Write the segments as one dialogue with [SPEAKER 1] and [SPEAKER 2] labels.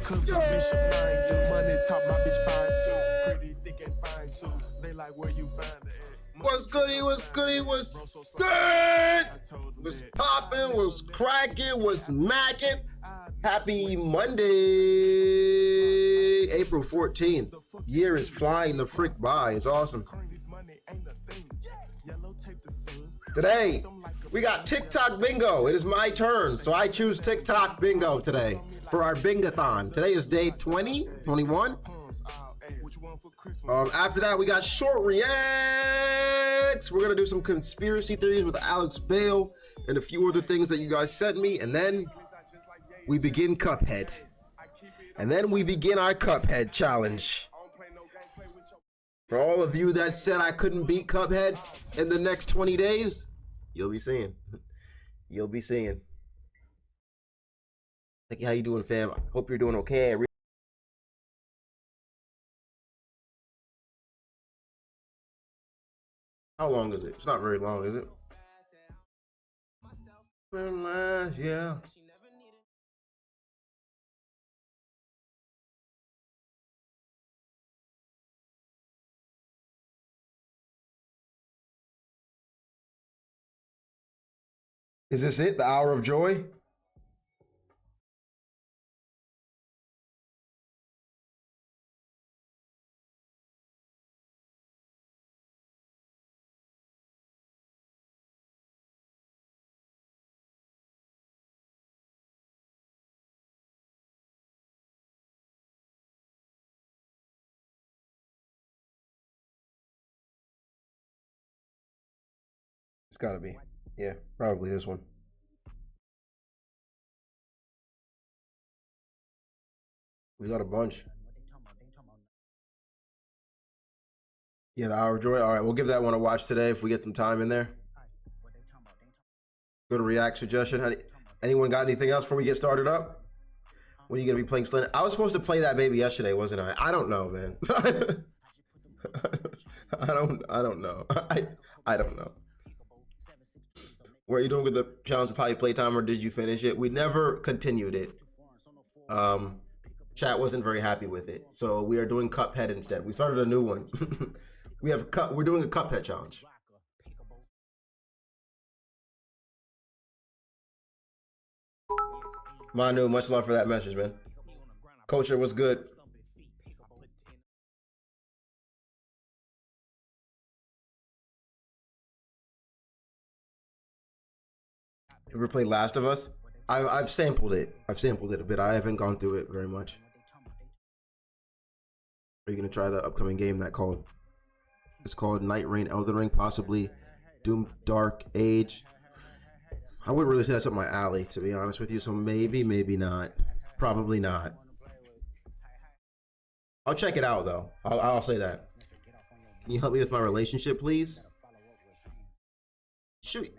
[SPEAKER 1] Cause a bishop lying, you money top, my bitch fine too. Pretty thick and fine too. They like where you find it.
[SPEAKER 2] What's goody, what's goody, what's good? What's poppin', what's cracking, what's macking? Happy Monday, April 14th. Year is flying the frick by. It's awesome. Today, we got TikTok bingo. It is my turn, so I choose TikTok bingo today for our bingathon. Today is day 20, 21. After that, we got short reacts. We're gonna do some conspiracy theories with Alex Bale and a few other things that you guys sent me, and then we begin Cuphead. And then we begin our Cuphead challenge. For all of you that said I couldn't beat Cuphead in the next 20 days, you'll be seeing. You'll be seeing. Like, how you doing, fam? Hope you're doing okay. How long is it? It's not very long, is it? Yeah. Is this it? The hour of joy? It's gotta be. Yeah, probably this one. We got a bunch. Yeah, the hour of joy. All right, we'll give that one a watch today if we get some time in there. Go to react suggestion. Anyone got anything else before we get started up? When are you gonna be playing Slender? I was supposed to play that baby yesterday, wasn't I? I don't know, man. I don't know. I don't know. What are you doing with the challenge of Poppy Playtime, or did you finish it? We never continued it. Chat wasn't very happy with it, so we are doing Cuphead instead. We started a new one. We're doing a Cuphead challenge. Manu, much love for that message, man. Kosher, what's good? Ever played Last of Us? I've sampled it. I've sampled it a bit. I haven't gone through it very much. Are you gonna try the upcoming game it's called Night Rain Elden Ring, possibly Doom Dark Age? I wouldn't really say that's up my alley, to be honest with you, so maybe not. Probably not. I'll check it out though. I'll say that. Can you help me with my relationship, please? Shoot.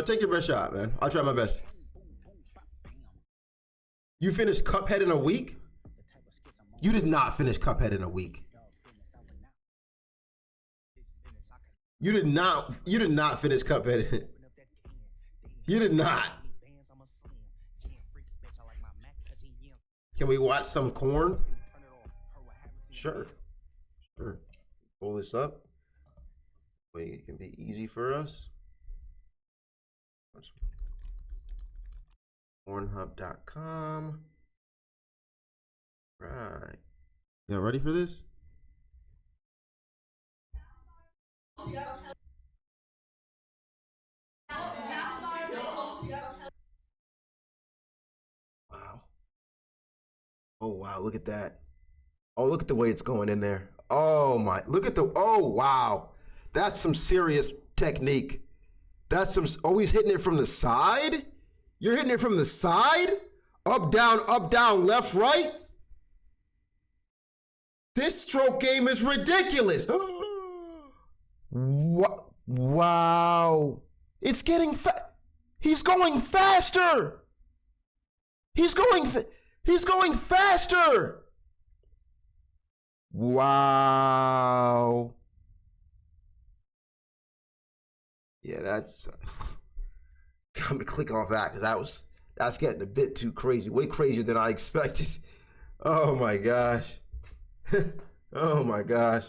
[SPEAKER 2] Take your best shot, man. I'll try my best. You finished Cuphead in a week? You did not finish Cuphead in a week. You did not finish Cuphead. You did not. Can we watch some corn? Sure. Pull this up. Wait, it can be easy for us. Pornhub.com. Right. Y'all ready for this? Wow. Oh wow, look at that. Oh, look at the way it's going in there. Oh my, oh wow. That's some serious technique. That's some, oh, he's hitting it from the side? You're hitting it from the side? Up, down, left, right? This stroke game is ridiculous. Wow. It's getting he's going faster. He's going faster. Wow. Yeah, that's I'm gonna click off that because that's getting a bit too crazy, way crazier than I expected. Oh my gosh. Oh my gosh.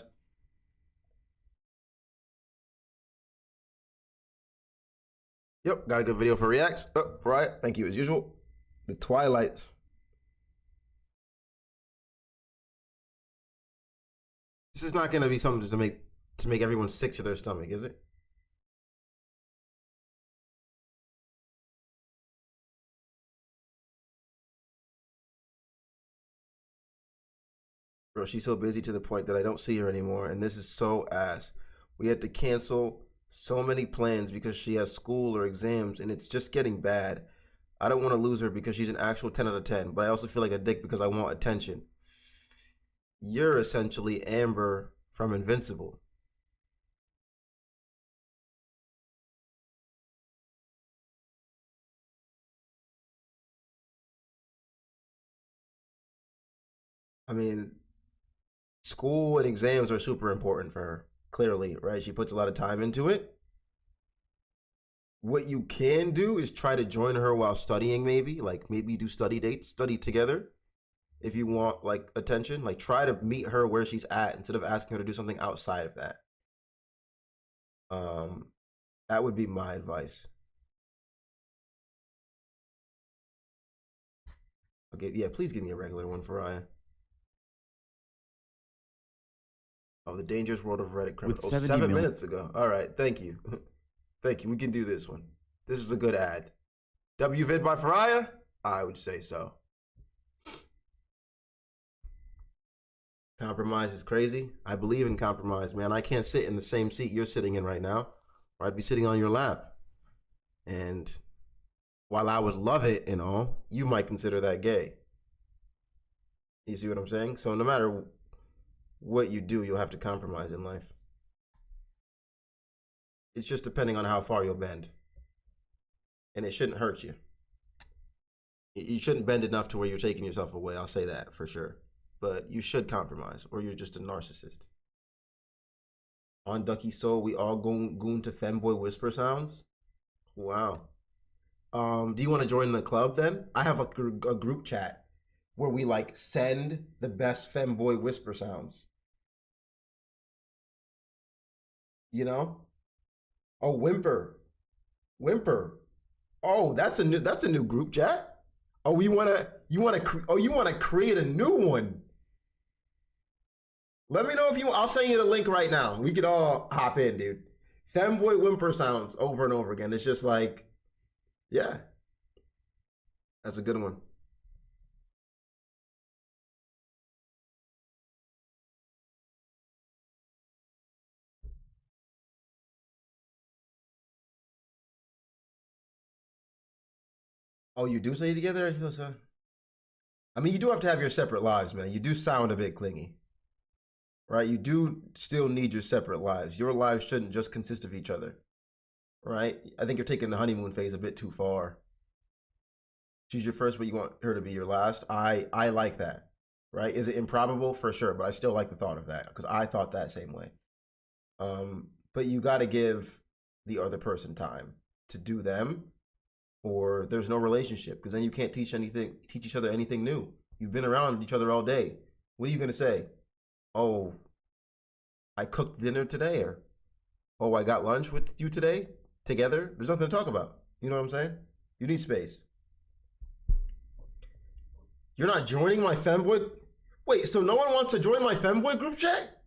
[SPEAKER 2] Yep, got a good video for reacts. Oh, right, thank you as usual. The Twilight. This is not gonna be something to make everyone sick to their stomach, is it? Bro, she's so busy to the point that I don't see her anymore, and this is so ass. We had to cancel so many plans because she has school or exams, and it's just getting bad. I don't want to lose her because she's an actual 10 out of 10, but I also feel like a dick because I want attention. You're essentially Amber from Invincible. I mean, school and exams are super important for her, clearly, right? She puts a lot of time into it. What you can do is try to join her while studying, maybe. Like, maybe do study dates, study together. If you want, like, attention, like, try to meet her where she's at instead of asking her to do something outside of that. That would be my advice. Okay, yeah, please give me a regular one for Ryan. Oh, the dangerous world of Reddit criminal.
[SPEAKER 3] With
[SPEAKER 2] Oh,
[SPEAKER 3] 70
[SPEAKER 2] 7
[SPEAKER 3] million
[SPEAKER 2] minutes ago. All right, thank you. Thank you. We can do this one. This is a good ad. WVid by Faraya? I would say so. Compromise is crazy. I believe in compromise, man. I can't sit in the same seat you're sitting in right now, or I'd be sitting on your lap. And while I would love it and all, you might consider that gay. You see what I'm saying? So no matter what you do, you'll have to compromise in life. It's just depending on how far you'll bend. And it shouldn't hurt you. You shouldn't bend enough to where you're taking yourself away. I'll say that for sure. But you should compromise, or you're just a narcissist. On Ducky Soul, we all goon to femboy whisper sounds. Wow. Do you want to join the club then? I have like a group chat where we like send the best femboy whisper sounds. You know? Oh, whimper. Oh, that's a new group chat. Oh, you wanna create a new one. Let me know if I'll send you the link right now. We could all hop in, dude. Femboy whimper sounds over and over again. It's just like, yeah. That's a good one. Oh, you do stay together? I mean, you do have to have your separate lives, man. You do sound a bit clingy, right? You do still need your separate lives. Your lives shouldn't just consist of each other, right? I think you're taking the honeymoon phase a bit too far. She's your first, but you want her to be your last. I like that, right? Is it improbable? For sure, but I still like the thought of that because I thought that same way. But you got to give the other person time to do them, or there's no relationship, because then you can't teach each other anything new. You've been around each other all day. What are you gonna say? Oh, I cooked dinner today, or oh, I got lunch with you today together. There's nothing to talk about. You know what I'm saying? You need space. You're not joining my femboy? Wait, so no one wants to join my femboy group chat?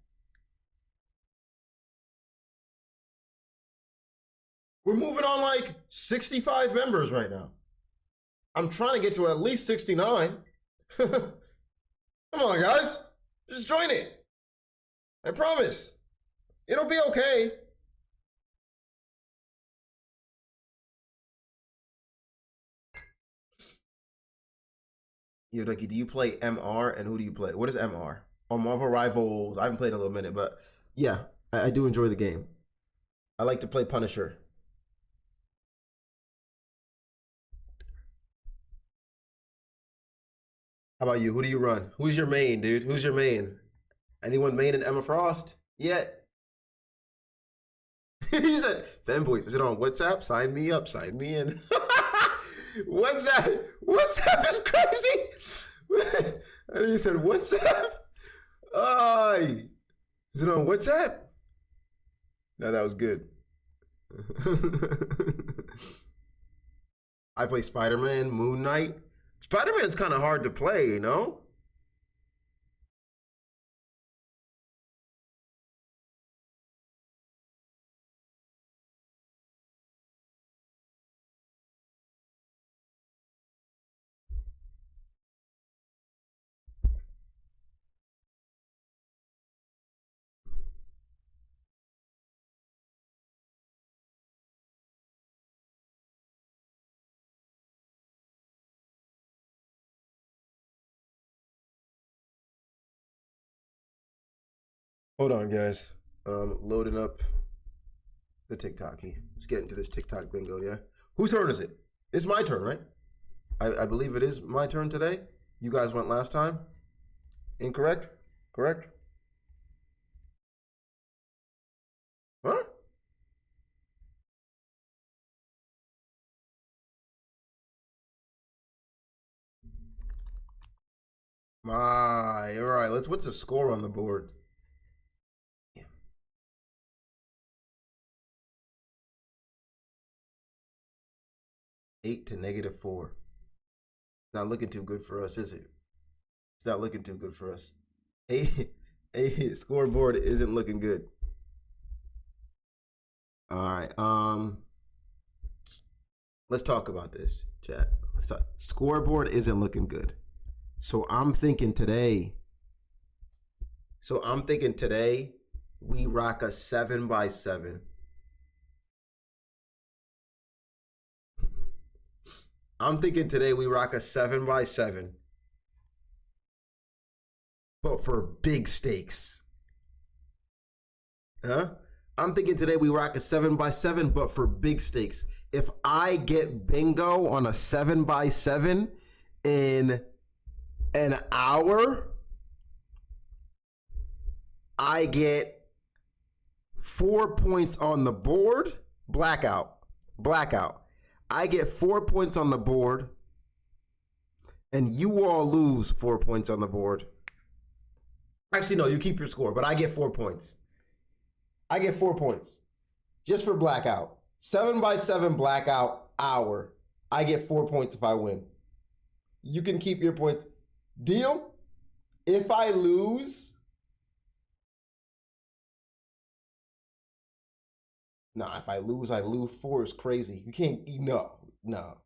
[SPEAKER 2] We're moving on like 65 members right now. I'm trying to get to at least 69. Come on, guys. Just join it. I promise. It'll be okay. Yo, Ducky, do you play MR, and who do you play? What is MR? Oh, Marvel Rivals. I haven't played in a little minute, but yeah, I do enjoy the game. I like to play Punisher. How about you? Who do you run? Who's your main, dude? Who's your main? Anyone main in Emma Frost yet? He said, "Fanboys, is it on WhatsApp? Sign me up. Sign me in." WhatsApp is crazy. And he said, WhatsApp? Is it on WhatsApp? No, that was good. I play Spider-Man, Moon Knight. Spider-Man's kind of hard to play, you know? Hold on, guys. Loading up the TikToky. Let's get into this TikTok bingo, yeah? Whose turn is it? It's my turn, right? I believe it is my turn today. You guys went last time. Incorrect? Correct? Huh? My, all right. What's the score on the board? Yeah. 8 to -4. Not looking too good for us, is it? It's not looking too good for us. A scoreboard isn't looking good. All right. Let's talk about this, chat. Let's talk. Scoreboard isn't looking good. So I'm thinking today we rock a 7x7. I'm thinking today we rock a 7x7. But for big stakes. Huh? I'm thinking today we rock a 7x7, but for big stakes. If I get bingo on a 7x7 in an hour, I get 4 points on the board. Blackout. I get 4 points on the board, and you all lose 4 points on the board. Actually, no, you keep your score, but I get 4 points. I get 4 points just for blackout. 7x7 blackout hour. I get 4 points if I win. You can keep your points. Deal? If I lose, nah, if I lose 4 is crazy. You can't, no.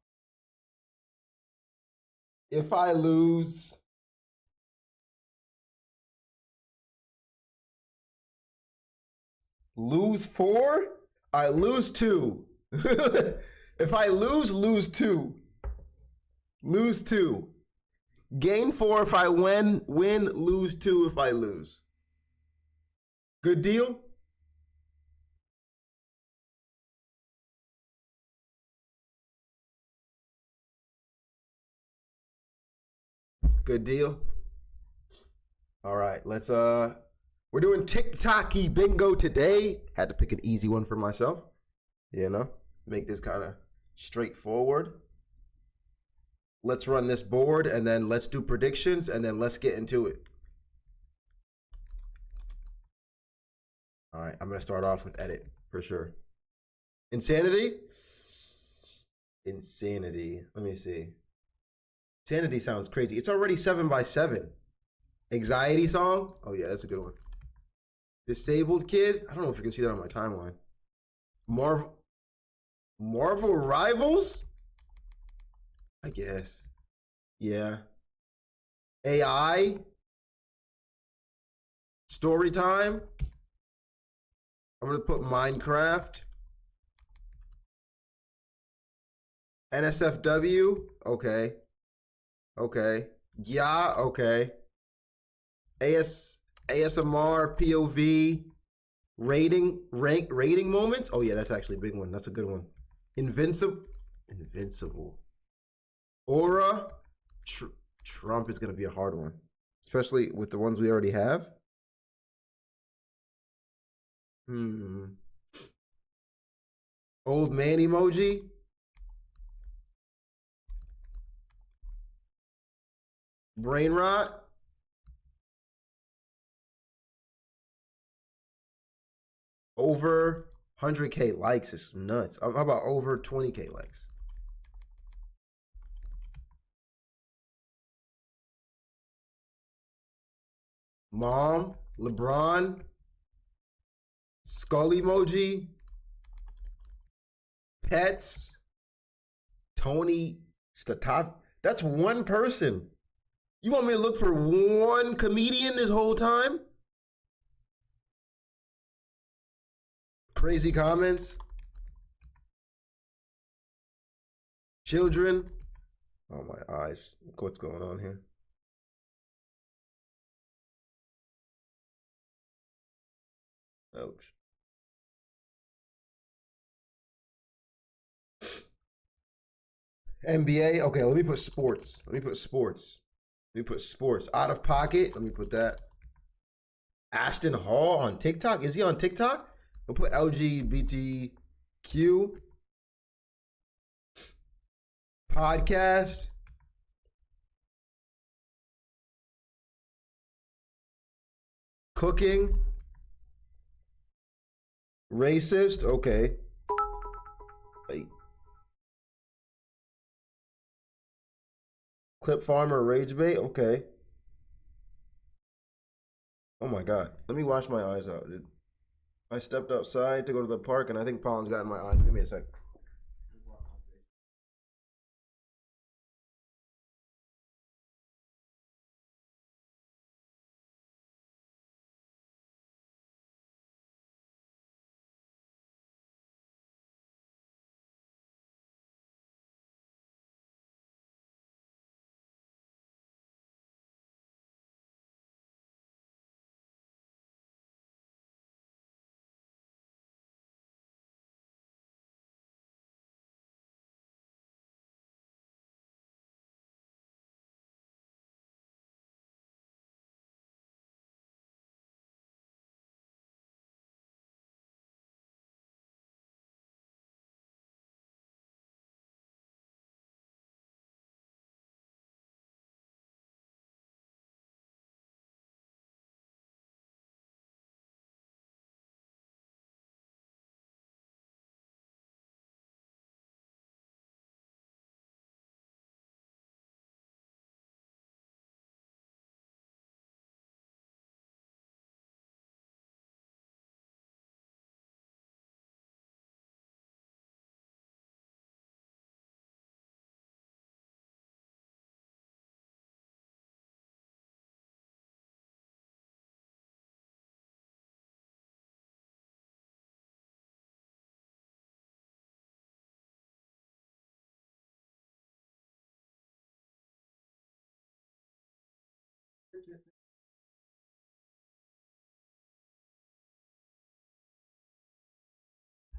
[SPEAKER 2] If I lose, lose 4, I lose 2. If I lose 2. Lose 2. Gain 4 if I win, lose 2 if I lose. Good deal? Good deal? All right, let's we're doing TikToky bingo today. Had to pick an easy one for myself. You know, make this kind of straightforward. Let's run this board and then let's do predictions and then let's get into it. All right, I'm gonna start off with edit for sure. Insanity? Insanity. Let me see. Insanity sounds crazy. It's already 7x7. Anxiety song? Oh yeah, that's a good one. Disabled kid? I don't know if you can see that on my timeline. Marvel Rivals? I guess. Yeah. AI? Story time? I'm gonna put Minecraft. NSFW? Okay. Yeah, okay. ASMR, POV, rating moments. Oh yeah, that's actually a big one. That's a good one. Invincible. Aura. Trump is gonna be a hard one, especially with the ones we already have. Old man emoji. Brain rot. Over 100K likes is nuts. How about over 20K likes? Mom, LeBron, skull emoji, pets, Tony Statov. That's one person. You want me to look for one comedian this whole time? Crazy comments. Children. Oh, my eyes. What's going on here? Ouch. NBA. Okay, let me put sports. Let me put sports. Let me put sports. Out of pocket. Let me put that. Ashton Hall on TikTok. Is he on TikTok? I'll put LGBTQ. Podcast. Cooking. Racist. Okay. Wait. Clip farmer rage bait. Okay. Oh my god. Let me wash my eyes out, dude. I stepped outside to go to the park and I think pollen's got in my eye. Give me a sec.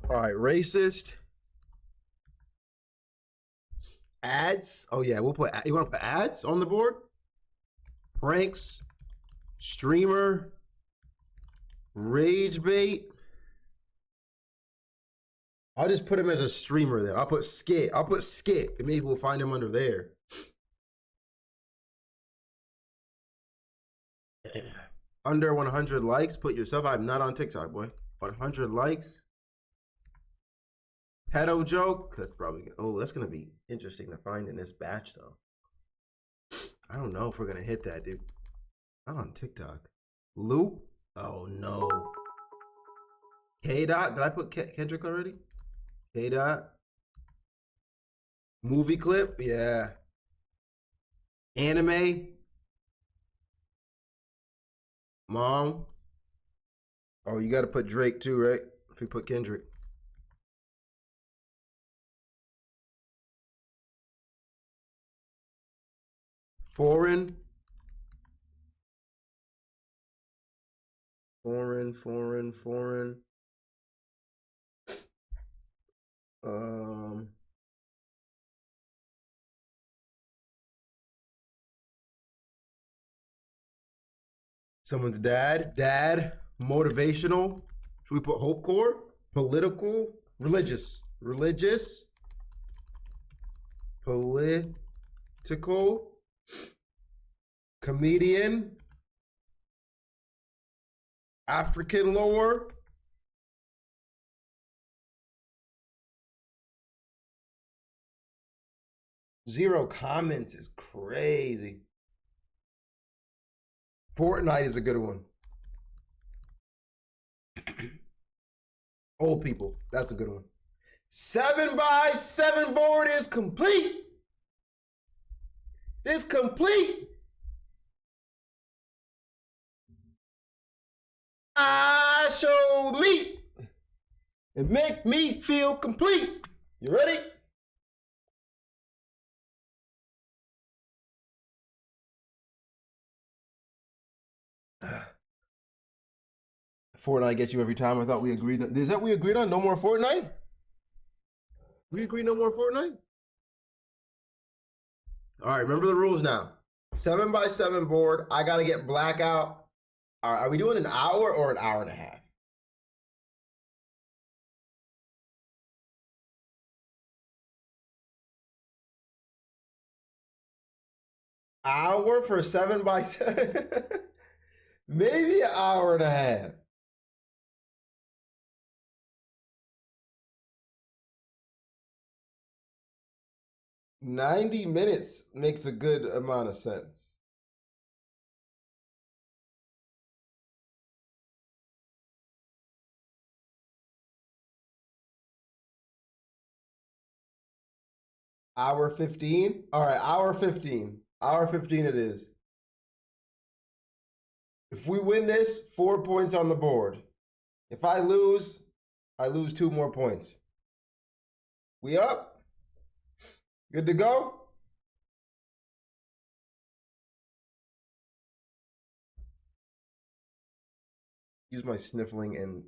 [SPEAKER 2] All right, racist. Ads. Oh yeah, we'll put. You want to put ads on the board? Pranks. Streamer. Rage bait. I'll just put him as a streamer then. I'll put skit. I'll put skit. And maybe we'll find him under there. Under 100 likes, put yourself. I'm not on TikTok, boy. 100 likes. Pedo joke. That's probably good. Oh, that's gonna be interesting to find in this batch though. I don't know if we're gonna hit that, dude. Not on TikTok. Loop. Oh no. K Dot. Did I put Kendrick already? K Dot. Movie clip. Yeah. Anime. Mom. Oh, you got to put Drake too, right? If we put Kendrick. Foreign. Foreign. Someone's dad. Motivational. Should we put Hope Core? Political. Religious. Political. comedian, African lore, zero comments is crazy. Fortnite is a good one. Old people, that's a good one. 7x7 board is complete. It's complete. I show me. It make me feel complete. You ready? Fortnite gets you every time. I thought we agreed on. Is that we agreed on? No more Fortnite? We agreed no more Fortnite? All right, remember the rules now. 7x7 board. I got to get blackout. All right, are we doing an hour or an hour and a half? Hour for 7x7? Maybe an hour and a half. $90 minutes makes a good amount of sense. Hour 15? All right, hour 15. Hour 15 it is. If we win this, 4 points on the board. If I lose 2 more points. We up? Good to go? Use my sniffling and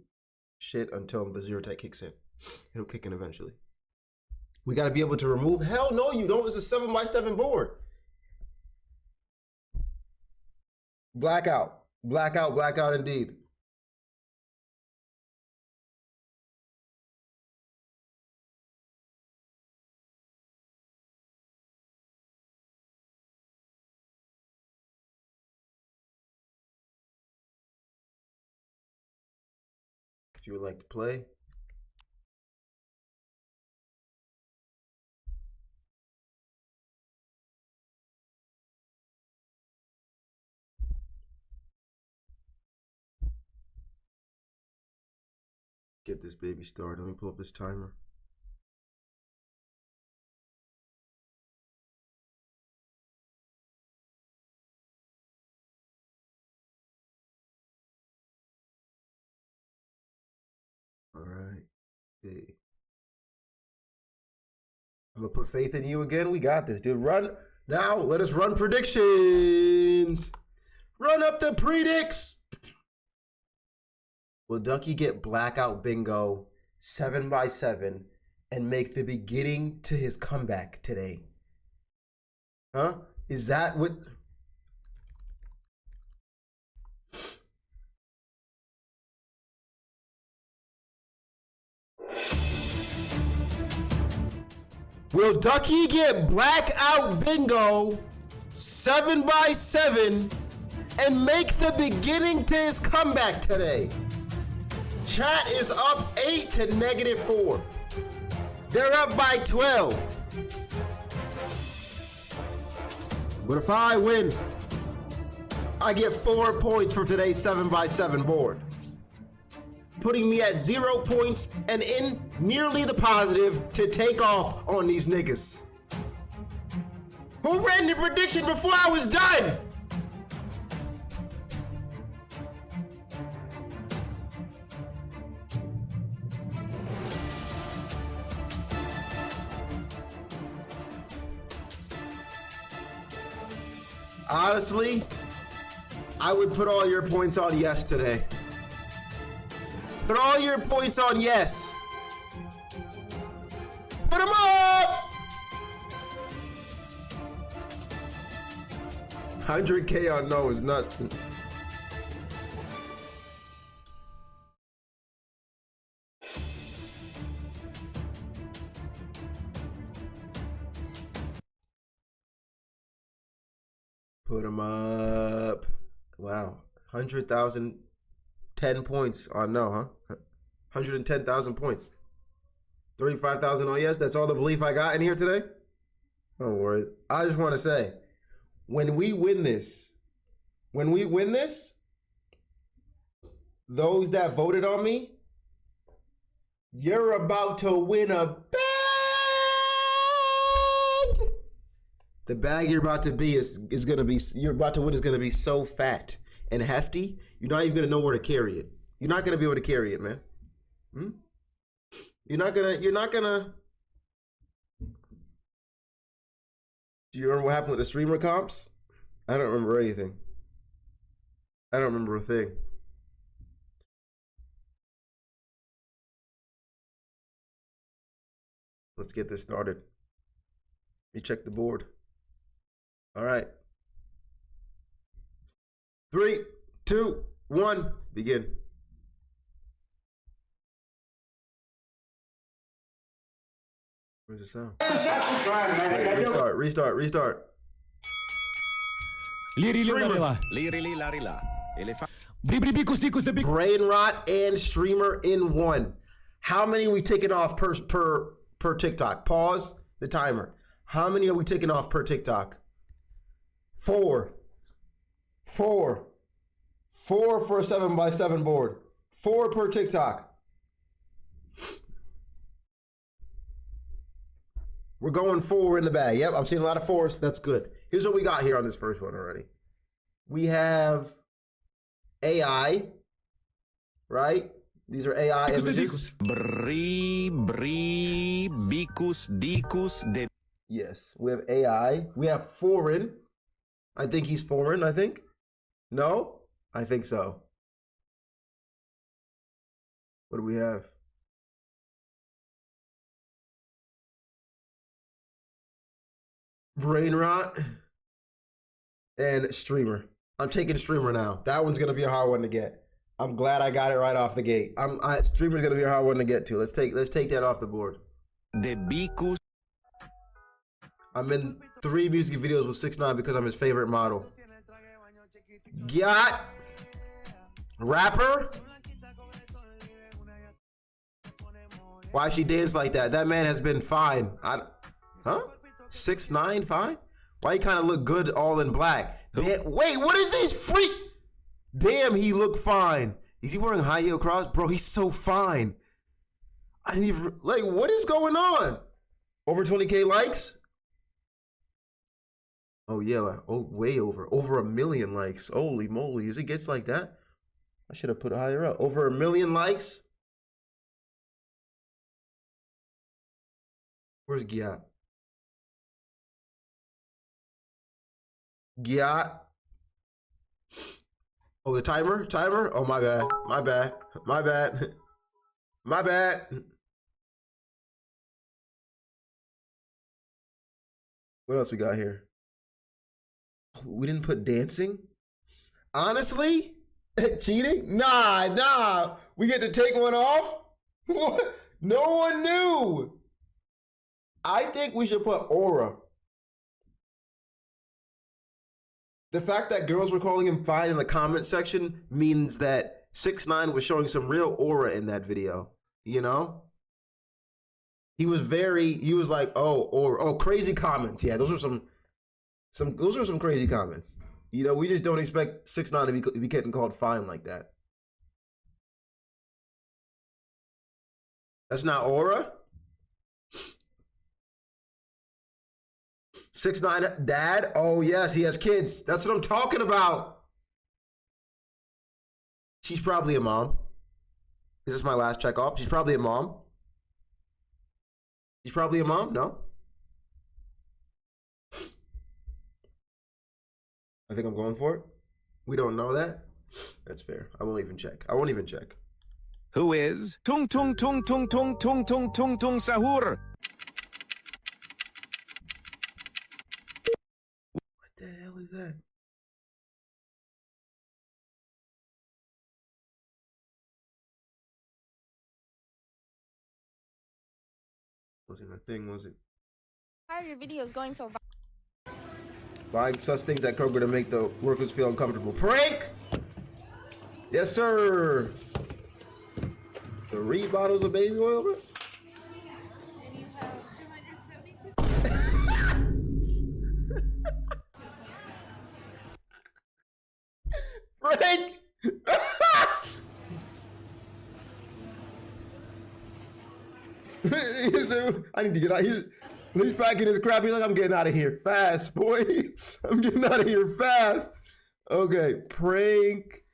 [SPEAKER 2] shit until the zero tech kicks in. It'll kick in eventually. We got to be able to remove. Hell no, you don't. It's a 7x7 board. Blackout. Blackout, blackout indeed. If you would like to play. Get this baby started. Let me pull up this timer. All right. Hey. I'm going to put faith in you again. We got this, dude. Run. Now, let us run predictions. Run up the predicts. Will Ducky get blackout bingo 7x7 and make the beginning to his comeback today? Huh? Is that what... Will Ducky get blackout bingo 7x7 and make the beginning to his comeback today? Chat is up 8 to -4. They're up by 12. But if I win, I get 4 points for today's 7x7 board, putting me at 0 points and in nearly the positive to take off on these niggas. Who ran the prediction before I was done? Honestly, I would put all your points on yes today. Put all your points on yes. Put them up! 100K on no is nuts. Put him up. Wow. 100,000, 10 points on no, huh? 110,000 points. 35,000 on yes. That's all the belief I got in here today. Don't worry. I just want to say, when we win this, those that voted on me, you're about to win a bag. The bag you're about to be is gonna be you're about to win is gonna be so fat and hefty, you're not even gonna know where to carry it. You're not gonna be able to carry it, man. You're not gonna. Do you remember what happened with the streamer comps? I don't remember anything. I don't remember a thing. Let's get this started. Let me check the board. All right. 3, 2, 1, begin. Where's the sound? Wait, restart. Brain rot and streamer in one. How many are we taking off per TikTok? Pause the timer. How many are we taking off per TikTok? 4 for a 7x7 board. 4 per TikTok. We're going 4 in the bag. Yep, I'm seeing a lot of 4s. That's good. Here's what we got here on this first one already. We have AI, right? These are AI images. Yes, we have AI. We have foreign. I think he's foreign, I think. No? I think so. What do we have? Brain rot and streamer. I'm taking streamer now. That one's gonna be a hard one to get. I'm glad I got it right off the gate. Streamer's gonna be a hard one to get to. Let's take that off the board. I'm in 3 music videos with 6ix9ine because I'm his favorite model. Got rapper. Why she dance like that? That man has been fine. Huh? 6ix9ine fine? Why he kind of look good all in black? Damn, wait, what is this freak? Damn, he look fine. Is he wearing high heel cross? Bro, he's so fine. I didn't even, like, what is going on? Over 20K likes? Oh yeah, oh, way over 1 million likes. Holy moly, is it gets like that? I should have put it higher up. Over 1 million likes? Where's Giat? Giat. Oh, the timer? Oh, my bad. My bad. What else we got here? We didn't put dancing? Honestly? Cheating? Nah. We get to take one off? What? No one knew. I think we should put aura. The fact that girls were calling him fine in the comment section means that 6ix9ine was showing some real aura in that video. You know? He was like, oh, aura. Oh, crazy comments. Yeah, those are some crazy comments. You know, we just don't expect 6ix9ine to be getting called fine like that. That's not aura? 6ix9ine dad? Oh yes, he has kids. That's what I'm talking about. She's probably a mom. Is this my last check off? She's probably a mom. She's probably a mom? No? I think I'm going for it. We don't know that. That's fair. I won't even check.
[SPEAKER 3] Who is Tung Tung Tung Tung Tung Tung Tung Tung Tung Sahur?
[SPEAKER 2] What the hell is that? Wasn't a thing, was it?
[SPEAKER 4] Why are your videos going so viral?
[SPEAKER 2] Buying such things at Kroger to make the workers feel uncomfortable. Prank! Yes, sir. 3 bottles of baby oil, bro.
[SPEAKER 4] And you have 272.
[SPEAKER 2] Prank! He said, I need to get out here. He's packing his crap. He's like, I'm getting out of here fast, boy. I'm getting out of here fast. Okay, prank.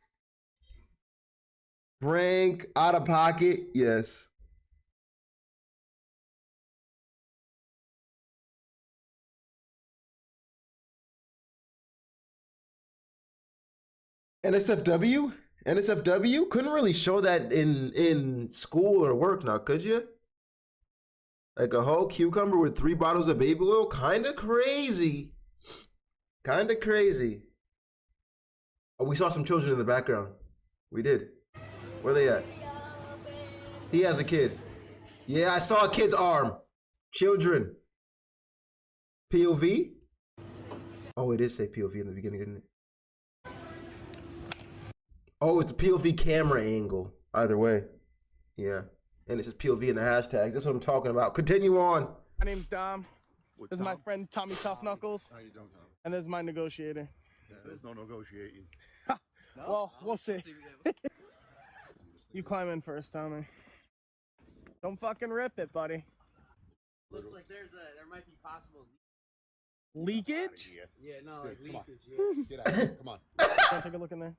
[SPEAKER 2] Prank, out of pocket, yes. NSFW? NSFW? Couldn't really show that in school or work now, could you? Like a whole cucumber with 3 bottles of baby oil? Kinda crazy. Kinda crazy. Oh, we saw some children in the background. We did. Where they at? He has a kid. Yeah, I saw a kid's arm. Children. POV? Oh, it did say POV in the beginning, didn't it? Oh, it's a POV camera angle. Either way. Yeah. And it says POV in the hashtags. That's what I'm talking about. Continue on.
[SPEAKER 5] My name's Dom. This is my friend Tommy Tough Knuckles.
[SPEAKER 6] How you doing, Tom?
[SPEAKER 5] And this is my negotiator.
[SPEAKER 6] Yeah, there's no negotiating.
[SPEAKER 5] Well, we'll see. You climb in first, Tommy. Don't fucking rip it, buddy.
[SPEAKER 7] Looks like there might be possible
[SPEAKER 5] Leakage?
[SPEAKER 7] Yeah, no,
[SPEAKER 6] Good,
[SPEAKER 7] like
[SPEAKER 6] come on.
[SPEAKER 7] leakage. Yeah.
[SPEAKER 6] Get out here. Come on.
[SPEAKER 5] Can I take a look in there?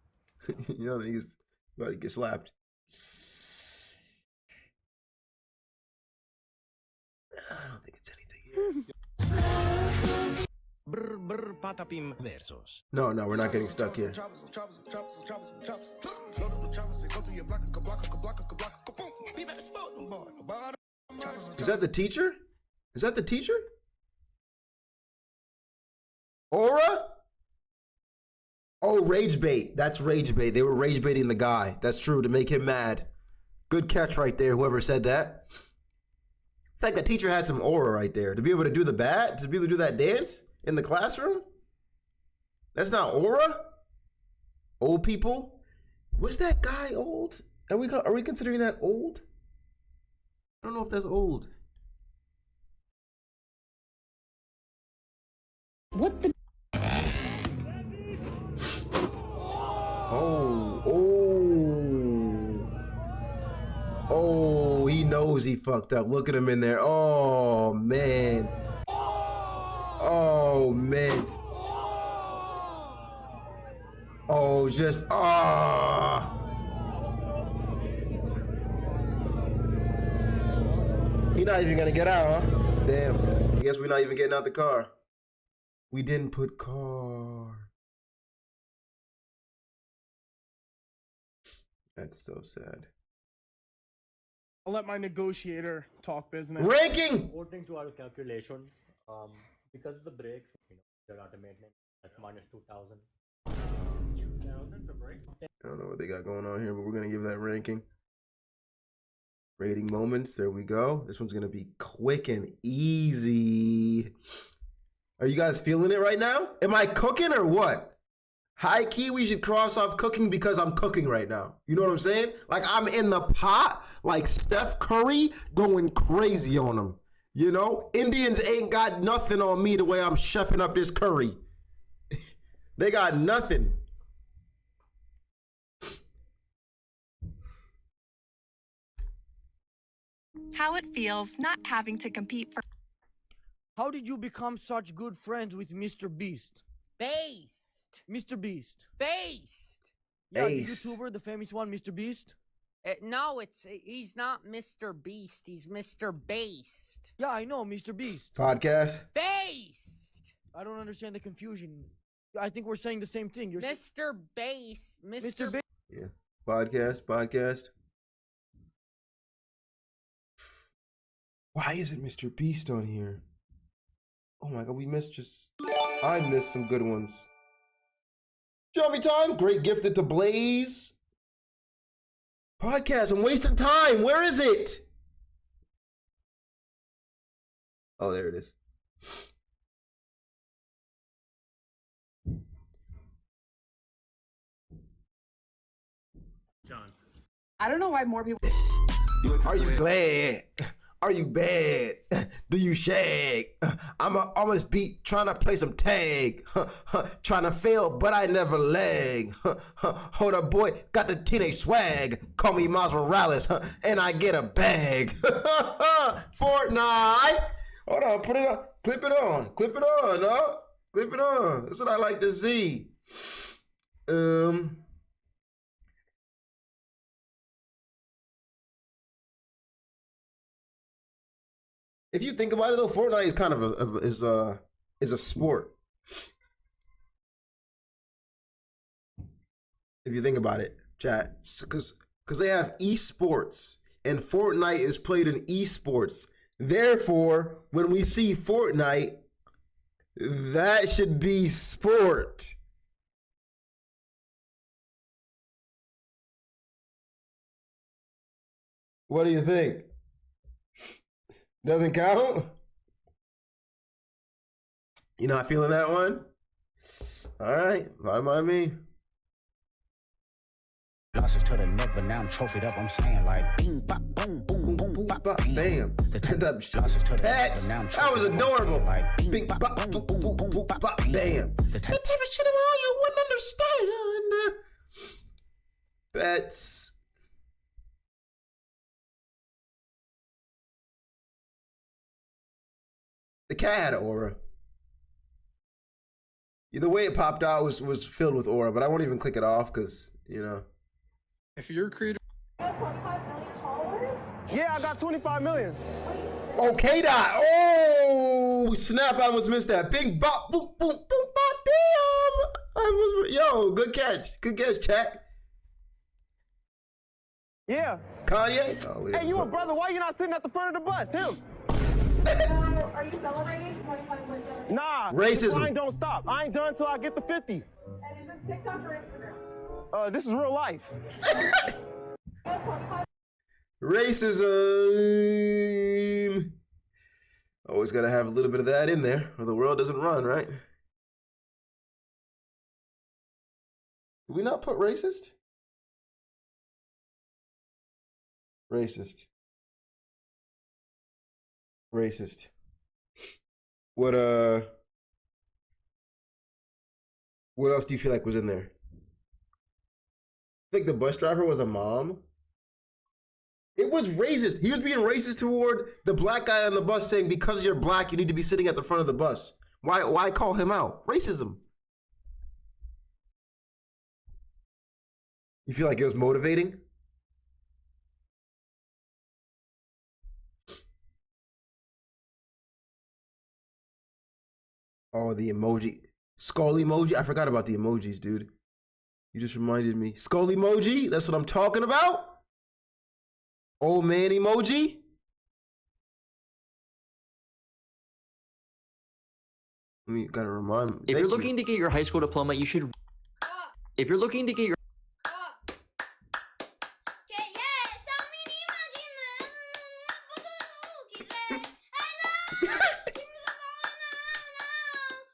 [SPEAKER 2] You know, he's about to get slapped. I don't think it's anything here.
[SPEAKER 3] Brr brr patapim versus.
[SPEAKER 2] No, we're not getting stuck here. Is that the teacher? Is that the teacher? Aura? Oh, rage bait. That's rage bait. They were rage baiting the guy. That's true, to make him mad. Good catch right there, whoever said that. It's like the teacher had some aura right there. To be able to do the bat, to be able to do that dance in the classroom? That's not aura? Old people? Was that guy old? Are we considering that old? I don't know if that's old.
[SPEAKER 4] What's the
[SPEAKER 2] Oh, he knows he fucked up. Look at him in there. Oh, man. Oh, man. Oh, just, He not even gonna get out, huh? Damn. I guess we're not even getting out the car. We didn't put car. That's so sad.
[SPEAKER 5] I'll let my negotiator talk business.
[SPEAKER 2] Ranking!
[SPEAKER 8] According to our calculations, because of the brakes, they're automated at minus 2,000. 2,000 for brakes?
[SPEAKER 2] I don't know what they got going on here, but we're gonna give that ranking. Rating moments, there we go. This one's gonna be quick and easy. Are you guys feeling it right now? Am I cooking or what? High key, we should cross off cooking because I'm cooking right now. You know what I'm saying? Like I'm in the pot, like Steph Curry, going crazy on them. You know, Indians ain't got nothing on me the way I'm chefing up this curry. They got nothing.
[SPEAKER 9] How it feels not having to compete for.
[SPEAKER 10] How did you become such good friends with Mr. Beast?
[SPEAKER 7] Based.
[SPEAKER 10] Mr. Beast.
[SPEAKER 7] Based.
[SPEAKER 10] Yeah, the
[SPEAKER 2] Based.
[SPEAKER 10] YouTuber, the famous one, Mr. Beast.
[SPEAKER 7] No, he's not Mr. Beast. He's Mr. Based.
[SPEAKER 10] Yeah, I know, Mr. Beast.
[SPEAKER 2] Podcast.
[SPEAKER 7] Based.
[SPEAKER 10] I don't understand the confusion. I think we're saying the same thing. You're
[SPEAKER 7] Mr. Based.
[SPEAKER 10] Mr. Beast.
[SPEAKER 2] Yeah. Podcast. Why is it Mr. Beast on here? Oh my god, I missed some good ones. Johnny Time, great gifted to Blaze. Podcast, I'm wasting time. Where is it? Oh, there it is.
[SPEAKER 4] I don't know why more people.
[SPEAKER 2] Are you glad? Are you bad? Do you shag? I'm on this beat trying to play some tag. Trying to fail, but I never lag. Hold up, boy, got the teenage swag. Call me Miles Morales, and I get a bag. Fortnite. Hold on, put it on. Clip it on. Clip it on, no? Clip it on. That's what I like to see. If you think about it, though, Fortnite is kind of is a sport. If you think about it, chat, because they have esports, and Fortnite is played in esports. Therefore, when we see Fortnite, that should be sport. What do you think? Doesn't count? You not feeling that one? All right, fine by me.
[SPEAKER 11] Losses to the neck, but now I'm trophied up. I'm saying like, bing, bop, boom, boom, boom, bop,
[SPEAKER 2] bam. That was adorable. Like, bing, bop, boom, boom, boom, boom, bop, bam. The type of shit you wouldn't understand. Bets. The cat had an aura. The way it popped out was filled with aura, but I won't even click it off because, you know.
[SPEAKER 5] If you're a creator. Yeah, I got 25 million.
[SPEAKER 2] Okay, dot. Oh, snap! I almost missed that. Bing, bop, boom, boom, boom, bop, damn. Yo, good catch. Good catch, chat.
[SPEAKER 5] Yeah.
[SPEAKER 2] Kanye? Oh,
[SPEAKER 5] hey, you a brother. Why you not sitting at the front of the bus? Him.
[SPEAKER 4] Are you celebrating 25 million?
[SPEAKER 5] Nah.
[SPEAKER 2] Racism.
[SPEAKER 5] The grind don't stop. I ain't done till I get to 50.
[SPEAKER 4] And is this TikTok or Instagram?
[SPEAKER 5] This is real life.
[SPEAKER 2] Racism. Always gotta have a little bit of that in there, or the world doesn't run, right? Did we not put racist? Racist. Racist. What else do you feel like was in there? I think the bus driver was a mom. It was racist. He was being racist toward the black guy on the bus, saying because you're black, you need to be sitting at the front of the bus. Why call him out? Racism. You feel like it was motivating? Oh, the emoji. Skull emoji. I forgot about the emojis, dude. You just reminded me. Skull emoji. That's what I'm talking about. Old man emoji. You gotta remind me.
[SPEAKER 12] If you're looking to get your high school diploma, you should. If you're looking to get your.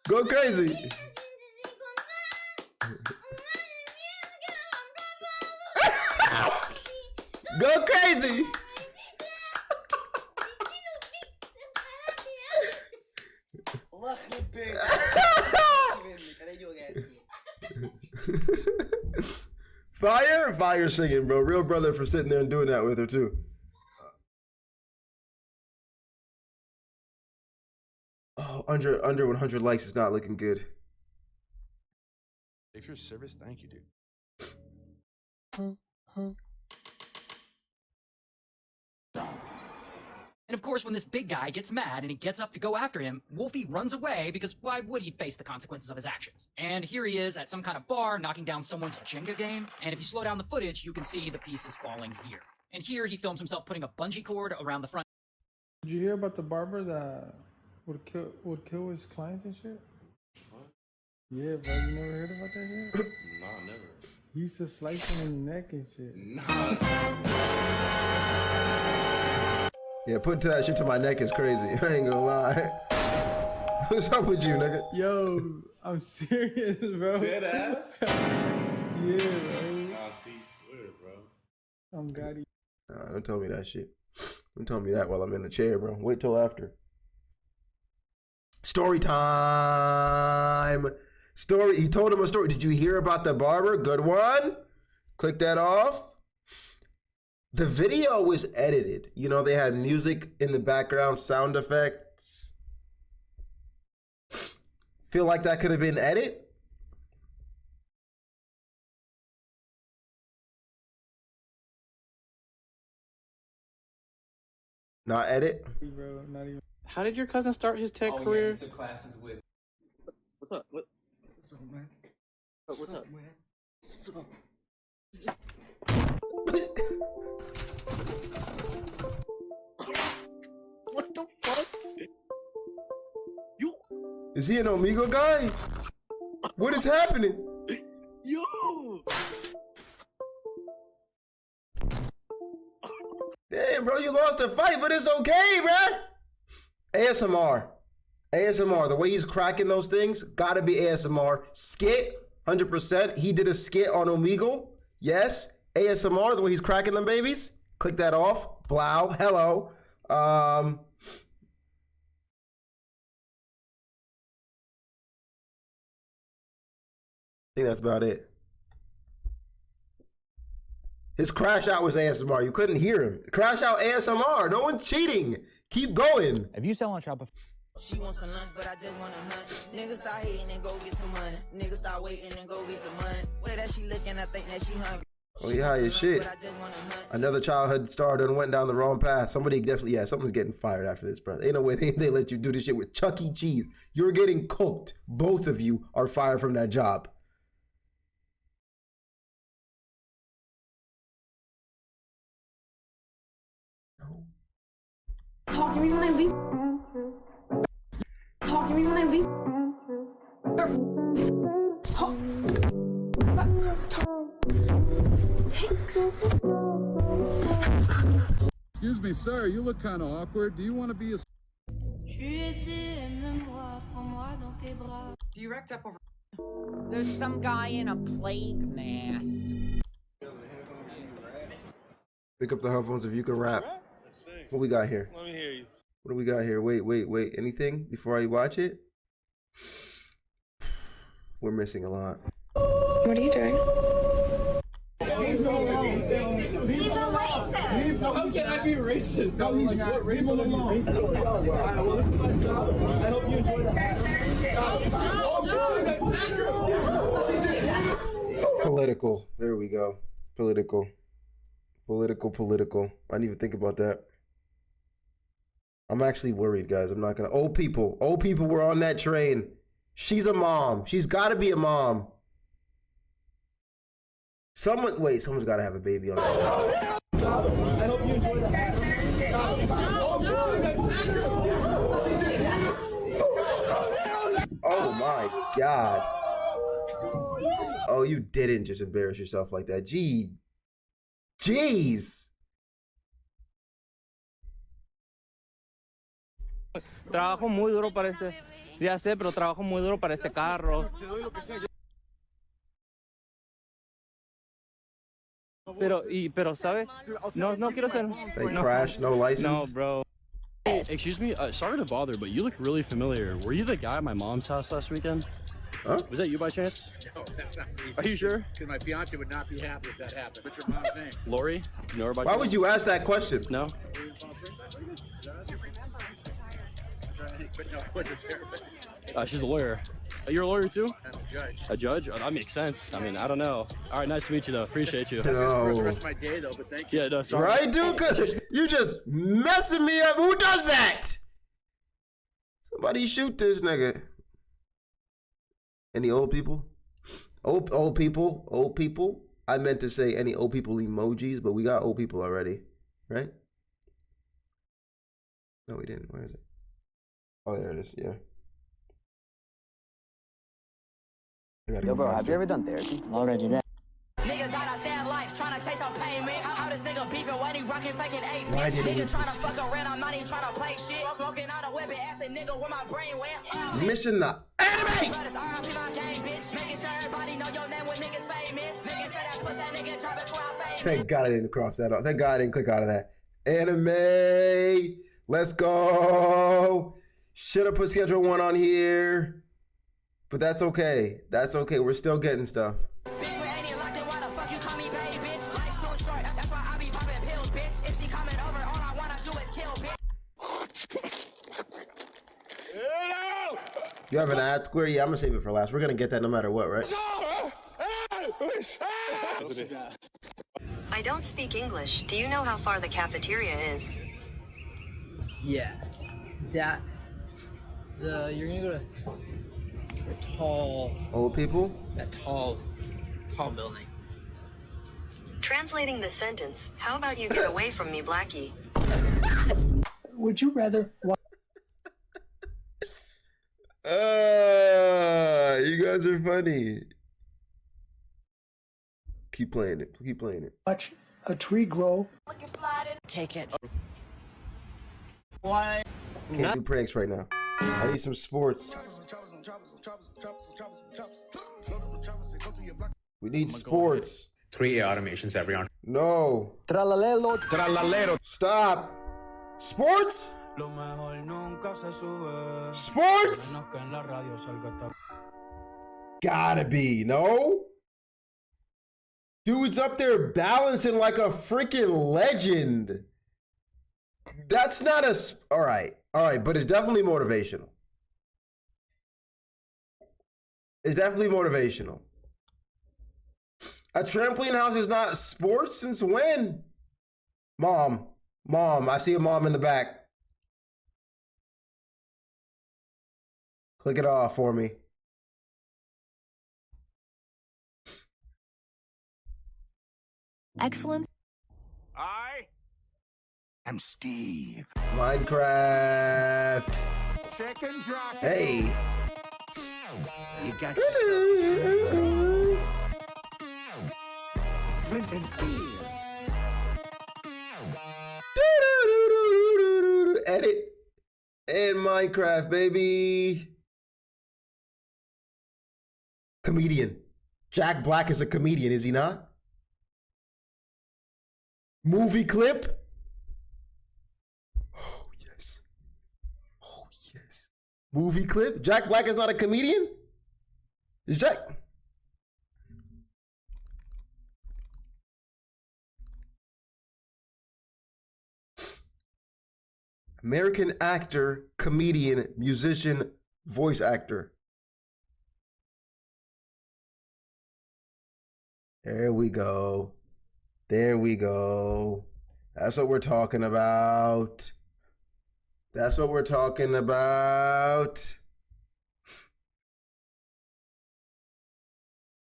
[SPEAKER 2] Go crazy. Go crazy. Fire singing, bro. Real brother for sitting there and doing that with her too. Oh, under 100 likes is not looking good.
[SPEAKER 3] Thanks for your service. Thank you, dude.
[SPEAKER 13] And of course, when this big guy gets mad and he gets up to go after him, Wolfie runs away because why would he face the consequences of his actions? And here he is at some kind of bar knocking down someone's Jenga game, and if you slow down the footage, you can see the pieces falling here. And here he films himself putting a bungee cord around the front.
[SPEAKER 5] Did you hear about the barber that would kill his clients and shit?
[SPEAKER 6] What?
[SPEAKER 5] Yeah, bro, you never heard about that shit?
[SPEAKER 6] Nah, never.
[SPEAKER 5] He used to slice him in the neck and shit.
[SPEAKER 6] Nah.
[SPEAKER 2] Yeah, putting that shit to my neck is crazy. I ain't gonna lie. What's up with you, nigga?
[SPEAKER 5] Yo, I'm serious, bro.
[SPEAKER 6] Dead ass?
[SPEAKER 5] Yeah, bro.
[SPEAKER 6] Nah, see, swear, bro.
[SPEAKER 5] God.
[SPEAKER 2] Nah, don't tell me that shit. Don't tell me that while I'm in the chair, bro. Wait till after. Story time. Story. He told him a story. Did you hear about the barber? Good one. Click that off. The video was edited. You know, they had music in the background, sound effects. Feel like that could have been edited? Not edit?
[SPEAKER 5] Bro, not even.
[SPEAKER 14] How did your cousin start his tech career?
[SPEAKER 15] Yeah, he took classes with.
[SPEAKER 14] What's up?
[SPEAKER 15] What's up, man?
[SPEAKER 14] What's up,
[SPEAKER 15] man? What's up?
[SPEAKER 14] What the fuck? You.
[SPEAKER 2] Is he an Omegle guy? What is happening?
[SPEAKER 14] Yo.
[SPEAKER 2] Damn, bro, you lost a fight, but it's okay, bruh. ASMR. ASMR. The way he's cracking those things, gotta be ASMR. Skit, 100%. He did a skit on Omegle. Yes. ASMR, the way he's cracking them babies. Click that off. Blow. Hello. I think that's about it. His crash out was ASMR. You couldn't hear him. Crash out ASMR. No one's cheating. Keep going.
[SPEAKER 16] If you sell on Shopify.
[SPEAKER 17] She wants some lunch, but I just wanna hunt. Niggas start hating and go get some money. Niggas start waiting and go get the money. Way that she looking, I think that she hungry.
[SPEAKER 2] Oh, you high as shit. Another childhood star done went down the wrong path. Somebody definitely, yeah, someone's getting fired after this, bro. Ain't no way they let you do this shit with Chuck E. Cheese. You're getting cooked. Both of you are fired from that job.
[SPEAKER 4] Talk to me when I leave. Talk to me when I leave.
[SPEAKER 18] Excuse me, sir, you look kind of awkward. Do you want to be a...
[SPEAKER 7] You wrecked up over. There's some guy in a plague mask.
[SPEAKER 2] Pick up the headphones if you can rap. What we got here?
[SPEAKER 19] Let me hear you.
[SPEAKER 2] What do we got here? Wait. Anything before I watch it? We're missing a lot.
[SPEAKER 4] What are you doing?
[SPEAKER 17] He's a racist.
[SPEAKER 14] How can I be racist?
[SPEAKER 18] No, he's not racist. Leave him alone.
[SPEAKER 14] Alright, well, this is my stuff. I hope you enjoy the
[SPEAKER 2] Political. There we go. Political. I didn't even think about that. I'm actually worried, guys. I'm not gonna. Old people were on that train. She's a mom. She's got to be a mom. Someone's got to have a baby on that.
[SPEAKER 14] I hope you enjoy the
[SPEAKER 2] Oh my God. Oh, you didn't just embarrass yourself like that. Jeez.
[SPEAKER 14] Trabajo muy duro para este. Ya sé, pero trabajo muy duro para este carro. Pero ¿sabe? No quiero ser.
[SPEAKER 2] They crashed, no license.
[SPEAKER 14] No, bro.
[SPEAKER 20] Hey, excuse me, sorry to bother, but you look really familiar. Were you the guy at my mom's house last weekend?
[SPEAKER 2] Huh?
[SPEAKER 20] Was that you by chance?
[SPEAKER 6] No, that's not me.
[SPEAKER 20] Are you sure?
[SPEAKER 6] Because my fiance would not be happy if that happened. What's your mom's name?
[SPEAKER 20] Lori? You know her by
[SPEAKER 2] Why
[SPEAKER 20] chance?
[SPEAKER 2] would you ask that question?
[SPEAKER 20] No?
[SPEAKER 6] But no, what's his therapist?
[SPEAKER 20] She's a lawyer. You're a lawyer too?
[SPEAKER 6] I'm a judge.
[SPEAKER 20] A judge? Oh, that makes sense. I mean, I don't know. All right, nice to meet you though. Appreciate you.
[SPEAKER 6] For the rest of my day though, but thank you.
[SPEAKER 20] Yeah, no, sorry.
[SPEAKER 2] Right, dude? You just messing me up. Who does that? Somebody shoot this nigga. Any old people? Old people? I meant to say any old people emojis, but we got old people already, right? No, we didn't. Where is it? Oh, there it is. Yeah.
[SPEAKER 16] Yo, bro, have you ever done therapy? I'm already there.
[SPEAKER 17] Niggas died outside life, trying to chase some payment. How this nigga beefing when he rockin' faking 8
[SPEAKER 2] Why
[SPEAKER 17] bitch?
[SPEAKER 2] did he
[SPEAKER 17] Nigga trying to
[SPEAKER 2] just-
[SPEAKER 17] fuck around, I'm not even trying to play shit. Smoking on a weapon, ass a nigga where my brain went.
[SPEAKER 2] Mission the anime.
[SPEAKER 17] Brothers, RIP my game, bitch. Making sure everybody know your name when niggas famous. Making sure that puss that nigga drop it before I'm famous.
[SPEAKER 2] Thank God I didn't cross that off. Thank God I didn't click out of that. Anime. Let's go. Should have put schedule 1 on here. But that's okay. That's okay. We're still getting stuff.
[SPEAKER 17] Bitch, we ain't even locked in, why the fuck you call me babe, bitch? Life's too short, that's why I be popping pills, bitch. If she coming over, all I wanna do is kill, bitch.
[SPEAKER 2] You have an ad square? Yeah, I'm gonna save it for last. We're gonna get that no matter what, right?
[SPEAKER 16] I don't speak English. Do you know how far the cafeteria is?
[SPEAKER 14] Yeah. That. You're gonna go to the tall.
[SPEAKER 2] Old people?
[SPEAKER 14] That tall building.
[SPEAKER 16] Translating the sentence, how about you get away from me, Blackie?
[SPEAKER 15] Would you rather?
[SPEAKER 2] You guys are funny. Keep playing it. Keep playing it.
[SPEAKER 15] Watch a tree grow.
[SPEAKER 16] Take it.
[SPEAKER 14] Why?
[SPEAKER 2] Can't do pranks right now. I need some sports. We need sports.
[SPEAKER 6] 3 automations every hour.
[SPEAKER 2] No.
[SPEAKER 10] Tralalelo.
[SPEAKER 3] Tralalero.
[SPEAKER 2] Stop. Sports? Sports? Gotta be, no? Dude's up there balancing like a freaking legend. That's not a... All right, but it's definitely motivational. It's definitely motivational. A trampoline house is not sports since when? Mom, I see a mom in the back. Click it off for me.
[SPEAKER 9] Excellent.
[SPEAKER 3] I am Steve.
[SPEAKER 2] Minecraft.
[SPEAKER 3] Chicken jockey.
[SPEAKER 2] Hey.
[SPEAKER 3] You got yourself Flint and Steel.
[SPEAKER 2] Edit. And Minecraft, baby. Comedian. Jack Black is a comedian, is he not? Movie clip. Oh, yes. Oh, yes. Movie clip. Jack Black is not a comedian? Is Jack... American actor, comedian, musician, voice actor. There we go. There we go. That's what we're talking about. That's what we're talking about.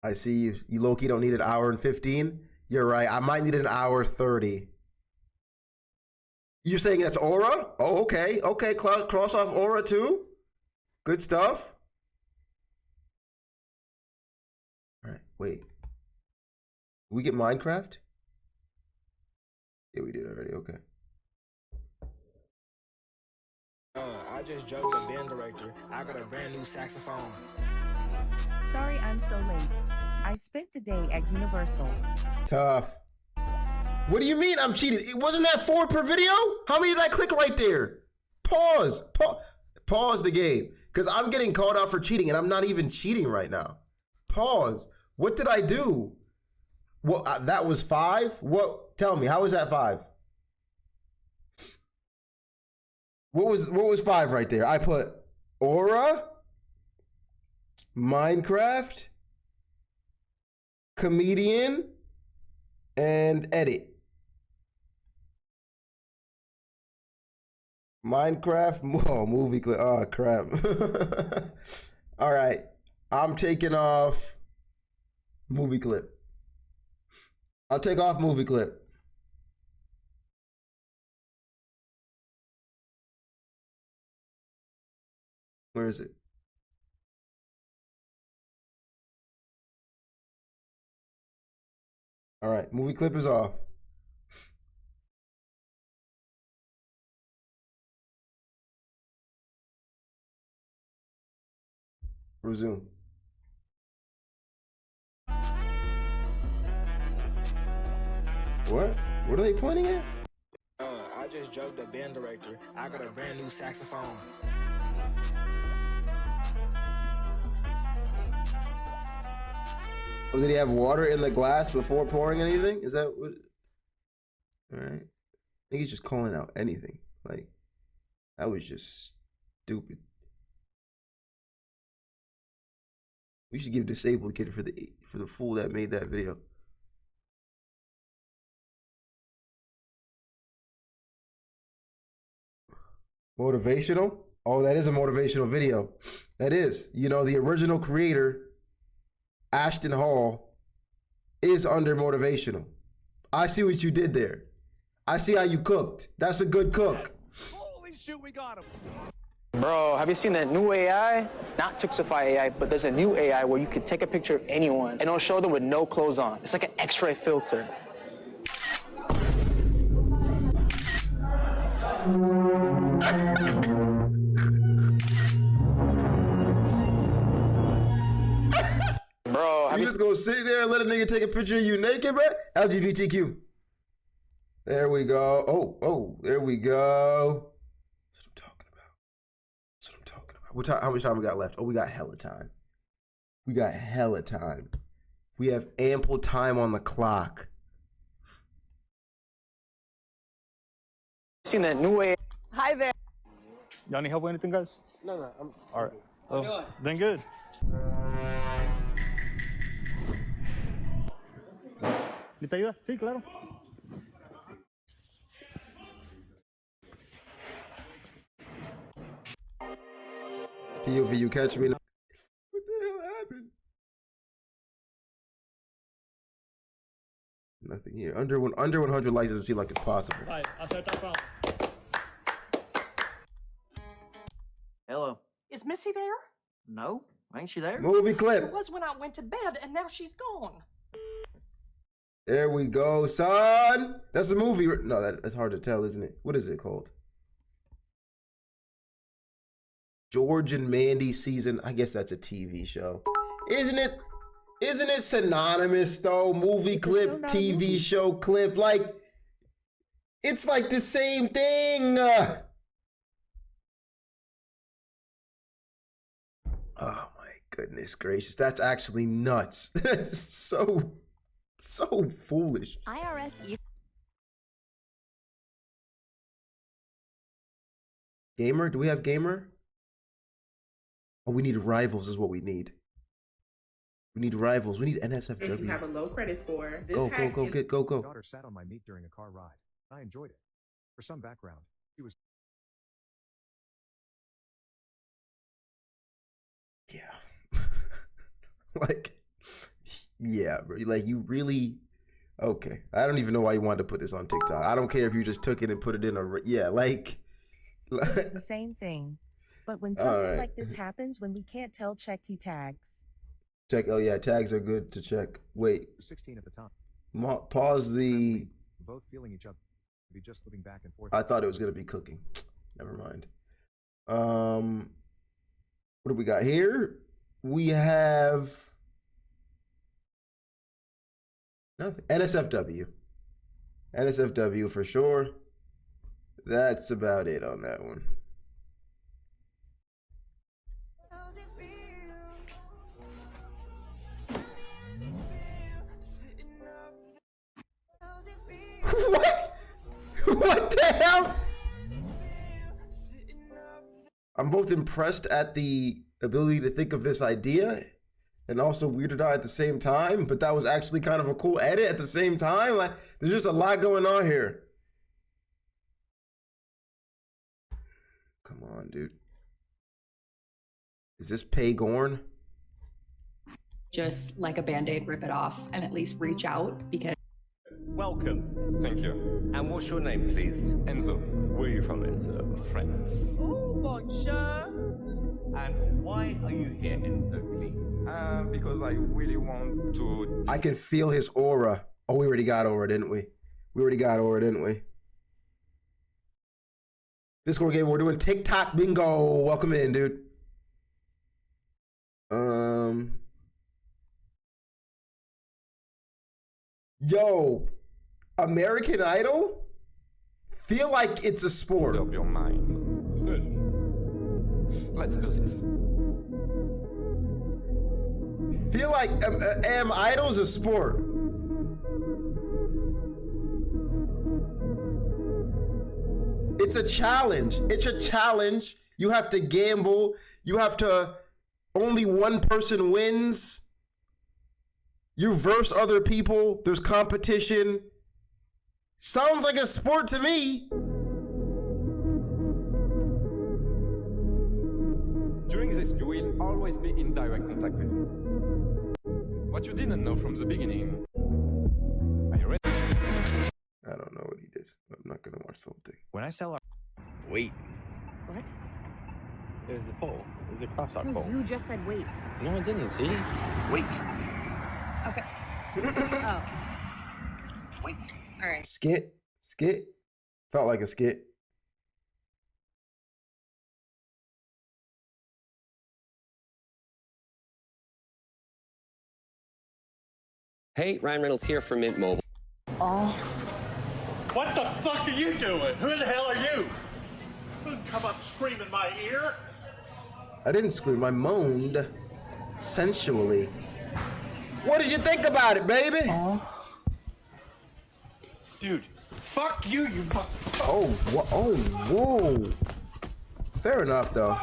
[SPEAKER 2] I see you low-key don't need an hour and 15. You're right. I might need an hour 30. You're saying that's Aura? Oh, okay. Okay, cross off Aura too. Good stuff. All right, wait. Did we get Minecraft? Yeah, we did already. Okay.
[SPEAKER 19] I just joked with band director. I got a brand new saxophone.
[SPEAKER 21] Sorry I'm so late. I spent the day at Universal.
[SPEAKER 2] Tough. What do you mean I'm cheating? It wasn't that 4 per video? How many did I click right there? Pause the game. Because I'm getting called out for cheating and I'm not even cheating right now. Pause. What did I do? Well, that was 5? What? Tell me, how was that 5? What was 5 right there? I put Aura, Minecraft, comedian, and edit. Minecraft, oh, movie clip. Oh, crap. All right. I'm taking off movie clip. I'll take off movie clip. Where is it? All right, movie clip is off. Resume. What? What are they pointing at?
[SPEAKER 19] I just joked the band director. I got a brand new saxophone.
[SPEAKER 2] Oh, did he have water in the glass before pouring anything? Is that what? All right. I think he's just calling out anything. Like, that was just stupid. We should give disabled kid for the fool that made that video. Motivational? Oh, that is a motivational video. That is. You know, the original creator, Ashton Hall, is under motivational. I see what you did there. I see how you cooked. That's a good cook.
[SPEAKER 5] Holy shit, we got him.
[SPEAKER 1] Bro, have you seen that new AI? Not Tuxify AI, but there's a new AI where you can take a picture of anyone and it'll show them with no clothes on. It's like an X-ray filter.
[SPEAKER 2] Bro, you just gonna sit there and let a nigga take a picture of you naked, bro? LGBTQ. There we go. Oh, there we go. That's what I'm talking about. That's what I'm talking about. What time? How much time we got left? Oh, we got hella time. We got hella time. We have ample time on the clock.
[SPEAKER 1] Seen that new AI?
[SPEAKER 5] Hi there.
[SPEAKER 20] Y'all need help with anything, guys?
[SPEAKER 5] No, I'm
[SPEAKER 20] All right. Oh, then good. ¿Te ayuda? Sí, claro.
[SPEAKER 2] POV, you catch me? What the hell happened? Nothing here. Under 100 likes doesn't seem like it's possible.
[SPEAKER 14] Right, I'll start that from.
[SPEAKER 22] Hello.
[SPEAKER 23] Is Missy there?
[SPEAKER 22] No, ain't she there?
[SPEAKER 2] Movie
[SPEAKER 23] It
[SPEAKER 2] clip.
[SPEAKER 23] was when I went to bed, and now she's gone.
[SPEAKER 2] There we go, son. That's a movie. No, that's hard to tell, isn't it? What is it called? George and Mandy season. I guess that's a TV show. Isn't it? Isn't it synonymous though? Movie clip, TV show clip. Like, it's like the same thing. Oh my goodness gracious. That's actually nuts. That's so foolish.
[SPEAKER 24] IRS.
[SPEAKER 2] Gamer? Do we have gamer? Oh, we need rivals is what we need. We need rivals. We need NSFW.
[SPEAKER 25] If you have a low credit score, this
[SPEAKER 2] Go.
[SPEAKER 26] My daughter sat on my meat during a car ride. I enjoyed it. For some background, she was...
[SPEAKER 2] Yeah. Like, yeah, bro. Like, you really... Okay. I don't even know why you wanted to put this on TikTok. I don't care if you just took it and put it in a... Yeah, like...
[SPEAKER 21] It's the same thing. But when something like this happens, when we can't tell, check key tags.
[SPEAKER 2] Check. Oh, yeah. Tags are good to check. Wait.
[SPEAKER 26] 16 at the time.
[SPEAKER 2] Pause the...
[SPEAKER 26] Both feeling each other. Be just living back and forth.
[SPEAKER 2] I thought it was going to be cooking. Never mind. What do we got here? We have... Nothing. NSFW. NSFW for sure. That's about it on that one. What? What the hell? I'm both impressed at the ability to think of this idea and also weirded out at the same time, but that was actually kind of a cool edit at the same time. Like, there's just a lot going on here. Come on, dude. Is this Paygorn?
[SPEAKER 27] Just like a band-aid, rip it off and at least reach out, because
[SPEAKER 28] welcome. Thank you. And what's your name, please? Enzo. Where are you from, Enzo? France.
[SPEAKER 23] Oh, bonjour.
[SPEAKER 28] And why are you here, Enzo, please? Because I really want to...
[SPEAKER 2] I can feel his aura. Oh, we already got over, didn't we? We already got over, didn't we? Discord game, we're doing TikTok bingo. Welcome in, dude. Yo, American Idol? Feel like it's a sport.
[SPEAKER 28] Up your mind. Good. Let's do this.
[SPEAKER 2] Feel like Idol's a sport. It's a challenge. It's a challenge. You have to gamble. You have to, only one person wins. You verse other people. There's competition. Sounds like a sport to me.
[SPEAKER 28] During this, you will always be in direct contact with him. What you didn't know from the beginning. Are you ready?
[SPEAKER 2] I don't know what he did. I'm not gonna watch the whole thing.
[SPEAKER 20] When I sell our...
[SPEAKER 14] Wait.
[SPEAKER 27] What?
[SPEAKER 14] There's the pole. There's the crosswalk
[SPEAKER 27] No,
[SPEAKER 14] pole.
[SPEAKER 27] you just said wait.
[SPEAKER 14] No, I didn't. See? Wait.
[SPEAKER 27] Okay. Oh. Wait. All right.
[SPEAKER 2] Skit. Felt like a skit.
[SPEAKER 4] Hey, Ryan Reynolds here from Mint Mobile.
[SPEAKER 7] Oh. What the fuck are you doing? Who the hell are you? Don't come up screaming my ear.
[SPEAKER 2] I didn't scream. I moaned sensually. What did you think about it, baby?
[SPEAKER 7] Dude, fuck you, you fuck.
[SPEAKER 2] Oh, whoa. Fair enough, though.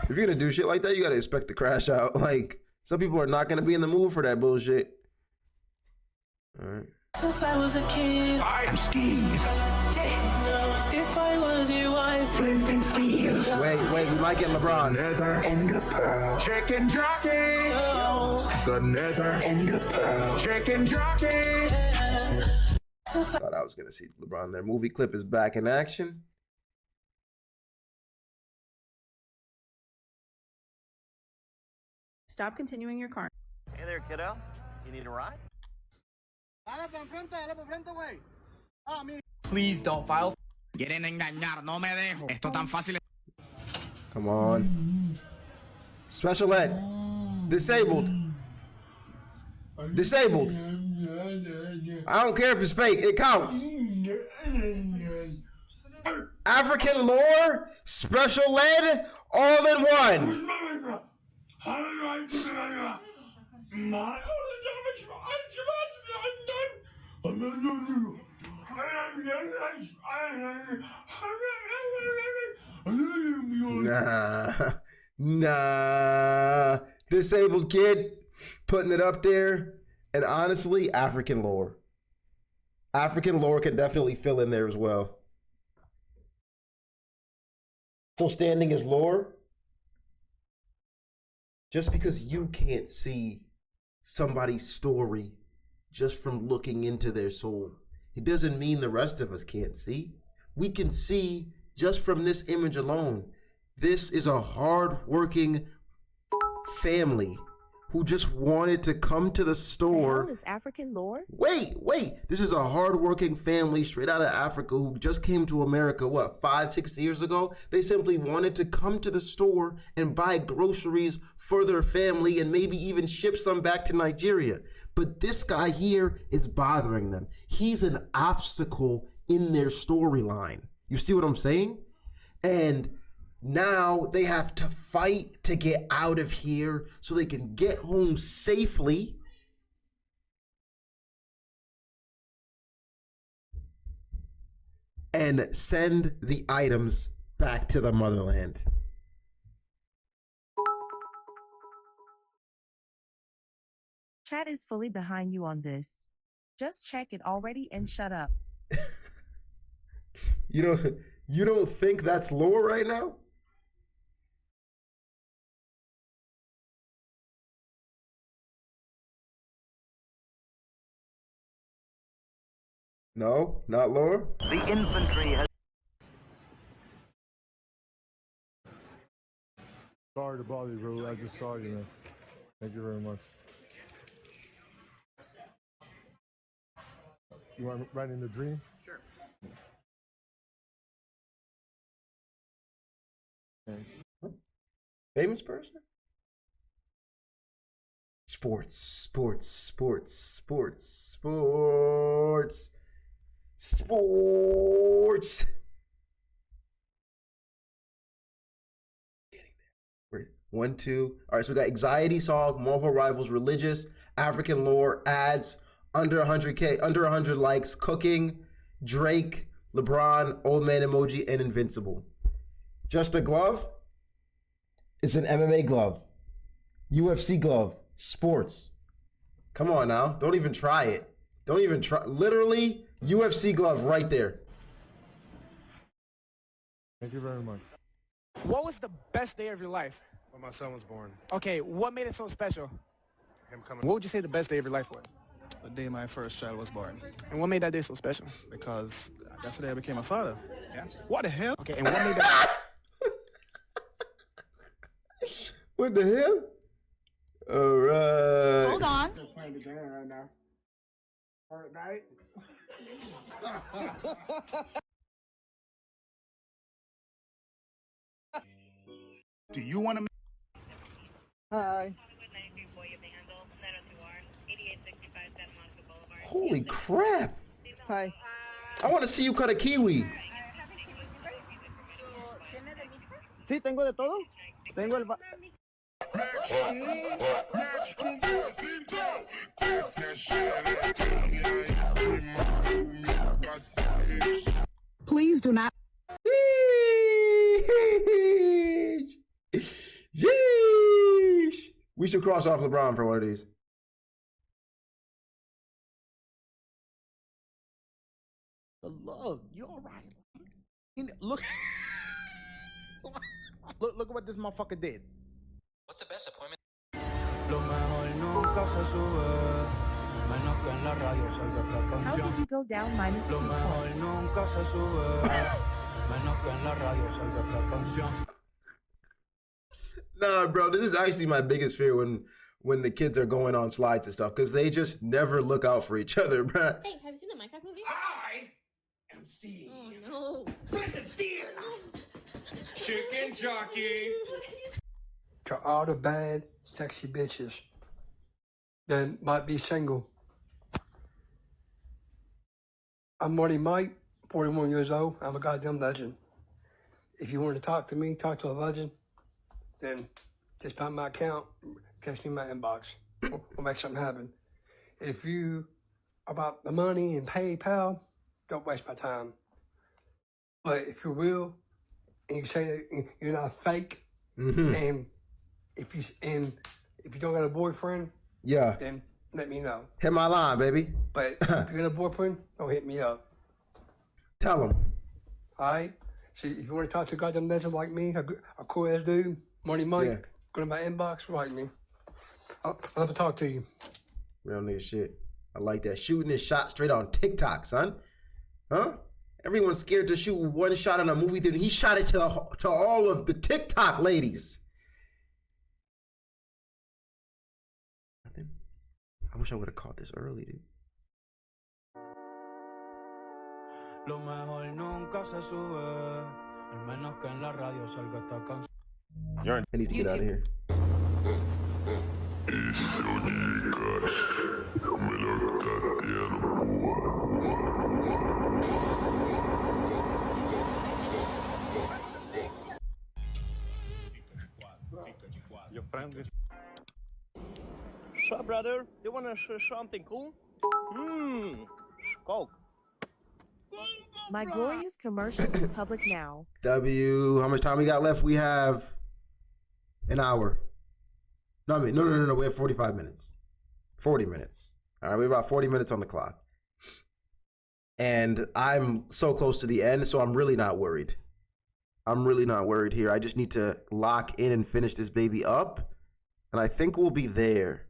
[SPEAKER 2] If you're gonna do shit like that, you gotta expect to crash out. Like, some people are not gonna be in the mood for that bullshit. All right.
[SPEAKER 17] Since I was a kid,
[SPEAKER 7] I am Steve.
[SPEAKER 17] If I was you, I'd flint and steel.
[SPEAKER 2] Wait, we might get LeBron.
[SPEAKER 18] Nether and the pearl.
[SPEAKER 7] Chicken jockey.
[SPEAKER 18] The nether and the pearl.
[SPEAKER 7] Chicken jockey.
[SPEAKER 2] Thought I was gonna see LeBron there. Movie clip is back in action.
[SPEAKER 27] Stop continuing your car.
[SPEAKER 19] Hey there, kiddo. You need a ride?
[SPEAKER 7] Please don't file.
[SPEAKER 17] Quieren engañar, no me dejo. Esto tan fácil.
[SPEAKER 2] Come on. Special ed. Disabled. I don't care if it's fake. It counts. African lore, special ed, all in one. Nah. Disabled kid, putting it up there. And honestly, African lore. African lore can definitely fill in there as well. Still standing as lore. Just because you can't see somebody's story just from looking into their soul, it doesn't mean the rest of us can't see. We can see just from this image alone. This is a hard-working family who just wanted to come to the store.
[SPEAKER 21] The hell is African lore?
[SPEAKER 2] Wait. This is a hardworking family straight out of Africa who just came to America, 5-6 years ago? They simply wanted to come to the store and buy groceries for their family and maybe even ship some back to Nigeria. But this guy here is bothering them. He's an obstacle in their storyline. You see what I'm saying? And now they have to fight to get out of here so they can get home safely. And send the items back to the motherland.
[SPEAKER 21] Chat is fully behind you on this. Just check it already and shut up.
[SPEAKER 2] You don't think that's lore right now? No, not lore.
[SPEAKER 19] The infantry has...
[SPEAKER 18] Sorry to bother you, bro. I just saw you, man. Thank you very much. You want to write in the dream?
[SPEAKER 5] Sure.
[SPEAKER 2] Okay. Famous person? Sports. We're 1, 2. All right, so we got anxiety song, Marvel Rivals, religious, African lore, ads, under 100K, under 100 likes, cooking, Drake, LeBron, old man emoji, and invincible. Just a glove? It's an MMA glove. UFC glove. Sports. Come on now. Don't even try it. Don't even try. Literally, UFC glove right there.
[SPEAKER 18] Thank you very much.
[SPEAKER 19] What was the best day of your life?
[SPEAKER 8] When my son was born.
[SPEAKER 19] Okay, what made it so special?
[SPEAKER 8] Him coming.
[SPEAKER 19] What would you say the best day of your life was?
[SPEAKER 8] The day my first child was born.
[SPEAKER 19] And what made that day so special?
[SPEAKER 8] Because that's the day I became a father.
[SPEAKER 19] Yeah.
[SPEAKER 8] What the hell?
[SPEAKER 19] Okay, and what made that...
[SPEAKER 2] What the hell? All right.
[SPEAKER 23] Hold on.
[SPEAKER 5] They're playing the game right now. Fortnite.
[SPEAKER 28] Do you want to?
[SPEAKER 5] Hi.
[SPEAKER 2] Holy crap.
[SPEAKER 5] Hi.
[SPEAKER 2] I want to see you cut a kiwi.
[SPEAKER 5] Sí, tengo de todo. Tengo el...
[SPEAKER 23] Please do not.
[SPEAKER 2] Yeesh. We should cross off LeBron for one of these.
[SPEAKER 10] Look, you're all right. Look. Look at what this motherfucker did.
[SPEAKER 17] What's the best appointment?
[SPEAKER 21] How did you go down minus 2 points?
[SPEAKER 2] Nah, bro, this is actually my biggest fear when the kids are going on slides and stuff, because they just never look out for each other, bro.
[SPEAKER 11] Hey, have you seen the Minecraft movie?
[SPEAKER 28] I am Steve.
[SPEAKER 11] Oh no.
[SPEAKER 28] Printed Steel. Chicken jockey.
[SPEAKER 12] To all the bad, sexy bitches that might be single. I'm Marty Mike, 41 years old. I'm a goddamn legend. If you want to talk to me, talk to a legend, then just find my account, text me in my inbox. We'll make something happen. If you about the money and PayPal, don't waste my time. But if you're real and you say that you're not fake, and if you don't got a boyfriend,
[SPEAKER 2] Yeah.
[SPEAKER 12] then let me know.
[SPEAKER 2] Hit my line, baby.
[SPEAKER 12] But if you got a boyfriend, don't hit me up.
[SPEAKER 2] Tell him.
[SPEAKER 12] All right? See, if you want to talk to a goddamn legend like me, a cool ass dude, Marty Mike,
[SPEAKER 2] Yeah.
[SPEAKER 12] go to my inbox, write me. I'll have to talk to you.
[SPEAKER 2] Real nigga shit. I like that. Shooting this shot straight on TikTok, son. Huh? Everyone's scared to shoot one shot on a movie theater. He shot it to all of the TikTok ladies. Nothing. I wish I would have caught this early, dude.
[SPEAKER 17] Lo mejor nunca se sube, al menos que en la radio salga esta canción.
[SPEAKER 2] I need to get out of here.
[SPEAKER 28] Your friend is.
[SPEAKER 5] What's up, brother? You want something cool? Coke.
[SPEAKER 21] My glorious commercial is public now.
[SPEAKER 2] W, how much time we got left? We have an hour. No, no. We have 45 minutes. 40 minutes. All right, we have about 40 minutes on the clock. And I'm so close to the end, so I'm really not worried. I'm really not worried here. I just need to lock in and finish this baby up. And I think we'll be there.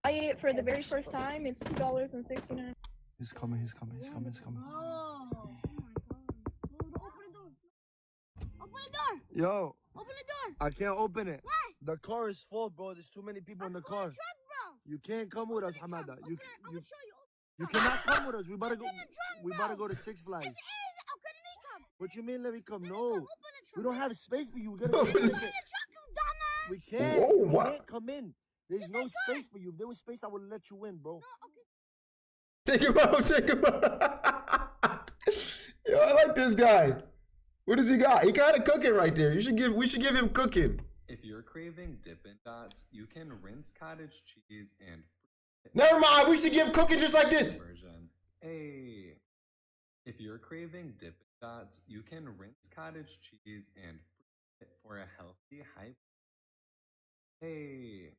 [SPEAKER 23] I ate for the very first time. It's $2.69.
[SPEAKER 20] He's coming.
[SPEAKER 23] Oh my god. Open the door!
[SPEAKER 10] Yo,
[SPEAKER 23] Open the door!
[SPEAKER 10] I can't open it.
[SPEAKER 23] Why?
[SPEAKER 10] The car is full, bro. There's too many people in the car.
[SPEAKER 23] Truck, bro!
[SPEAKER 10] You can't come with us, Hamada.
[SPEAKER 23] I'm gonna show you.
[SPEAKER 10] You cannot come with us. We better go. We better go to Six Flags. What you mean? Let me come? No, we don't have space for you. We gotta. We can't.
[SPEAKER 2] Whoa,
[SPEAKER 10] You
[SPEAKER 2] what?
[SPEAKER 10] can't come in. There's no space for you. If there was space, I would let you in, bro.
[SPEAKER 2] Take him out. Take him out. Yo, I like this guy. What does he got? He got a cooking right there. We should give him cooking.
[SPEAKER 28] If you're craving Dippin' Dots, you can rinse cottage cheese and.
[SPEAKER 2] Never mind. We should give cooking just like this.
[SPEAKER 28] Version. Hey. If you're craving Dippin' Dots, you can rinse cottage cheese and it for a healthy high. Hey.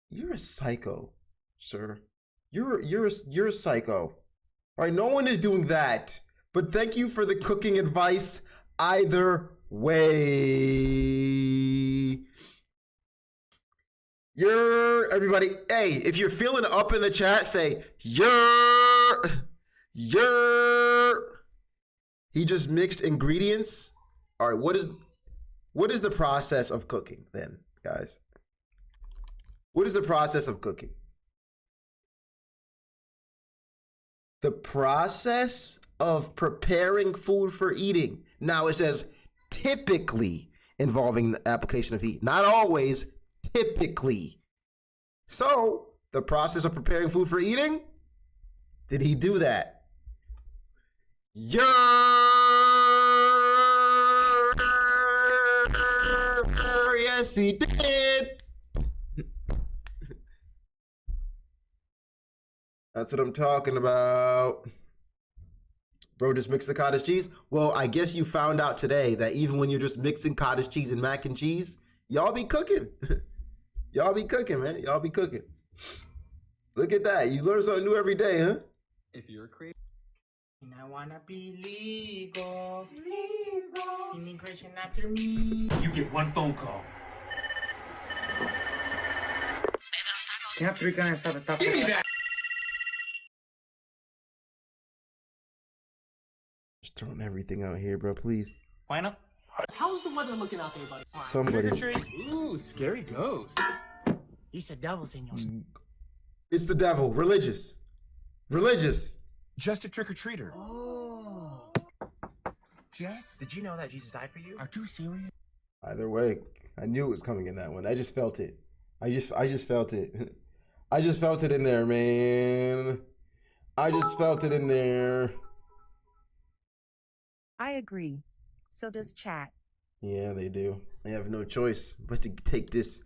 [SPEAKER 2] You're a psycho, sir. You're a psycho. All right, no one is doing that. But thank you for the cooking advice either way. Everybody, hey, if you're feeling up in the chat, say he just mixed ingredients. All right, what is the process of cooking then, guys? What is the process of cooking? The process of preparing food for eating. Now it says typically involving the application of heat. Not always, typically. So, the process of preparing food for eating? Did he do that? Yes, he did. That's what I'm talking about. Bro, just mix the cottage cheese? Well, I guess you found out today that even when you're just mixing cottage cheese and mac and cheese, y'all be cooking. Y'all be cooking, man. Y'all be cooking. Look at that. You learn something new every day, huh?
[SPEAKER 28] If you're craving.
[SPEAKER 3] And I wanna be legal. Immigration after me.
[SPEAKER 7] You get one phone call.
[SPEAKER 3] Can I have 3 carne asada tacos?
[SPEAKER 7] Give me that.
[SPEAKER 2] Just throwing everything out here, bro, please.
[SPEAKER 3] Why not? How's the weather looking out there, buddy?
[SPEAKER 2] Somebody.
[SPEAKER 3] Ooh, scary ghost. He's the devil, señor.
[SPEAKER 2] It's the devil. Religious. Religious.
[SPEAKER 3] Just a trick-or-treater. Oh. Jess, did you know that Jesus died for you? Are you serious?
[SPEAKER 2] Either way, I knew it was coming in that one. I just felt it. I just felt it. I just felt it in there, man. I just felt it in there.
[SPEAKER 21] I agree. So does chat.
[SPEAKER 2] Yeah, they do. They have no choice but to take this,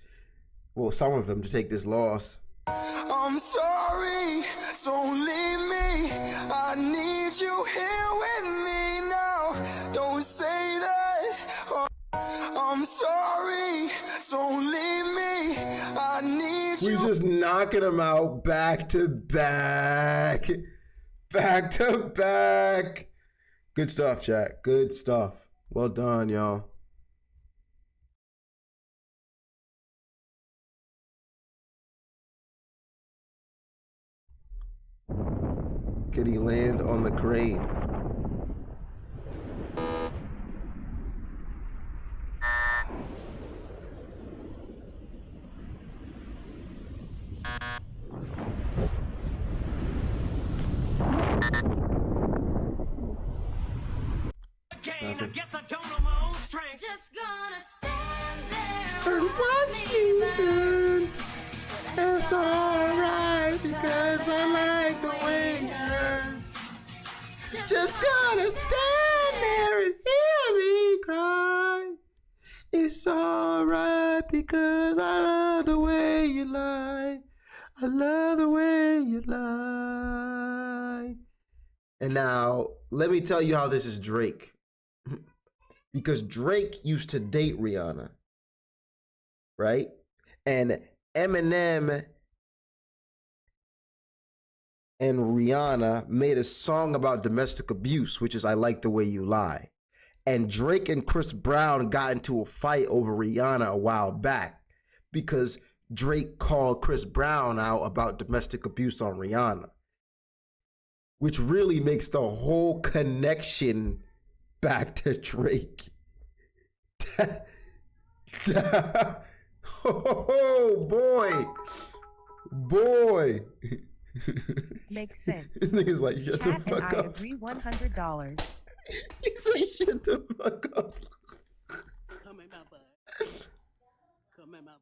[SPEAKER 2] well, some of them to take this loss.
[SPEAKER 17] I'm sorry, don't leave me. I need you here with me now. Don't say that. I'm sorry, don't leave me. I need you.
[SPEAKER 2] We just knocking them out back to back. Back to back. Good stuff, chat. Good stuff. Well done, y'all. Could he land on the crane?
[SPEAKER 17] I guess I don't know my own strength. Just gonna stand there
[SPEAKER 2] and watch me burn. That's alright because I like the way it hurts. Just gonna stand there and hear me cry. It's alright because I love the way you lie. I love the way you lie. And now, let me tell you how this is Drake. Because Drake used to date Rihanna, right? And Eminem and Rihanna made a song about domestic abuse, which is I Like the Way You Lie. And Drake and Chris Brown got into a fight over Rihanna a while back because Drake called Chris Brown out about domestic abuse on Rihanna, which really makes the whole connection back to Drake. Oh boy. Boy.
[SPEAKER 21] Makes sense.
[SPEAKER 2] This nigga's like, shut
[SPEAKER 21] Chat
[SPEAKER 2] the fuck
[SPEAKER 21] and I
[SPEAKER 2] up.
[SPEAKER 21] agree $100.
[SPEAKER 2] He's like, shut the fuck up.
[SPEAKER 1] Come in my butt. Come in my butt.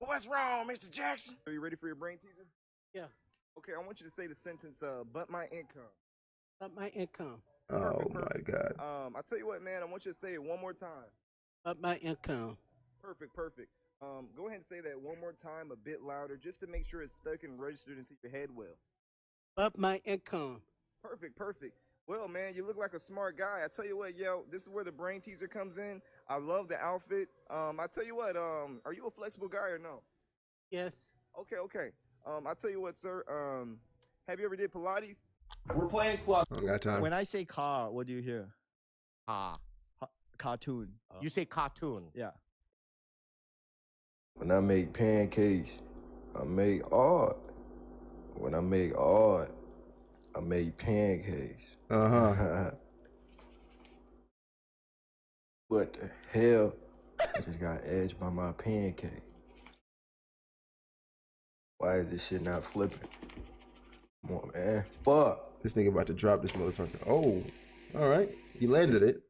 [SPEAKER 19] What's wrong, Mr. Jackson? Are you ready for your brain teaser?
[SPEAKER 1] Yeah.
[SPEAKER 19] Okay, I want you to say the sentence, but my income.
[SPEAKER 1] But my income.
[SPEAKER 2] Oh my God.
[SPEAKER 19] I'll tell you what, man, I want you to say it one more time.
[SPEAKER 1] But my income.
[SPEAKER 19] Perfect. Go ahead and say that one more time, a bit louder, just to make sure it's stuck and registered into your head well.
[SPEAKER 1] But my income.
[SPEAKER 19] Perfect. Well, man, you look like a smart guy. I tell you what, yo, this is where the brain teaser comes in. I love the outfit. I tell you what, are you a flexible guy or no?
[SPEAKER 1] Yes.
[SPEAKER 19] Okay. I tell you what, sir. Have you ever did Pilates?
[SPEAKER 3] We're playing club.
[SPEAKER 2] I don't got time.
[SPEAKER 10] When I say car, what do you hear? Cartoon.
[SPEAKER 3] You say cartoon.
[SPEAKER 10] Yeah.
[SPEAKER 6] When I make pancakes, I make art. When I make art, I make pancakes. What the hell? I just got edged by my pancake. Why is this shit not flipping? Come on, man. Fuck.
[SPEAKER 2] This nigga about to drop this motherfucker. Oh, all right. You landed it.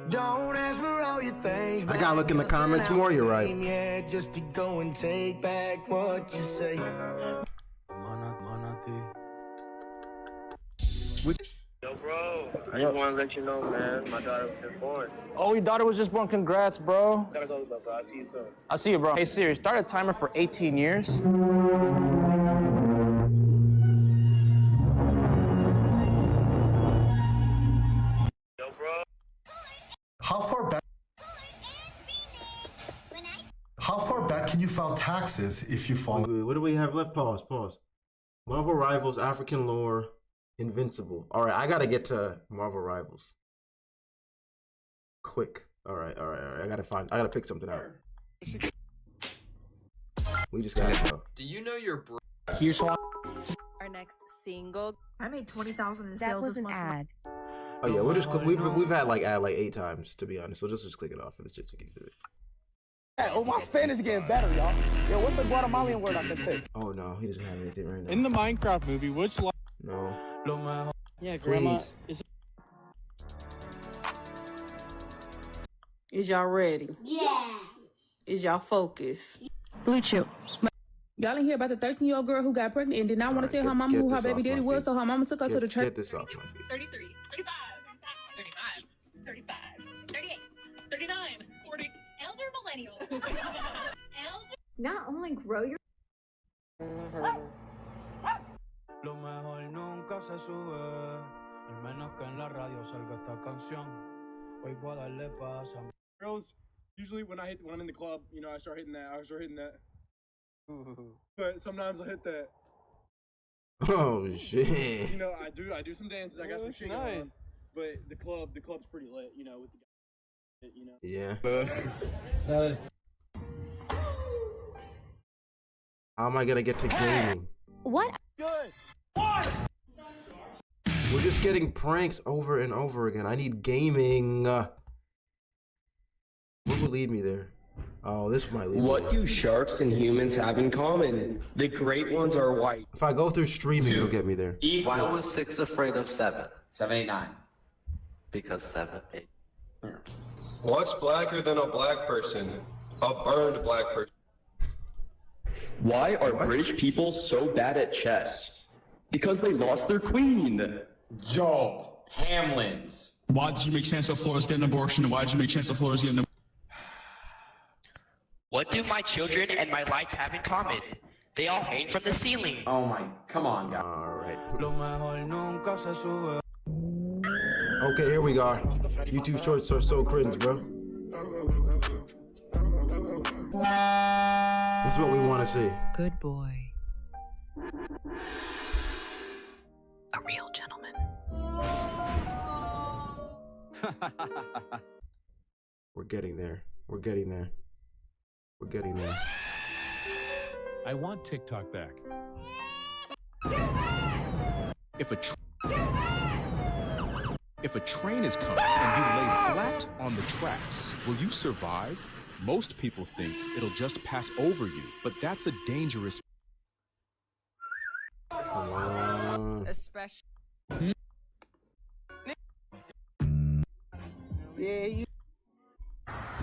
[SPEAKER 17] Don't ask for all your things.
[SPEAKER 2] I gotta look in the comments more, you're right.
[SPEAKER 17] Yeah, just to go and take back what you say.
[SPEAKER 9] Yo, bro, I just want to let you know, man, my daughter was just born.
[SPEAKER 14] Oh, your daughter was just born. Congrats, bro.
[SPEAKER 9] Gotta go, bro. I'll see you soon.
[SPEAKER 14] I'll see you, bro. Hey, Siri, start a timer for 18 years.
[SPEAKER 9] Yo, bro.
[SPEAKER 7] How far back can you file taxes if you fall?
[SPEAKER 2] Wait, what do we have left? Pause. Marvel Rivals, African Lore, Invincible. All right, I gotta get to Marvel Rivals. Quick. All right. I gotta pick something out. We just gotta go.
[SPEAKER 13] Do you know your bro?
[SPEAKER 15] Here's what.
[SPEAKER 16] Our next single.
[SPEAKER 21] I made $20,000 in sales. That was an ad.
[SPEAKER 2] Oh yeah, we've had like ad like 8 times to be honest. So just click it off for this shit to get through it.
[SPEAKER 5] Hey, oh, my Spanish is getting better, y'all. Yo, what's the Guatemalan word I can say?
[SPEAKER 2] Oh no, he doesn't have anything right now.
[SPEAKER 24] In the Minecraft movie, which line?
[SPEAKER 2] No.
[SPEAKER 5] Yeah, Grandma.
[SPEAKER 25] Is y'all ready?
[SPEAKER 21] Yeah.
[SPEAKER 25] Is y'all focused?
[SPEAKER 21] Blue Chew.
[SPEAKER 25] Y'all ain't hear about the 13-year-old girl who got pregnant and did not want to tell her mama who her baby daddy was, so her mama took her to the church.
[SPEAKER 2] Get this off my feet.
[SPEAKER 23] 33, 35, 35, 38, 39, 40. Elder millennial. Elder.
[SPEAKER 21] Not only grow your.
[SPEAKER 17] Lo mejor nunca se sube, al menos que en la radio salga esta canción. Hoy voy a darle paz a mi.
[SPEAKER 5] Girls, usually when I'm in the club, you know, I start hitting that. But sometimes I hit that.
[SPEAKER 2] Oh shit.
[SPEAKER 5] You know, I do some dances. I got some shit going on. But the club's pretty lit, you know, with the guys, you know.
[SPEAKER 2] Yeah. How am I gonna get to gaming?
[SPEAKER 21] What?
[SPEAKER 5] Good.
[SPEAKER 2] We're just getting pranks over and over again. I need gaming. What will lead me there? Oh, this might lead me
[SPEAKER 4] What
[SPEAKER 2] there.
[SPEAKER 4] do sharks and humans have in common? The great ones are white.
[SPEAKER 2] If I go through streaming, it'll get me there.
[SPEAKER 9] Why was 6 afraid of 7?
[SPEAKER 3] 7, 8, 9.
[SPEAKER 9] Because 7, 8.
[SPEAKER 29] What's blacker than a black person? A burned black person.
[SPEAKER 4] Why are British people so bad at chess? Because they lost their queen.
[SPEAKER 3] Yo, Hamlins.
[SPEAKER 30] Why did you make Chancellor Flores get an abortion? Why did you make Chancellor Flores get an abortion?
[SPEAKER 9] What do my children and my lights have in common? They all hang from the ceiling.
[SPEAKER 3] Oh my, come on, guys.
[SPEAKER 2] Alright.
[SPEAKER 17] Lo mejor nunca se sube.
[SPEAKER 2] Okay, here we go. YouTube shorts are so cringe, bro. This is what we want to see.
[SPEAKER 21] Good boy. A real gentleman.
[SPEAKER 2] We're getting there. We're getting there. We're getting there.
[SPEAKER 18] I want TikTok back.
[SPEAKER 8] If a train is coming and you lay flat on the tracks, will you survive? Most people think it'll just pass over you, but that's a dangerous.
[SPEAKER 16] Especially.
[SPEAKER 3] Yeah, you.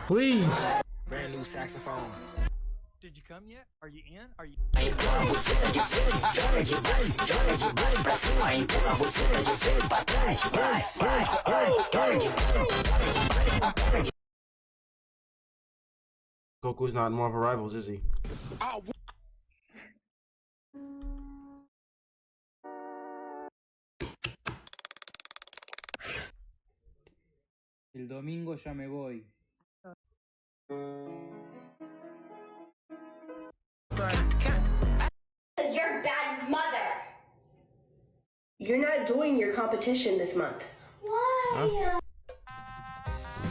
[SPEAKER 2] Please.
[SPEAKER 3] Brand new saxophone.
[SPEAKER 11] Did you come yet? Are you in? Are you?
[SPEAKER 2] Goku's not in Marvel Rivals, is he?
[SPEAKER 12] El domingo ya me voy.
[SPEAKER 13] You're a bad mother.
[SPEAKER 15] You're not doing your competition this month.
[SPEAKER 13] Why?
[SPEAKER 2] Oh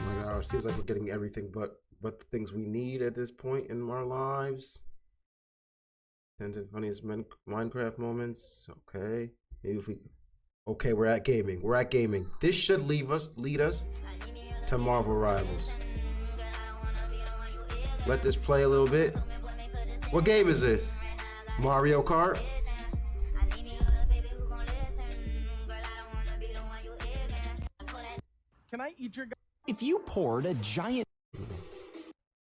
[SPEAKER 2] my gosh, seems like we're getting everything but the things we need at this point in our lives. 10 funniest Minecraft moments. Okay. Maybe if we okay, we're at gaming. We're at gaming. This should lead us to Marvel Rivals. Let this play a little bit. What game is this? Mario Kart?
[SPEAKER 5] Can I eat your guy?
[SPEAKER 3] If you poured a giant.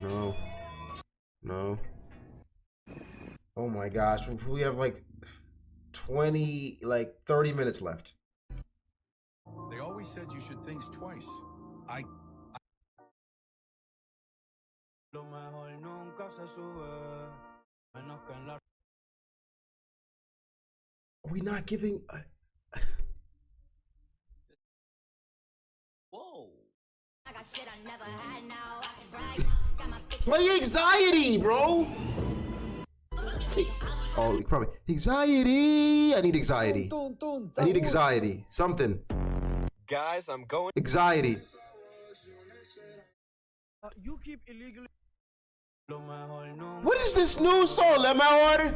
[SPEAKER 2] No. No. Oh my gosh. We have like 30 minutes left.
[SPEAKER 18] They always said you should think twice.
[SPEAKER 2] Are we not giving...
[SPEAKER 3] Whoa.
[SPEAKER 2] Play anxiety, bro. Oh, probably anxiety. I need anxiety. I need anxiety. Something.
[SPEAKER 20] Guys, I'm going.
[SPEAKER 2] Anxiety.
[SPEAKER 5] You keep illegally.
[SPEAKER 2] What is this new song, Lemon?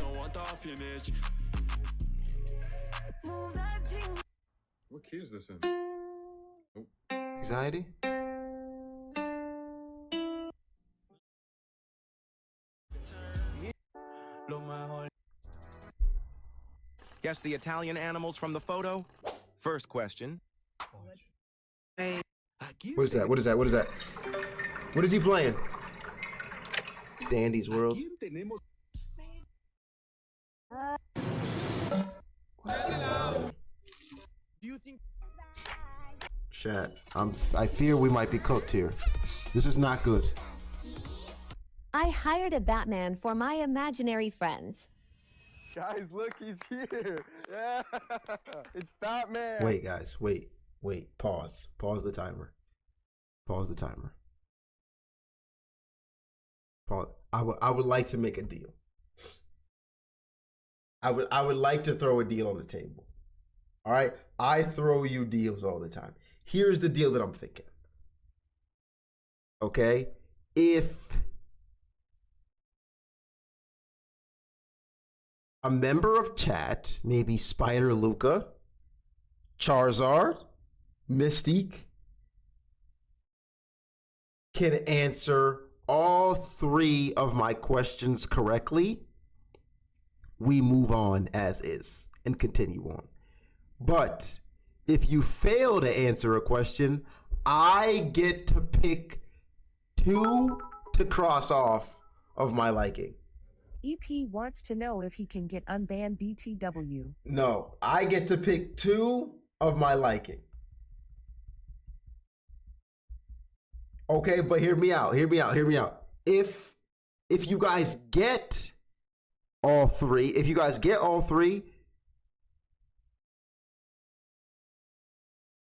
[SPEAKER 18] What key is this in? Oh.
[SPEAKER 2] Anxiety.
[SPEAKER 3] Guess the Italian animals from the photo? First question.
[SPEAKER 2] What is that? What is that? What is that? What is he playing? Dandy's World.
[SPEAKER 5] Do you think?
[SPEAKER 2] Chat. I fear we might be cooked here. This is not good.
[SPEAKER 22] I hired a Batman for my imaginary friends.
[SPEAKER 5] Guys, look, he's here. Yeah, it's Batman.
[SPEAKER 2] Wait, guys. Wait. Pause. Pause the timer. Pause the timer. Pause. I would like to make a deal. I would like to throw a deal on the table. All right? I throw you deals all the time. Here's the deal that I'm thinking. Okay? If a member of chat, maybe Spider Luca, Charizard, Mystique, can answer all 3 of my questions correctly, we move on as is and continue on. But if you fail to answer a question, I get to pick 2 to cross off of my liking.
[SPEAKER 21] EP wants to know if he can get unbanned BTW.
[SPEAKER 2] No, I get to pick 2 of my liking. Okay, but hear me out. If you guys get all 3,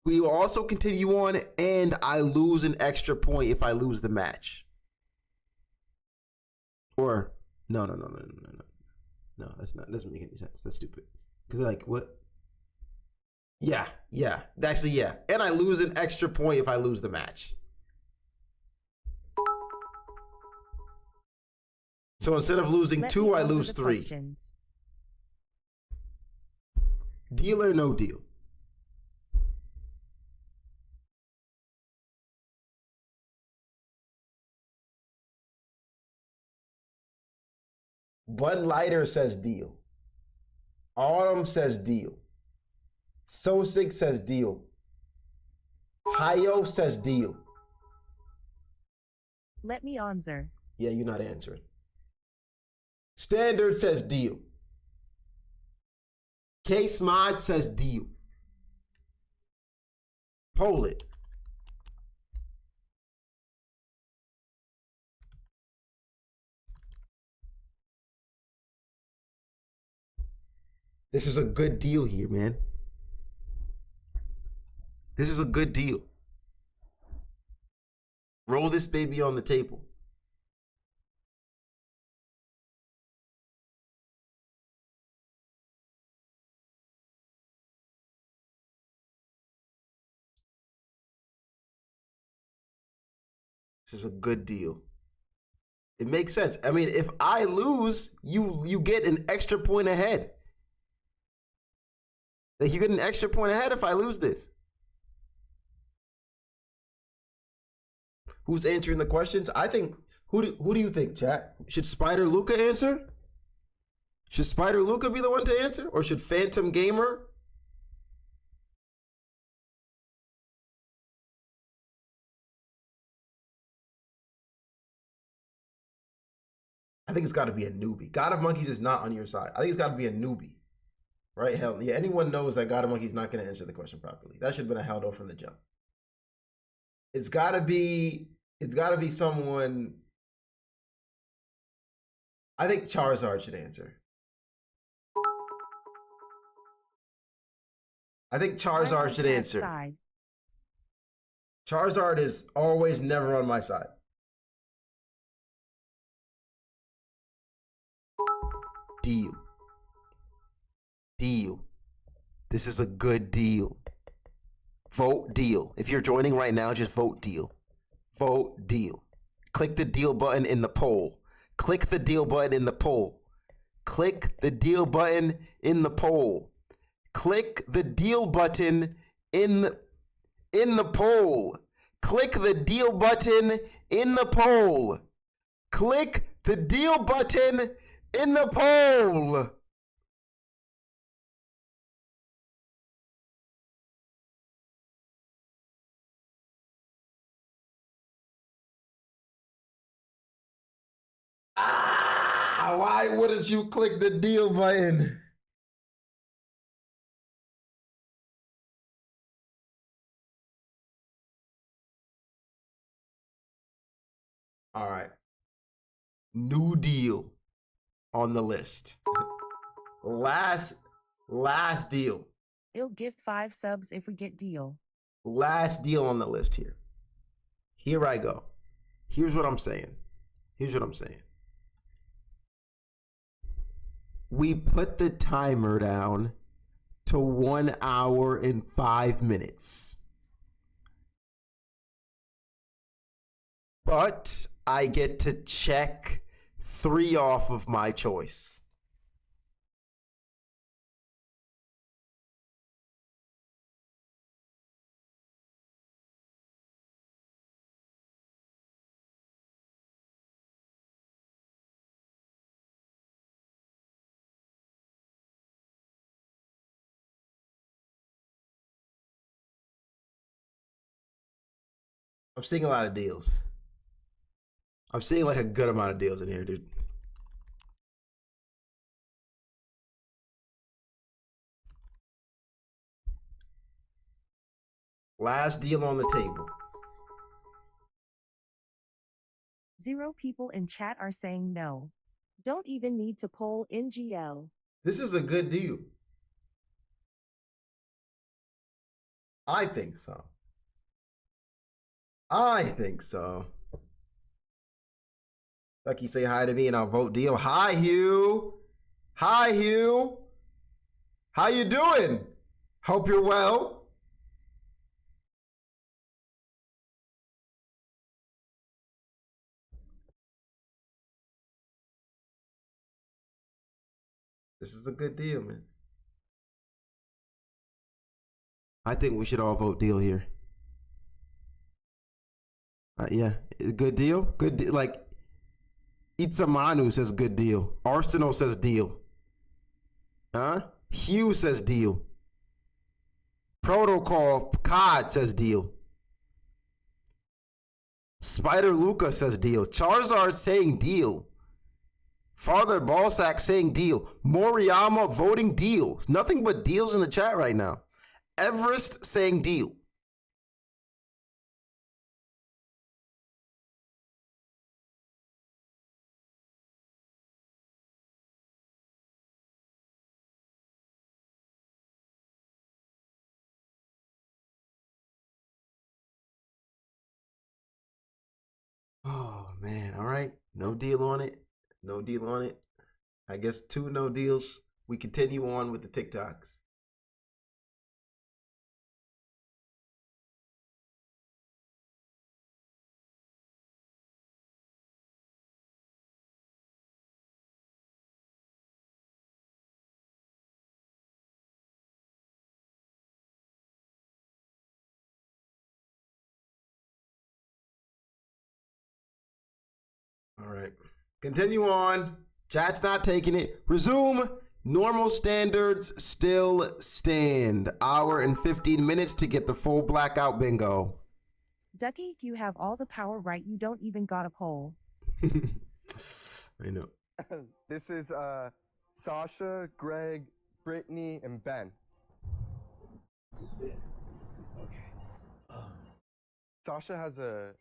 [SPEAKER 2] we will also continue on, and I lose an extra point if I lose the match. Or no, that's not. Doesn't make any sense. That's stupid. Because like what? Yeah. Actually, yeah. And I lose an extra point if I lose the match. So instead of losing 2, I lose 3.
[SPEAKER 21] Questions.
[SPEAKER 2] Deal or no deal? Bud Lighter says deal. Autumn says deal. Sosig says deal. Hayo says deal.
[SPEAKER 21] Let me answer.
[SPEAKER 2] Yeah, you're not answering. Standard says deal. Case Mod says deal. Poll it. This is a good deal here, man. This is a good deal. Roll this baby on the table. This is a good deal. It makes sense. I mean, if I lose, you get an extra point ahead. Like, you get an extra point ahead if I lose this. Who's answering the questions? I think, who do you think, chat? Should Spider Luca answer? Should Spider Luca be the one to answer? Or should Phantom Gamer? I think it's got to be a newbie. God of Monkeys is not on your side. I think it's got to be a newbie. Right? Hell, yeah, anyone knows that God of Monkeys is not going to answer the question properly. That should have been a held over from the jump. It's got to be someone. I think Charizard should answer. I think Charizard should answer.
[SPEAKER 21] Side.
[SPEAKER 2] Charizard is always never on my side. Deal. Deal. This is a good deal. Vote deal. If you're joining right now, just vote deal. Vote deal. Click the deal button in the poll. Click the deal button in the poll. Click the deal button in the poll. Click the deal button in the poll. Click the deal button in the poll. Click the deal button in the poll. Why wouldn't you click the deal button? All right. New deal on the list. Last deal.
[SPEAKER 21] It'll give 5 subs if we get deal.
[SPEAKER 2] Last deal on the list here. Here I go. Here's what I'm saying. We put the timer down to 1 hour and 5 minutes. But I get to check 3 off of my choice. I'm seeing a lot of deals. I'm seeing like a good amount of deals in here, dude. Last deal on the table.
[SPEAKER 21] 0 people in chat are saying no. Don't even need to poll NGL.
[SPEAKER 2] This is a good deal. I think so. Ducky, say hi to me and I'll vote deal. Hi, Hugh. How you doing? Hope you're well. This is a good deal, man. I think we should all vote deal here. Yeah, good deal. Good deal. Like, Itzamanu says good deal. Arsenal says deal. Huh? Hugh says deal. Protocol COD says deal. Spider Luca says deal. Charizard saying deal. Father Ballsack saying deal. Moriyama voting deal. Nothing but deals in the chat right now. Everest saying deal. Oh man, all right. No deal on it. No deal on it. I guess 2 no deals. We continue on with the TikToks. All right. Continue on. Chat's not taking it. Resume. Normal standards still stand. Hour and 15 minutes to get the full blackout bingo.
[SPEAKER 21] Ducky, you have all the power, right? You don't even got a poll.
[SPEAKER 2] I know.
[SPEAKER 20] This is Sasha, Greg, Brittany, and Ben. Okay. Sasha has a.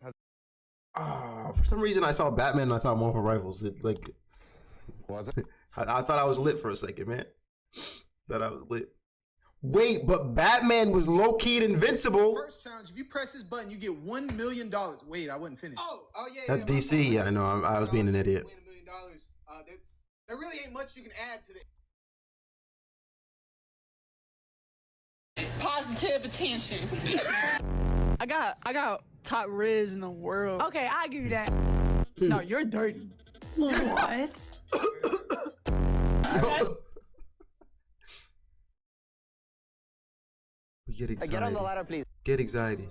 [SPEAKER 2] For some reason, I saw Batman and I thought Marvel Rivals.
[SPEAKER 20] Was it?
[SPEAKER 2] I thought I was lit for a second, man. Thought I was lit. Wait, but Batman was low-key and invincible.
[SPEAKER 1] First challenge, if you press this button, you get $1 million. Wait, I wasn't finished. Oh yeah.
[SPEAKER 2] That's DC. Yeah, I know. I was being an idiot.
[SPEAKER 1] Win $1 million. There really ain't much you can add to the.
[SPEAKER 6] Positive attention. I got top riz in the world.
[SPEAKER 25] Okay, I give you that.
[SPEAKER 6] No, you're dirty.
[SPEAKER 25] What?
[SPEAKER 2] We get excited.
[SPEAKER 3] Get on the ladder, please.
[SPEAKER 2] Get anxiety.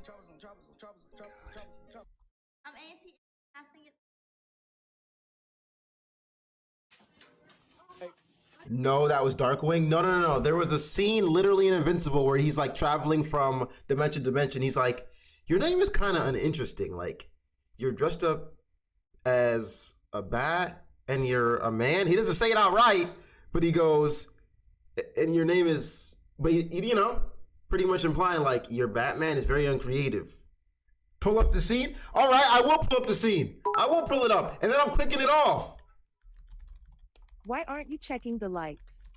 [SPEAKER 13] I'm anti-passing it.
[SPEAKER 2] No, that was Darkwing. No. There was a scene literally in Invincible where he's like traveling from dimension to dimension. He's like, your name is kind of uninteresting. Like, you're dressed up as a bat and you're a man. He doesn't say it outright, but he goes, and your name is, but you know, pretty much implying like your Batman is very uncreative. Pull up the scene. All right, I will pull up the scene. I will pull it up, and then I'm clicking it off.
[SPEAKER 21] Why aren't you checking the likes?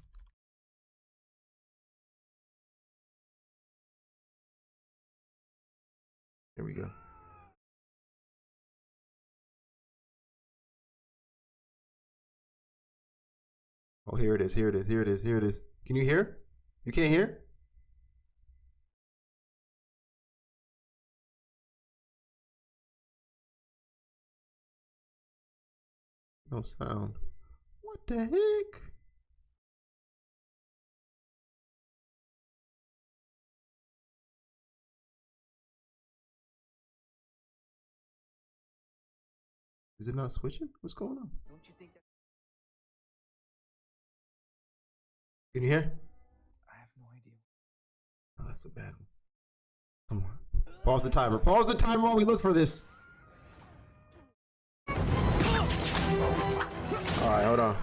[SPEAKER 2] Here we go. Oh, here it is. Here it is. Here it is. Here it is. Can you hear? You can't hear? No sound. What the heck? Is it not switching? What's going on?
[SPEAKER 3] Don't you think that?
[SPEAKER 2] Can you hear?
[SPEAKER 3] I have no idea.
[SPEAKER 2] Oh, that's a bad one. Come on. Pause the timer. Pause the timer while we look for this. All right, hold on.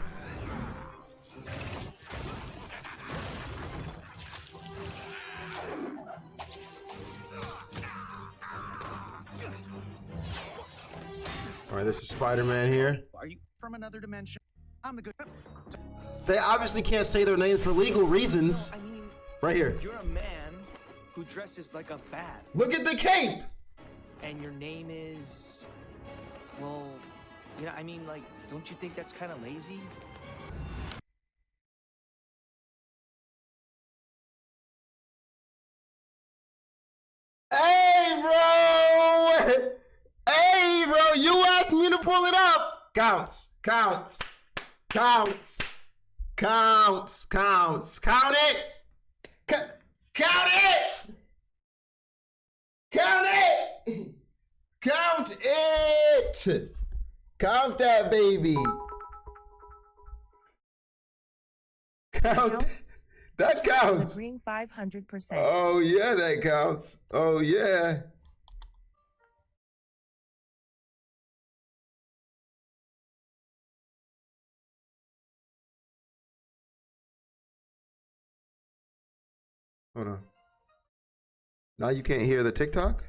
[SPEAKER 2] All right, this is Spider-Man here.
[SPEAKER 3] Are you from another dimension? I'm the good.
[SPEAKER 2] They obviously can't say their names for legal reasons.
[SPEAKER 3] I mean,
[SPEAKER 2] right here.
[SPEAKER 3] You're a man who dresses like a bat.
[SPEAKER 2] Look at the cape.
[SPEAKER 3] And your name is, well, you know, I mean, like, don't you think that's kind of lazy?
[SPEAKER 2] Hey, bro! Hey, bro! You asked me to pull it up. Counts. Count it. Count it. Count it. Count that, baby. Count. That counts.
[SPEAKER 21] Agreeing 500%.
[SPEAKER 2] Oh yeah, that counts. Oh yeah. Hold on. Now you can't hear the TikTok?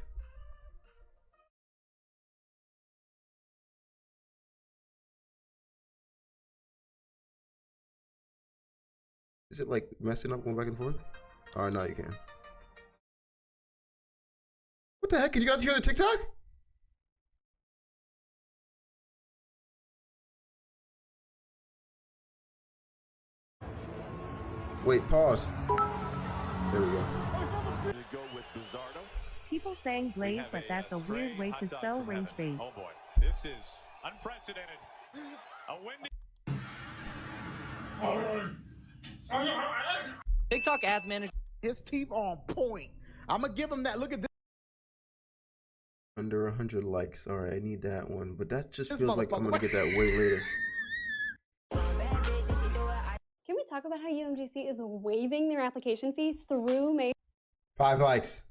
[SPEAKER 2] Is it like messing up, going back and forth? All right, now you can. What the heck? Can you guys hear the TikTok? Wait, pause. There we go.
[SPEAKER 21] People saying Blaze, but that's a weird way to spell rage bait.
[SPEAKER 7] Oh boy, this is unprecedented. A windy.
[SPEAKER 1] TikTok ads manager. His teeth on point. I'm gonna give him that. Look at this.
[SPEAKER 2] Under 100 likes. All right, I need that one, but that just feels like I'm gonna get that way later.
[SPEAKER 10] Can we talk about how UMGC is waiving their application fee through May?
[SPEAKER 2] 5 likes.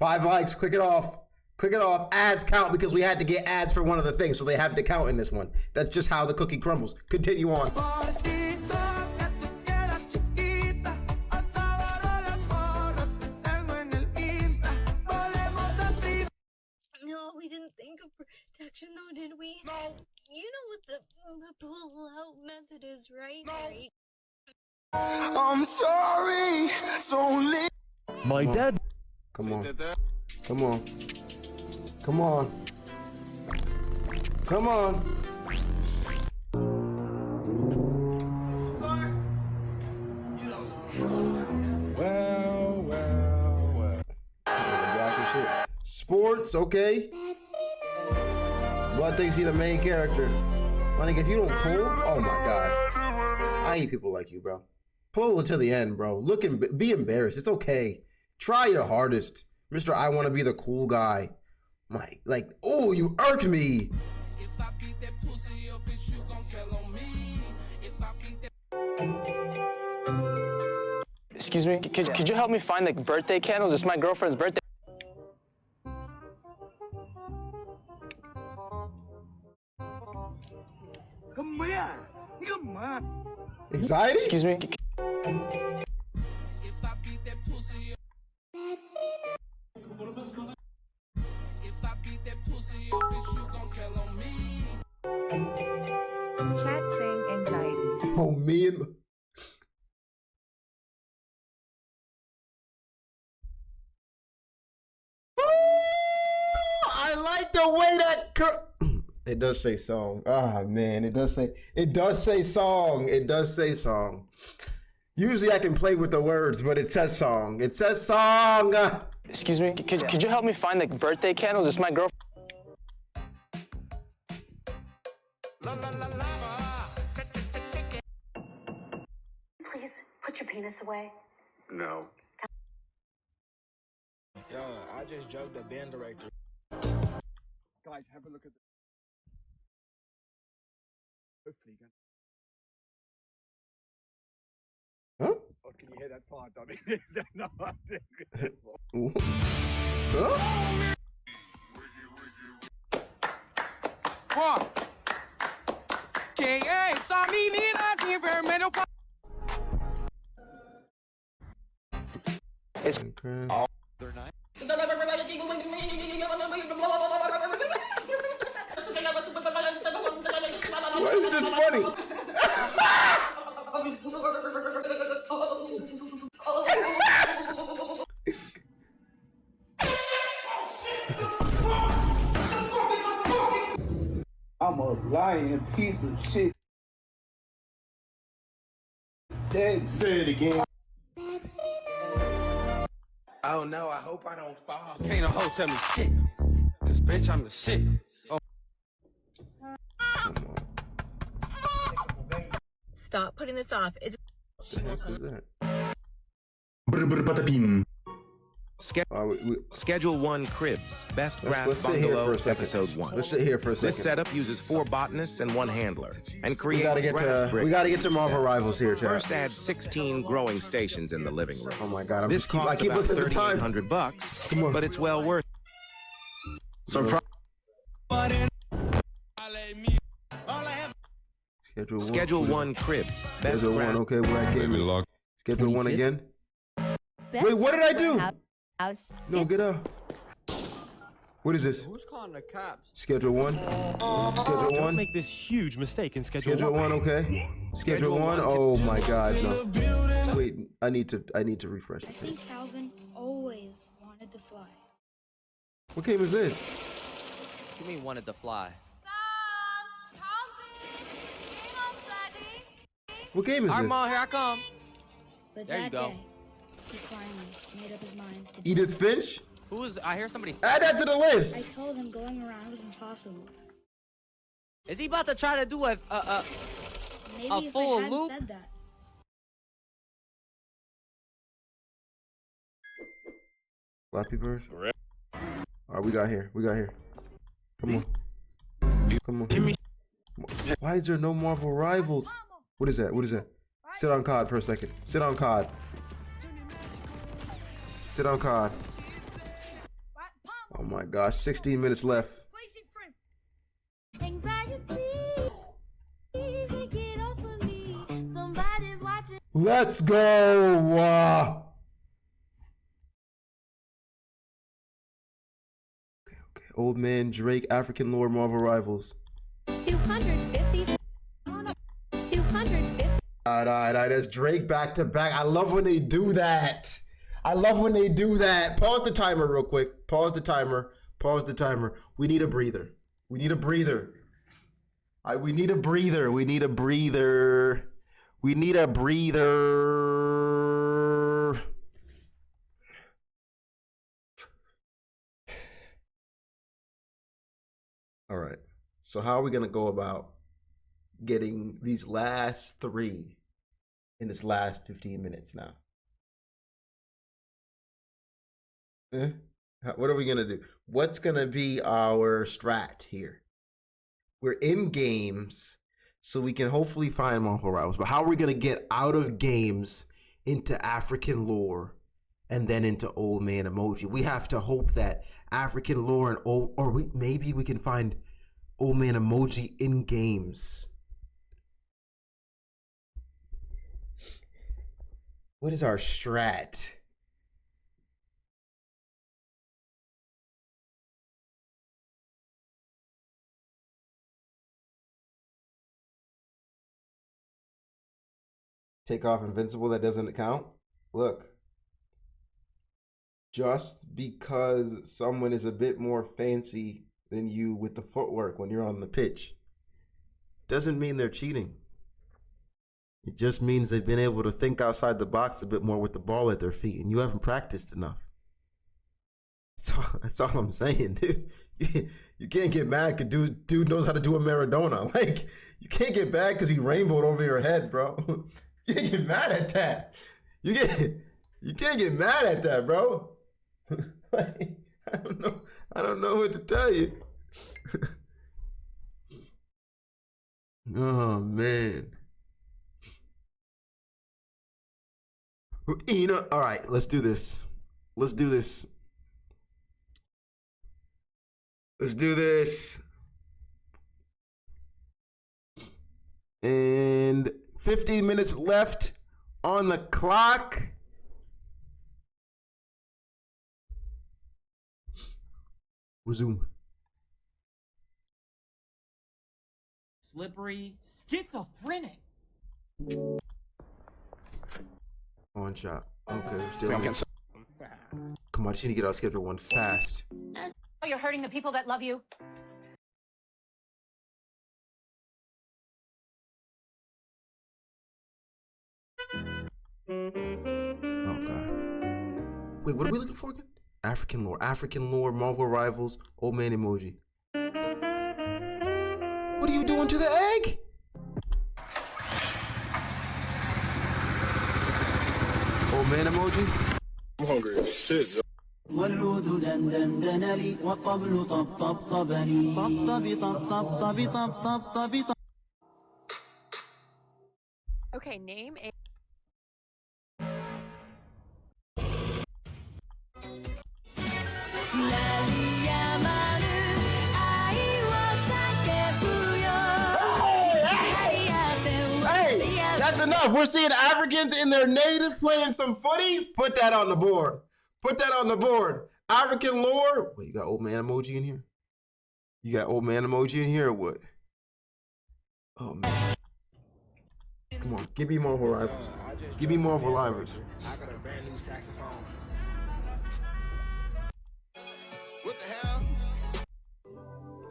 [SPEAKER 2] 5 likes. Click it off. Click it off. Ads count because we had to get ads for one of the things, so they have to count in this one. That's just how the cookie crumbles. Continue on.
[SPEAKER 10] No, we didn't think of protection though, did we? No. You know what the pull-out method is, right? No. Right?
[SPEAKER 17] I'm sorry, don't leave.
[SPEAKER 4] My dad.
[SPEAKER 2] Come on. Come on. Come on. Come on. Well. Sports, okay. Blood thinks he's the main character. Like, if you don't pull, oh my god. I hate people like you, bro. Pull until the end, bro. Look and be embarrassed. It's okay. Try your hardest. Mr. I want to be the cool guy. Like, oh, you irked me.
[SPEAKER 12] Excuse me, could you help me find like birthday candles? It's my girlfriend's birthday.
[SPEAKER 1] Come on. Come on.
[SPEAKER 2] Anxiety?
[SPEAKER 12] Excuse me.
[SPEAKER 21] Chat saying anxiety.
[SPEAKER 2] Oh, me and... I like the way that... It does say song. Ah, man, it does say song. It does say song. Usually I can play with the words, but it says song. It says song.
[SPEAKER 12] Excuse me, could you help me find like birthday candles? It's my girlfriend.
[SPEAKER 10] Please put your penis away.
[SPEAKER 20] No.
[SPEAKER 1] Yo, I just joked the band director. Guys, have a look at this. Hopefully you can.
[SPEAKER 2] Huh?
[SPEAKER 1] Oh, can you hear that part? I mean, is that not
[SPEAKER 2] Huh?
[SPEAKER 12] It's
[SPEAKER 2] all
[SPEAKER 12] they're not.
[SPEAKER 2] Why is this funny?
[SPEAKER 1] I'm a lying piece of shit. Dang,
[SPEAKER 2] say it again.
[SPEAKER 3] Oh no, I hope I don't fall. Can't no hoe tell me shit. Cause bitch, I'm the shit. Oh.
[SPEAKER 16] Stop putting this off.
[SPEAKER 2] What the heck was that?
[SPEAKER 3] Schedule 1 Cribs, Best Grass
[SPEAKER 2] let's sit here
[SPEAKER 3] Bungalow,
[SPEAKER 2] for a second.
[SPEAKER 3] Episode 1.
[SPEAKER 2] Let's sit here for a second.
[SPEAKER 3] This setup uses 4 botanists and 1 handler, and
[SPEAKER 2] We
[SPEAKER 3] creates
[SPEAKER 2] gotta get
[SPEAKER 3] grass
[SPEAKER 2] to
[SPEAKER 3] brick
[SPEAKER 2] Marvel
[SPEAKER 3] cells.
[SPEAKER 2] Rivals here, chat.
[SPEAKER 3] First, add 16 growing stations in the living room.
[SPEAKER 2] Oh my God!
[SPEAKER 3] This
[SPEAKER 2] I
[SPEAKER 3] costs
[SPEAKER 2] keep
[SPEAKER 3] about
[SPEAKER 2] looking at the time.
[SPEAKER 3] $3,800,
[SPEAKER 2] Come on.
[SPEAKER 3] but it's well worth. Schedule 1 Cribs, Best
[SPEAKER 2] Schedule 1.
[SPEAKER 3] Grass.
[SPEAKER 2] Okay, we're at game. Schedule 1 again. Wait, what did I do? No, get up. What is this?
[SPEAKER 9] Who's calling the cops?
[SPEAKER 2] Schedule 1. Schedule 1.
[SPEAKER 9] Don't make this huge mistake in
[SPEAKER 2] Schedule 1. Okay. Schedule 1. Oh my God, no. Wait, I need to refresh the
[SPEAKER 10] I
[SPEAKER 2] page.
[SPEAKER 10] think Calvin always wanted to fly.
[SPEAKER 2] What game is this?
[SPEAKER 9] What you mean wanted to fly?
[SPEAKER 2] What game is this?
[SPEAKER 9] Armand, here I come.
[SPEAKER 10] But
[SPEAKER 9] There you
[SPEAKER 10] that
[SPEAKER 9] go.
[SPEAKER 10] day, he finally made up his mind to
[SPEAKER 2] Edith Finch?
[SPEAKER 9] Who's? I hear somebody.
[SPEAKER 2] Add that to the
[SPEAKER 10] I
[SPEAKER 2] list.
[SPEAKER 10] told him going around was impossible.
[SPEAKER 9] Is he about to try to do a
[SPEAKER 10] Maybe if
[SPEAKER 9] full
[SPEAKER 10] I hadn't
[SPEAKER 9] loop?
[SPEAKER 10] said that.
[SPEAKER 2] Flappy Bird. All right, we got here. Come on. Come on. Why is there no Marvel Rivals? What is that? What is that? Sit on COD for a second. Sit on COD. Sit on COD. Oh my gosh, 16 minutes left. Let's go. Okay. Old Man Drake, African Lore, Marvel Rivals.
[SPEAKER 22] 250.
[SPEAKER 2] All right. That's Drake back to back. I love when they do that. Pause the timer real quick. Pause the timer. We need a breather. We need a breather. All right. So how are we going to go about getting these last 3 in this last 15 minutes now? What are we going to do? What's going to be our strat here? We're in games, so we can hopefully find Marvel Rivals. But how are we going to get out of games into African lore and then into Old Man Emoji? We have to hope that African lore and maybe we can find Old Man Emoji in games. What is our strat? Take off Invincible, that doesn't count? Look. Just because someone is a bit more fancy than you with the footwork when you're on the pitch doesn't mean they're cheating. It just means they've been able to think outside the box a bit more with the ball at their feet, and you haven't practiced enough. That's all I'm saying, dude. You can't get mad because dude knows how to do a Maradona. Like, you can't get mad because he rainbowed over your head, bro. You can't get mad at that. You can't get mad at that, bro. Like, I don't know what to tell you. Oh man. All right, let's do this. And 15 minutes left on the clock. Resume.
[SPEAKER 11] Slippery, schizophrenic.
[SPEAKER 2] On shot. Okay, we're still on. Come on, I just need to get out schedule 1 fast.
[SPEAKER 22] Oh, you're hurting the people that love you.
[SPEAKER 2] Oh god. Wait, what are we looking for again? African lore, Marvel Rivals, Old Man Emoji. What are you doing to the egg? Old Man Emoji?
[SPEAKER 18] I'm hungry as shit, yo.
[SPEAKER 8] والعود دندن لي والطبل طبطبني طبطبي.
[SPEAKER 16] Okay, name a.
[SPEAKER 2] Hey, that's enough. We're seeing Africans in their native playing some footy. Put that on the board. Put that on the board. African lore. Wait, you got old man emoji in here? You got old man emoji in here or what? Oh man. Come on, give me more rivals. Give me more rivals.
[SPEAKER 17] I got a brand new saxophone. What the hell?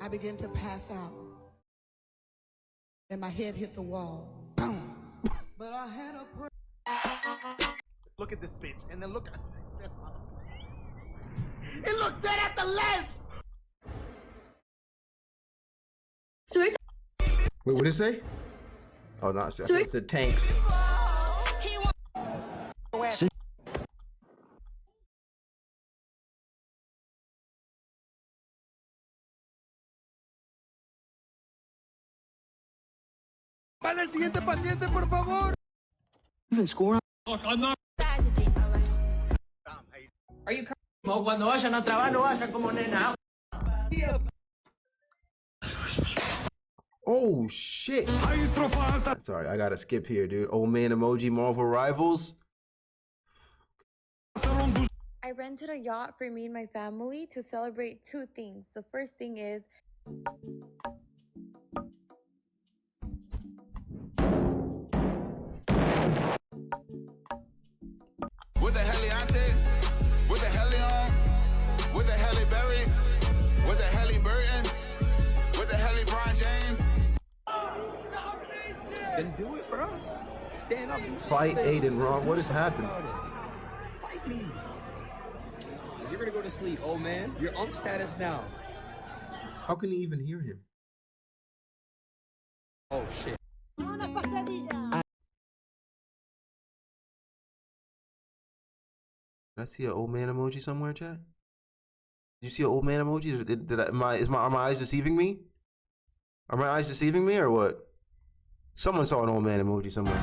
[SPEAKER 14] I began to pass out. And my head hit the wall. Boom. But I had a prayer.
[SPEAKER 1] Look at this bitch, and then look at this motherfucker. It looked dead at the lens!
[SPEAKER 10] Story
[SPEAKER 2] Wait, what did it say? Oh, not so. It's the tanks.
[SPEAKER 17] Para el siguiente paciente, por favor.
[SPEAKER 8] Even score.
[SPEAKER 9] Are you cuando vayan a trabajar no vayan como nena.
[SPEAKER 2] Oh shit. Sorry, I gotta skip here, dude. Old man emoji, Marvel Rivals.
[SPEAKER 19] I rented a yacht for me and my family to celebrate two things. The first thing is
[SPEAKER 17] With the Heliante, with the Helion, with the Heli Berry, with the Heli Burton, with the Heli Brian James.
[SPEAKER 9] Then do it, bro. Stand up.
[SPEAKER 2] Fight Aiden Raw. What has happened?
[SPEAKER 9] Fight me. You're gonna go to sleep, old man. You're on status now.
[SPEAKER 2] How can he even hear him?
[SPEAKER 9] Oh shit.
[SPEAKER 2] Did I see an old man emoji somewhere, chat? Did you see an old man emoji? Are my eyes deceiving me? Are my eyes deceiving me or what? Someone saw an old man emoji somewhere.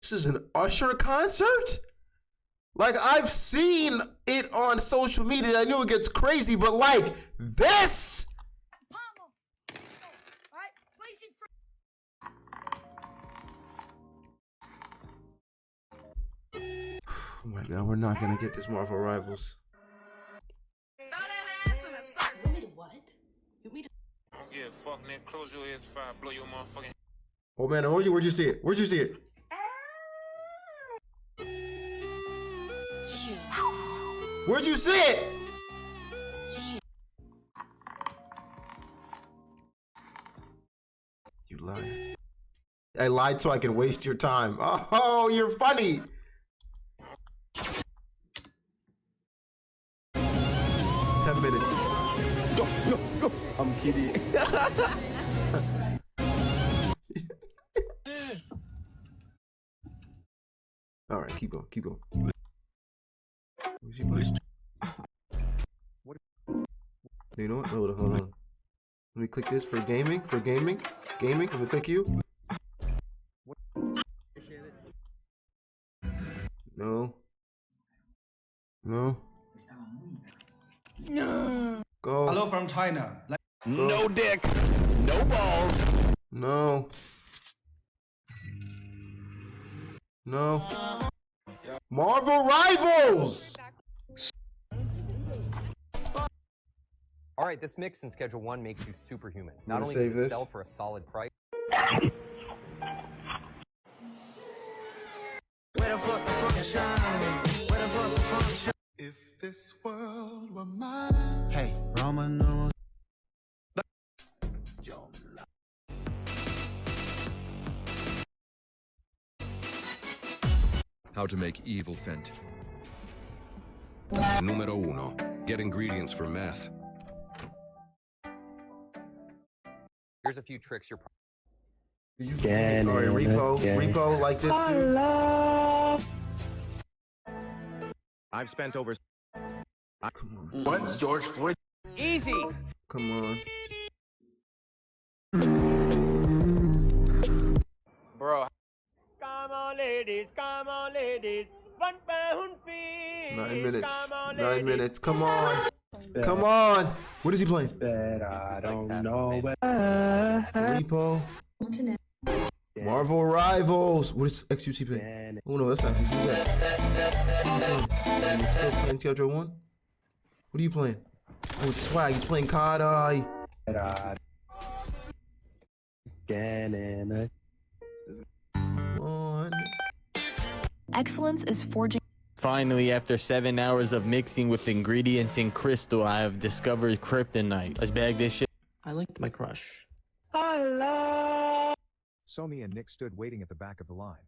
[SPEAKER 2] This is an Usher concert? Like, I've seen it on social media. I knew it gets crazy, but like this? Oh my god, we're not gonna get this Marvel Rivals.
[SPEAKER 7] I don't give a fuck, man. Close your ears before I blow your motherfucking.
[SPEAKER 2] Oh man, emoji, where'd you see it? Where'd you see it? Where'd you see it? You lied. I lied so I can waste your time. Oh, you're funny. 10 minutes.
[SPEAKER 9] Go. I'm kidding.
[SPEAKER 2] All right, keep going. What? You know what? Hold on. Let me click this for gaming. Gaming. Let me click you. No. Go.
[SPEAKER 8] Hello from China.
[SPEAKER 9] No dick. No balls.
[SPEAKER 2] No. Marvel Rivals!
[SPEAKER 23] Alright, this mix in Schedule 1 makes you superhuman. Not only
[SPEAKER 2] save
[SPEAKER 23] does it
[SPEAKER 2] this.
[SPEAKER 23] sell for a solid price.
[SPEAKER 17] Where the fuck the function? Where the fuck the function? If this world were mine.
[SPEAKER 8] Hey, Roman numerals.
[SPEAKER 5] How to make evil Fenty. Numero uno. Get ingredients for meth.
[SPEAKER 23] Here's a few tricks you're
[SPEAKER 2] Repo like this too.
[SPEAKER 3] I've spent over.
[SPEAKER 2] Come on.
[SPEAKER 3] What's George Floyd?
[SPEAKER 9] Easy.
[SPEAKER 2] Come on.
[SPEAKER 9] Bro. Come on, ladies. Come on, ladies. 1 pound fish.
[SPEAKER 2] 9 minutes.
[SPEAKER 9] Come on,
[SPEAKER 2] 9 minutes. Come on.
[SPEAKER 9] Bet.
[SPEAKER 2] Come on. What is he playing?
[SPEAKER 12] Bet I don't know.
[SPEAKER 2] Repo. Marvel Rivals. What is XUC playing? Oh no, that's not XUC. Who's that? You still playing Schedule 1? What are you playing? Oh, it's Swag. He's playing COD. On.
[SPEAKER 6] Excellence is forging.
[SPEAKER 15] Finally, after 7 hours of mixing with ingredients in crystal, I have discovered kryptonite. Let's bag this shit.
[SPEAKER 12] I liked my crush.
[SPEAKER 24] Somi and Nick stood waiting at the back of the line.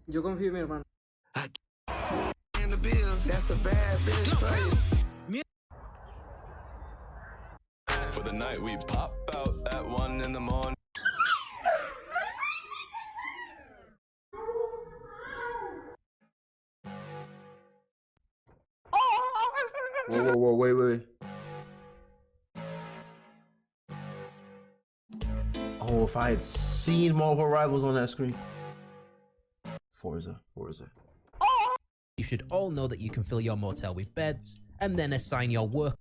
[SPEAKER 25] Yo confío en mi hermano.
[SPEAKER 17] That's a bad bitch for you.
[SPEAKER 4] For the night we pop out at 1 in the morning.
[SPEAKER 2] Whoa, wait. Oh, if I had seen Marvel Rivals on that screen. Forza.
[SPEAKER 26] You should all know that you can fill your motel with beds and then assign your work.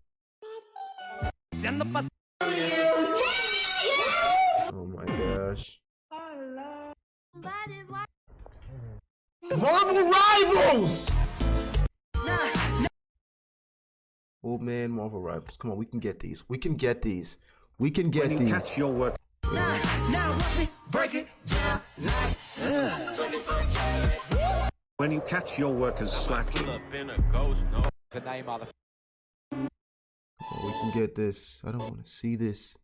[SPEAKER 2] Oh my gosh. Marvel Rivals! Old man Marvel Rivals. Come on, we can get these. We can get these. When you catch your work.
[SPEAKER 17] Now watch me break it down like
[SPEAKER 27] When you catch your workers slacking.
[SPEAKER 9] The name of the.
[SPEAKER 2] Oh, we can get this. I don't want to see this.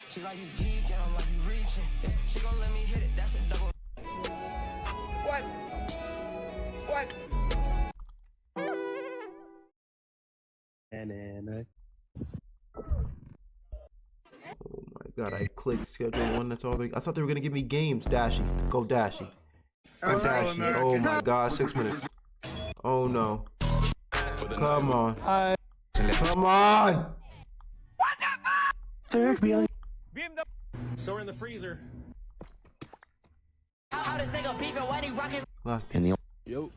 [SPEAKER 17] She like you geek, and I'm like you reaching. She gon' let me hit it, that's a double.
[SPEAKER 9] What?
[SPEAKER 2] Oh my god, I clicked Schedule 1, that's all I thought they were gonna give me games. Dashy. Go Dashy. Go Dashy. Oh my god, 6 minutes. Oh no. Come on. Come on!
[SPEAKER 17] Third wheel.
[SPEAKER 3] So we're in the freezer.
[SPEAKER 17] How this nigga beefing when he rockin'?
[SPEAKER 12] Yo,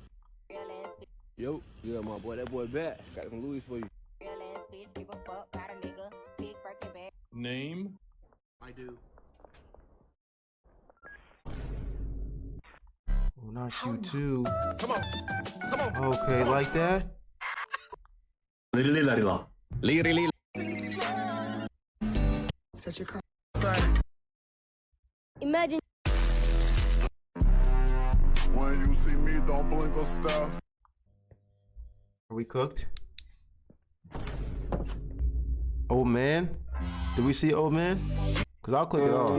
[SPEAKER 12] yeah, my boy, that boy back. Got some Louis for you.
[SPEAKER 3] Name?
[SPEAKER 1] I do.
[SPEAKER 2] Oh, not you too.
[SPEAKER 1] Come on.
[SPEAKER 2] Okay, like that?
[SPEAKER 17] Set your car.
[SPEAKER 10] Imagine.
[SPEAKER 17] When you see me, don't blink or stare.
[SPEAKER 2] Are we cooked? Old man? Did we see old man? Cause I'll click it off.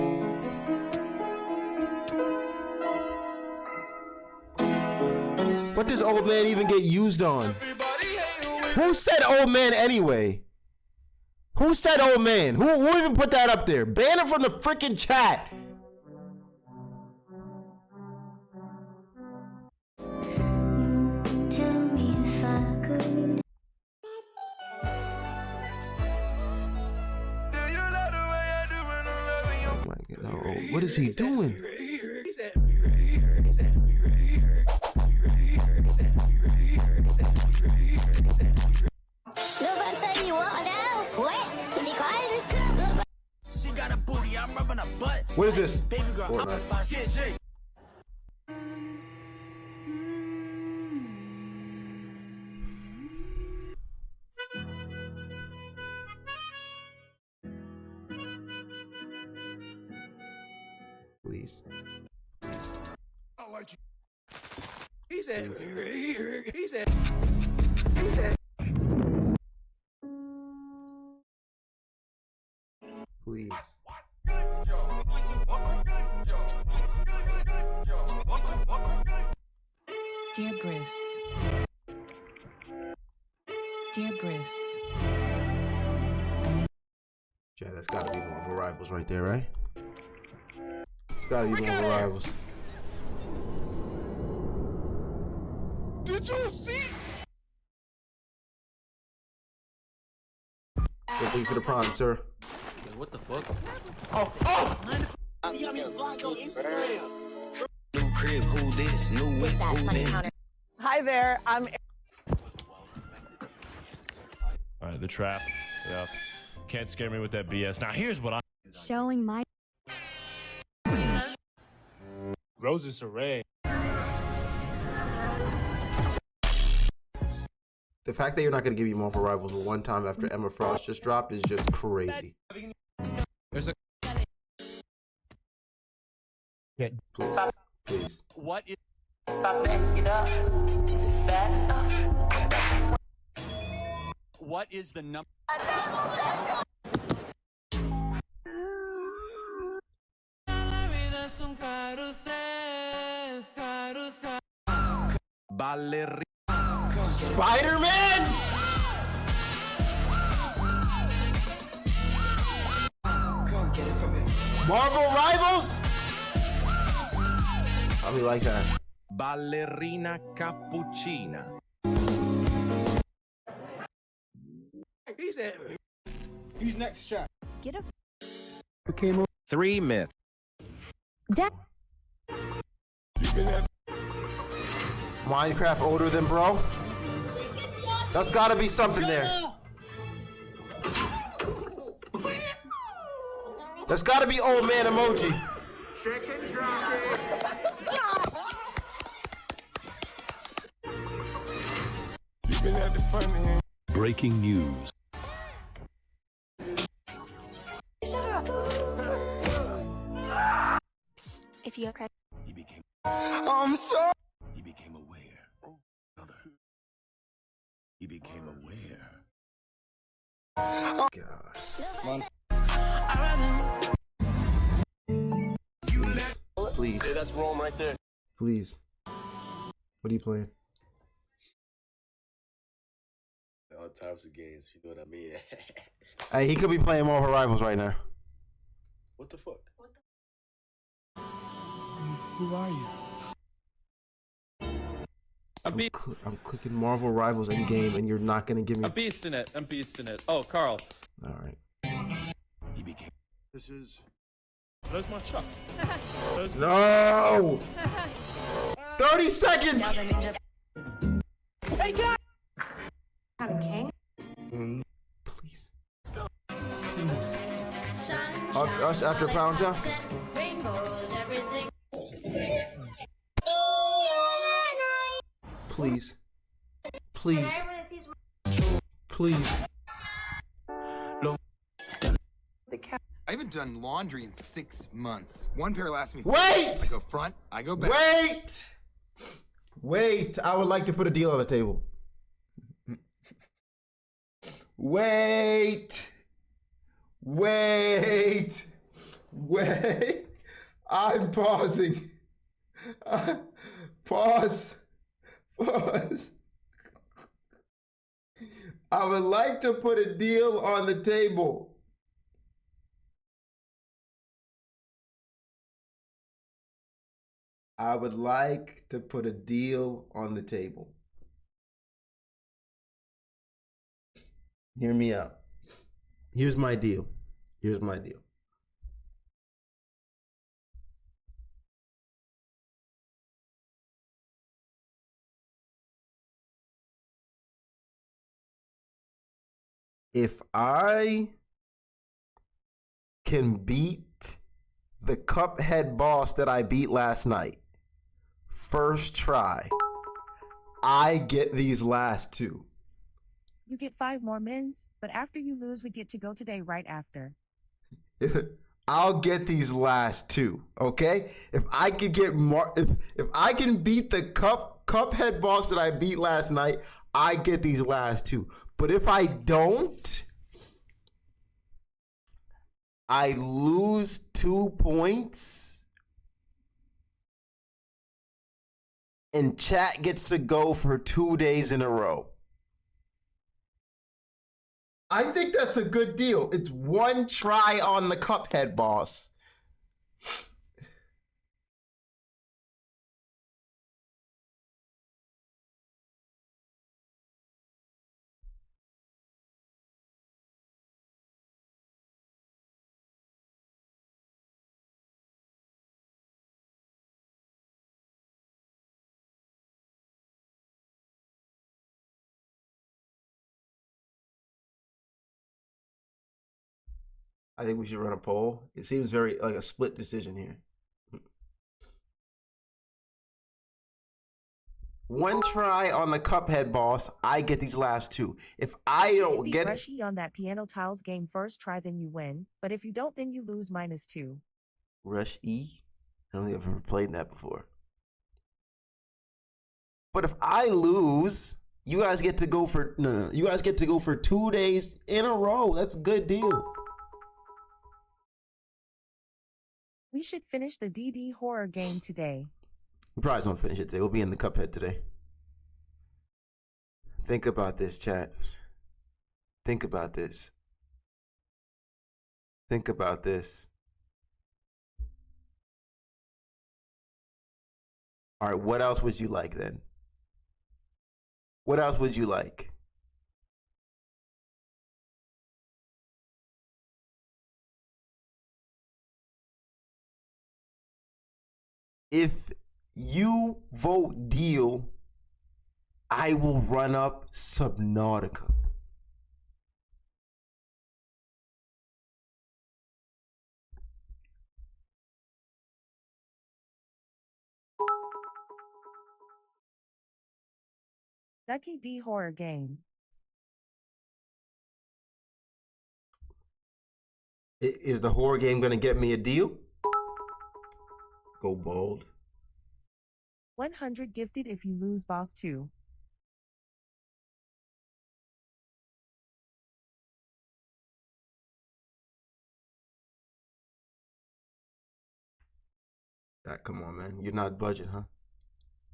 [SPEAKER 2] What does old man even get used on? Who said old man anyway? Who said old man? Who even put that up there? Ban it from the freaking chat.
[SPEAKER 17] Tell me if I could.
[SPEAKER 2] Oh my god, no. What is he doing? What is this? Fortnite. Please.
[SPEAKER 17] I like you.
[SPEAKER 9] He said.
[SPEAKER 6] Dear Bruce. Dear Bruce.
[SPEAKER 2] Yeah, that's gotta be Marvel Rivals right there, right? It's gotta be Marvel Rivals.
[SPEAKER 17] Did you see?
[SPEAKER 2] Thank you for the prime, sir.
[SPEAKER 15] What the fuck?
[SPEAKER 17] New crib, who this? New whip, who this?
[SPEAKER 11] Hi there, I'm.
[SPEAKER 13] All right, the trap. Yeah. Can't scare me with that BS. Now here's what I.
[SPEAKER 6] Showing my
[SPEAKER 13] Rosa Saray.
[SPEAKER 2] The fact that you're not gonna give me Marvel Rivals one time after Emma Frost just dropped is just crazy.
[SPEAKER 15] There's a.
[SPEAKER 2] Please.
[SPEAKER 15] What is. What is the number?
[SPEAKER 2] Spider-Man! Marvel Rivals? How do you like that?
[SPEAKER 3] Ballerina cappuccina.
[SPEAKER 8] Who's next shot?
[SPEAKER 6] get a
[SPEAKER 8] Who came on?
[SPEAKER 3] 3 myth.
[SPEAKER 2] Minecraft older than bro? That's gotta be something there. That's gotta be old man emoji.
[SPEAKER 5] Breaking news.
[SPEAKER 6] if you credit.
[SPEAKER 17] I'm sorry.
[SPEAKER 3] He became aware. He became aware.
[SPEAKER 2] Please.
[SPEAKER 15] Hey, that's Rome right there.
[SPEAKER 2] Please. What are you playing?
[SPEAKER 16] All types of games, you know what I mean?
[SPEAKER 2] Hey, he could be playing Marvel Rivals right now.
[SPEAKER 16] What the fuck?
[SPEAKER 8] Who are you?
[SPEAKER 2] I'm clicking Marvel Rivals in game, and you're not gonna give me.
[SPEAKER 18] I'm beasting it. I'm beasting it. Oh, Carl.
[SPEAKER 2] All right.
[SPEAKER 3] He became.
[SPEAKER 13] This is. Those my chucks.
[SPEAKER 2] No. 30 seconds.
[SPEAKER 11] Hey, God! Have a king?
[SPEAKER 2] Please. Us after Pound Town? Please. Please. Please.
[SPEAKER 20] I haven't done laundry in 6 months. One pair lasts me.
[SPEAKER 2] Wait!
[SPEAKER 20] I go front, I go back.
[SPEAKER 2] Wait! Wait, I would like to put a deal on the table. Wait! Wait! Wait! I'm pausing. Pause. Pause. I would like to put a deal on the table. I would like to put a deal on the table. Hear me out. Here's my deal. Here's my deal. If I can beat the Cuphead boss that I beat last night, first try, I get these last 2.
[SPEAKER 21] You get 5 more mins, but after you lose, we get to go today right after.
[SPEAKER 2] I'll get these last 2, okay? If I could get more, if I can beat the Cuphead boss that I beat last night, I get these last 2. But if I don't, I lose 2 points. and chat gets to go for 2 days in a row. I think that's a good deal. It's one try on the Cuphead boss. I think we should run a poll. It seems very like a split decision here. One try on the Cuphead boss, I get these last two. If I don't get it,
[SPEAKER 21] Rushy on that piano tiles game first try, then you win. But if you don't, then you lose -2.
[SPEAKER 2] Rush E? I don't think I've ever played that before. But if I lose, you guys get to go for no. You guys get to go for 2 days in a row. That's a good deal.
[SPEAKER 21] We should finish the DD horror game today.
[SPEAKER 2] We probably don't finish it today. We'll be in the Cuphead today. Think about this, chat. Think about this. Think about this. All right, what else would you like then? What else would you like? If you vote deal, I will run up Subnautica.
[SPEAKER 21] Ducky D horror game.
[SPEAKER 2] Is the horror game gonna get me a deal? Go bald.
[SPEAKER 21] 100 gifted if you lose boss 2.
[SPEAKER 2] Come on, man. You're not budging, huh?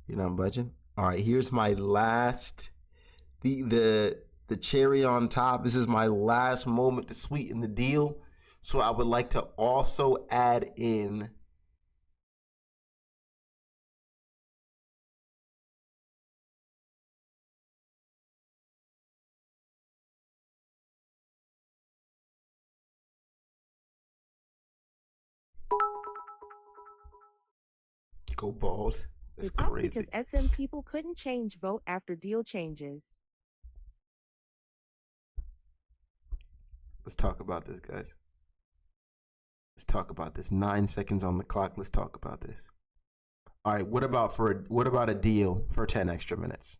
[SPEAKER 2] You're not budging? All right, here's my last, the cherry on top. This is my last moment to sweeten the deal. So I would like to also add in go bald. That's
[SPEAKER 21] It's up
[SPEAKER 2] crazy.
[SPEAKER 21] because SM people couldn't change vote after deal changes.
[SPEAKER 2] Let's talk about this, guys. Let's talk about this. 9 seconds on the clock. Let's talk about this. All right, what about a deal for 10 extra minutes?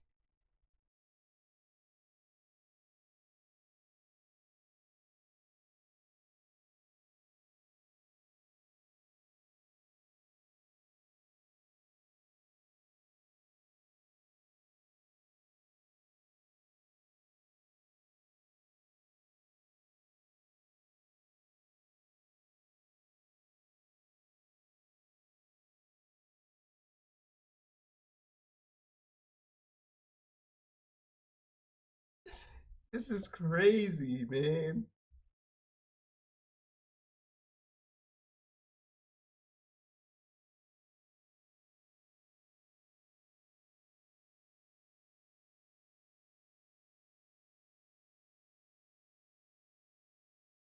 [SPEAKER 2] This is crazy, man.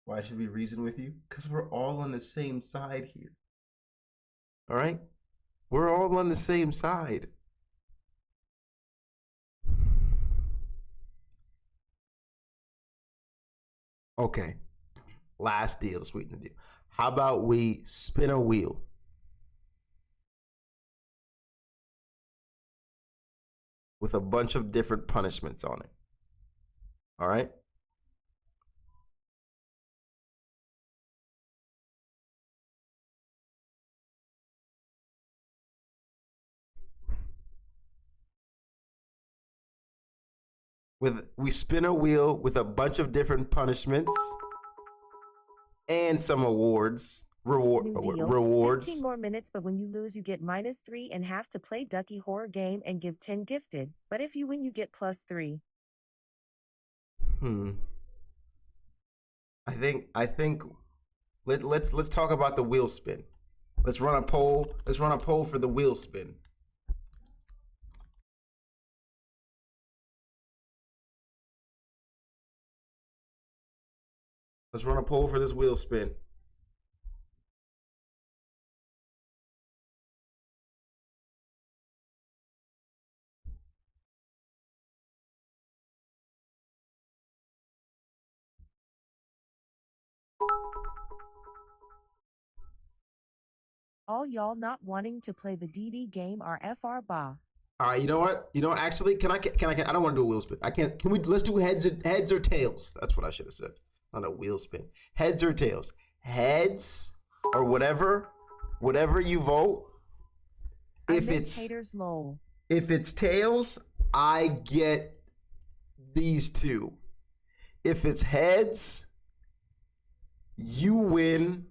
[SPEAKER 2] Why should we reason with you? Because we're all on the same side here. All right? We're all on the same side. Okay. Last deal, sweeten the deal. How about we spin a wheel? With a bunch of different punishments on it. All right? We spin a wheel with a bunch of different punishments and some awards.
[SPEAKER 21] New deal.
[SPEAKER 2] rewards.
[SPEAKER 21] 15 more minutes, but when you lose, you get -3 and have to play Ducky Horror Game and give 10 gifted. But if you win, you get +3.
[SPEAKER 2] I think let's talk about the wheel spin. Let's run a poll. Let's run a poll for the wheel spin. Let's run a poll for this wheel spin.
[SPEAKER 21] All y'all not wanting to play the DD game are FR Ba.
[SPEAKER 2] All right, you know what? Actually, can I? I don't want to do a wheel spin. I can't. Can we? Let's do heads or tails. That's what I should have said. Not a wheel spin. Heads or tails. Heads or whatever you vote. If it's
[SPEAKER 21] haters lol.
[SPEAKER 2] If it's tails, I get these two. If it's heads, you win.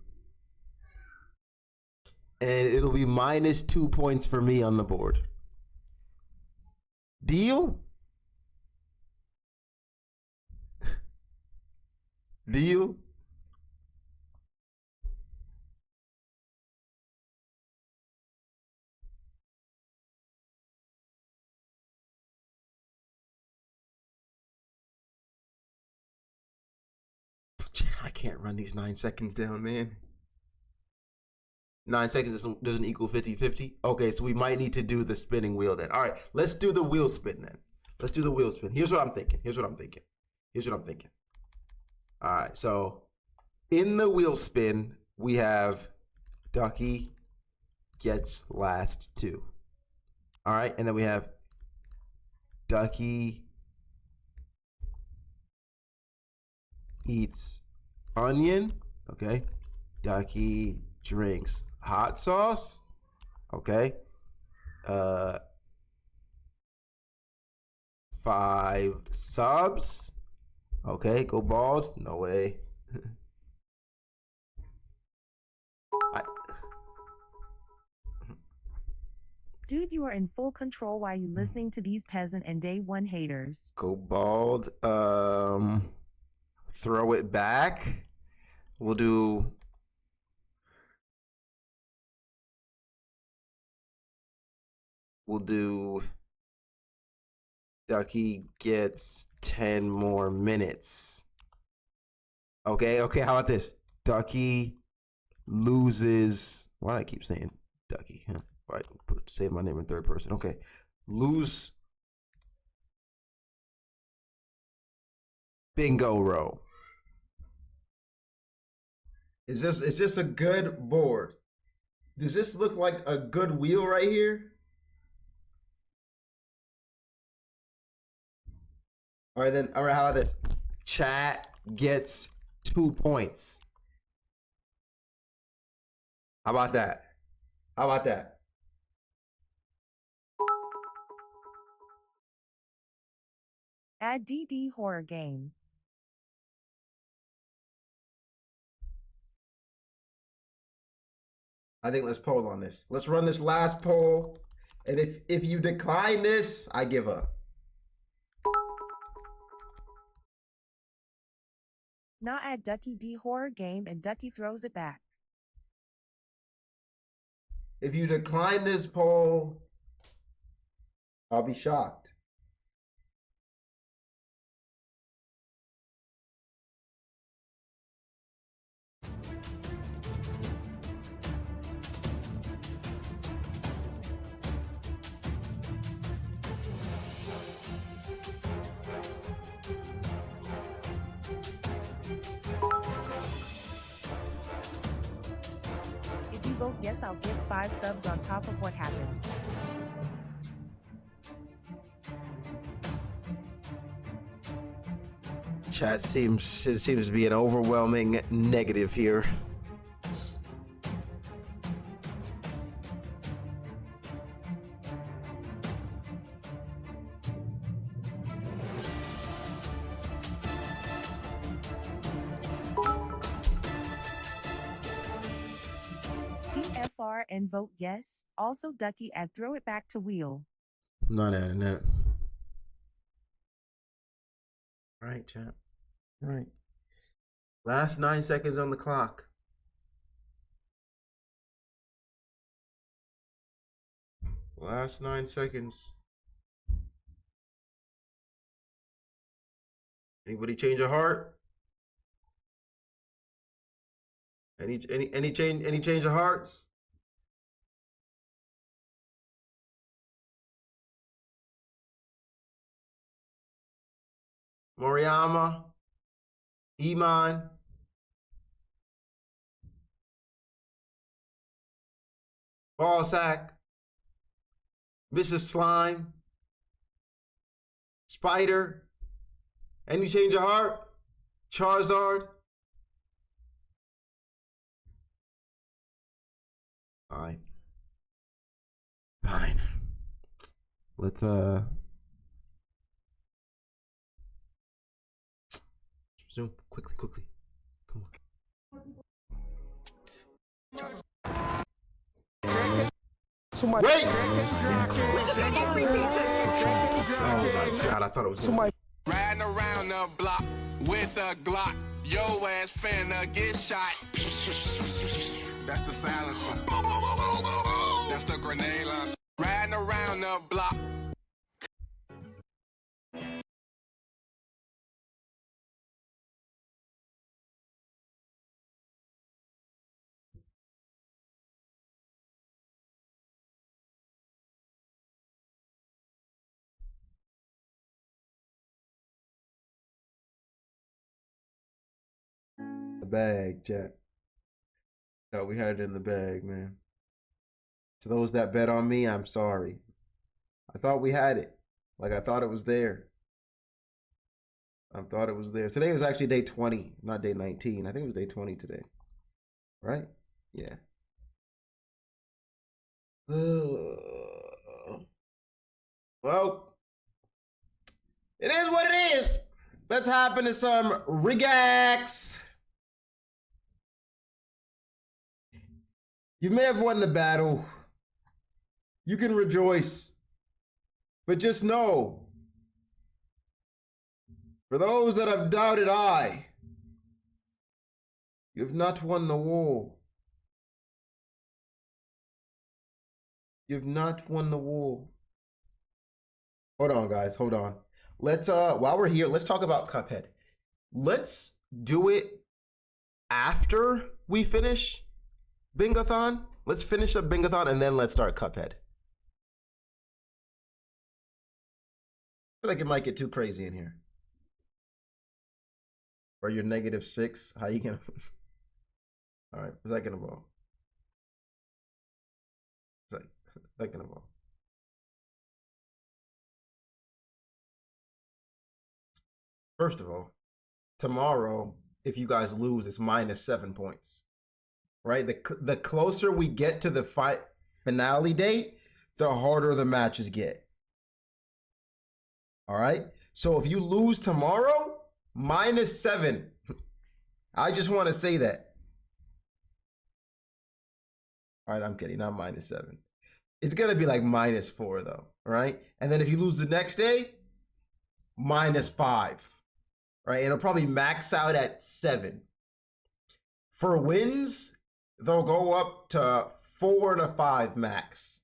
[SPEAKER 2] And it'll be -2 points for me on the board. Deal? Deal? I can't run these 9 seconds down, man. 9 seconds doesn't equal 50-50. Okay, so we might need to do the spinning wheel then. All right, let's do the wheel spin then. Let's do the wheel spin. Here's what I'm thinking. All right, so in the wheel spin, we have Ducky gets last 2. All right, and then we have Ducky eats onion. Okay, Ducky drinks hot sauce. Okay. 5 subs. Okay, go bald. No way.
[SPEAKER 21] Dude, you are in full control while you listening to these peasant and day one haters.
[SPEAKER 2] Go bald. Throw it back. We'll do Ducky gets 10 more minutes. Okay, how about this? Ducky loses. Why do I keep saying Ducky? Huh? Right, say my name in third person. Okay, lose. Bingo row. Is this a good board? Does this look like a good wheel right here? All right, how about this? Chat gets 2 points. How about that?
[SPEAKER 21] Add DD Horror Game.
[SPEAKER 2] I think let's poll on this. Let's run this last poll. And if you decline this, I give up.
[SPEAKER 21] Now add Ducky D Horror Game and Ducky throws it back.
[SPEAKER 2] If you decline this poll, I'll be shocked.
[SPEAKER 21] If you vote yes, I'll give 5 subs on top of what happens.
[SPEAKER 2] Chat seems to be an overwhelming negative here.
[SPEAKER 21] and vote yes. Also, Ducky at throw it back to wheel.
[SPEAKER 2] I'm not adding that. All right, chat. All right. Last 9 seconds on the clock. Last 9 seconds. Anybody change a heart? Any change of hearts? Moriyama, Iman, Ballsack, Mrs. Slime, Spider. Any change of heart? Charizard. Fine. Fine. Let's zoom quickly. Come on. Wait! Oh my god, I thought it was somebody
[SPEAKER 17] Riding around the block with a Glock. Yo ass finna get shot. That's the silencer. That's the grenade launcher. Riding around the block.
[SPEAKER 2] the bag, Jack. Thought we had it in the bag, man. To those that bet on me, I'm sorry. I thought we had it. Like, I thought it was there. I thought it was there. Today was actually day 20, not day 19. I think it was day 20 today. Right? Yeah. Well, it is what it is. Let's hop into some reacts. You may have won the battle. You can rejoice. But just know, for those that have doubted you have not won the war. You've not won the war. Hold on, guys. Hold on. Let's while we're here, let's talk about Cuphead. Let's do it after we finish Bingathon. Let's finish up Bingathon and then let's start Cuphead. I feel like it might get too crazy in here. Or you're -6. How you gonna? All right, second of all. Second of all. First of all, tomorrow, if you guys lose, it's -7 points. Right? The closer we get to the finale date, the harder the matches get. All right? So if you lose tomorrow, -7. I just want to say that. All right, I'm kidding. Not -7. It's going to be like -4 though. All right? And then if you lose the next day, -5. Right? It'll probably max out at 7. For wins, they'll go up to 4 to 5 max.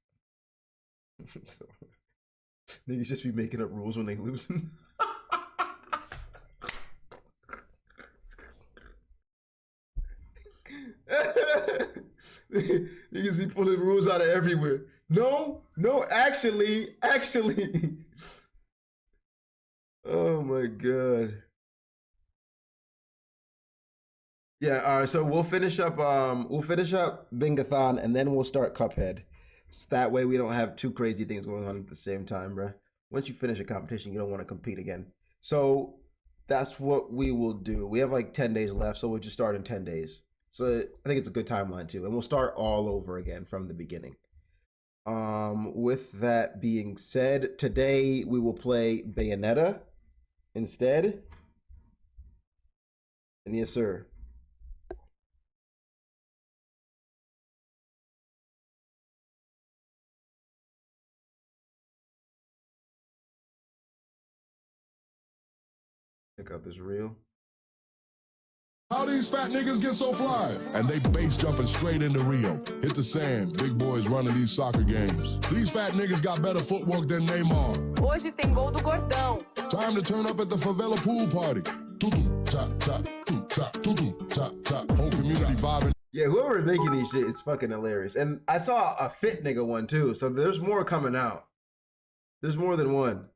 [SPEAKER 2] So, niggas just be making up rules when they lose. Niggas be pulling rules out of everywhere. No, actually. Oh my god. Yeah, all right, so we'll finish up Bingathon and then we'll start Cuphead. So that way we don't have two crazy things going on at the same time, bruh. Once you finish a competition, you don't want to compete again. So that's what we will do. We have like 10 days left, so we'll just start in 10 days. So I think it's a good timeline too. And we'll start all over again from the beginning. With that being said, today we will play Bayonetta instead. And yes, sir. Check out this reel.
[SPEAKER 7] How these fat niggas get so fly? And they base jumping straight into Rio. Hit the sand, big boys running these soccer games. These fat niggas got better footwork than Neymar.
[SPEAKER 11] Hoje tem gol do gordão.
[SPEAKER 7] Time to turn up at the favela pool party. Tum-tum, cha-cha, tum-cha, tum-tum, cha-cha. Whole community vibing.
[SPEAKER 2] Yeah, whoever making these shit is fucking hilarious. And I saw a fit nigga one too, so there's more coming out. There's more than one.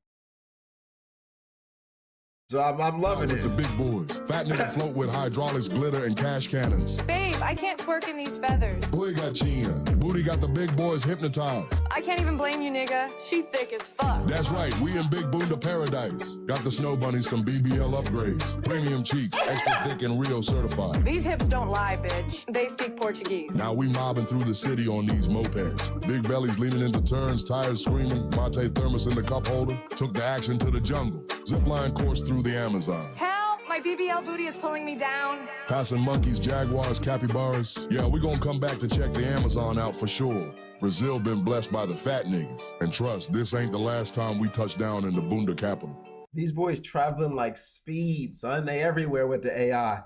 [SPEAKER 2] So I'm loving it.
[SPEAKER 7] The big boys. Fat nigga float with hydraulics, glitter, and cash cannons.
[SPEAKER 11] Babe, I can't twerk in these feathers.
[SPEAKER 7] Boy got China. Booty got the big boys hypnotized.
[SPEAKER 11] I can't even blame you, nigga. She thick as fuck.
[SPEAKER 7] That's right, we in Big Bunda Paradise. Got the snow bunnies some BBL upgrades. Premium cheeks, extra thick and real certified.
[SPEAKER 11] These hips don't lie, bitch. They speak Portuguese.
[SPEAKER 7] Now we mobbing through the city on these mopeds. Big bellies leaning into turns, tires screaming. Mate thermos in the cup holder. Took the action to the jungle. Zipline course through the Amazon.
[SPEAKER 11] Help! My BBL booty is pulling me down.
[SPEAKER 7] Passing monkeys, jaguars, capybaras. Yeah, we gonna come back to check the Amazon out for sure. Brazil been blessed by the fat niggas. And trust, this ain't the last time we touch down in the Bunda capital.
[SPEAKER 2] These boys traveling like speed, son. They everywhere with the AI.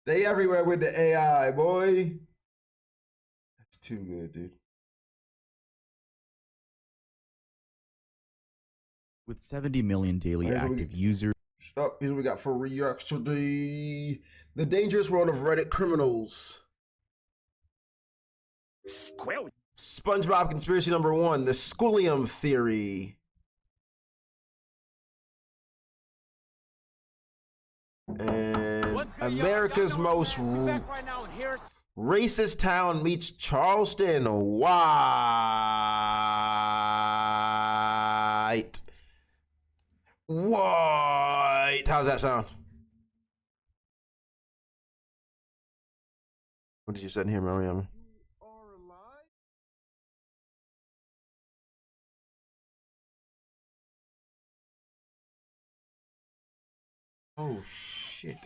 [SPEAKER 2] They everywhere with the AI, boy. That's too good, dude.
[SPEAKER 14] With 70 million daily active users.
[SPEAKER 2] Stop. Here's what we got for reaction today. The dangerous world of Reddit criminals.
[SPEAKER 3] Squill.
[SPEAKER 2] SpongeBob conspiracy number 1, the Squilliam theory. And America's most racist town meets Charleston white. White. How's that sound? What did you say in here, Mariam? Oh shit.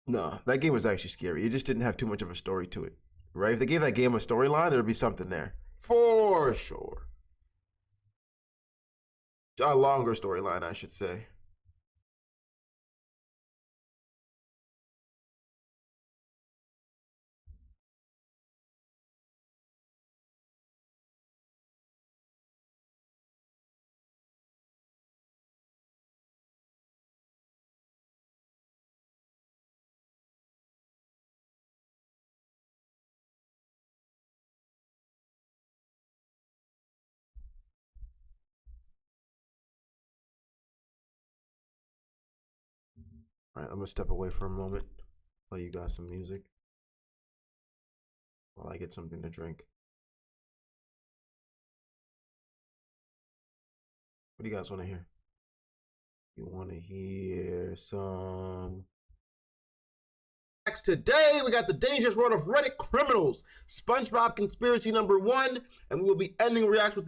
[SPEAKER 2] No, that game was actually scary. It just didn't have too much of a story to it. Right? If they gave that game a storyline, there would be something there. For sure. A longer storyline, I should say. All right, I'm gonna step away for a moment, play you guys some music while I get something to drink. What do you guys want to hear? You want to hear some? Next today, we got the dangerous world of Reddit criminals, SpongeBob conspiracy number 1, and we will be ending reacts with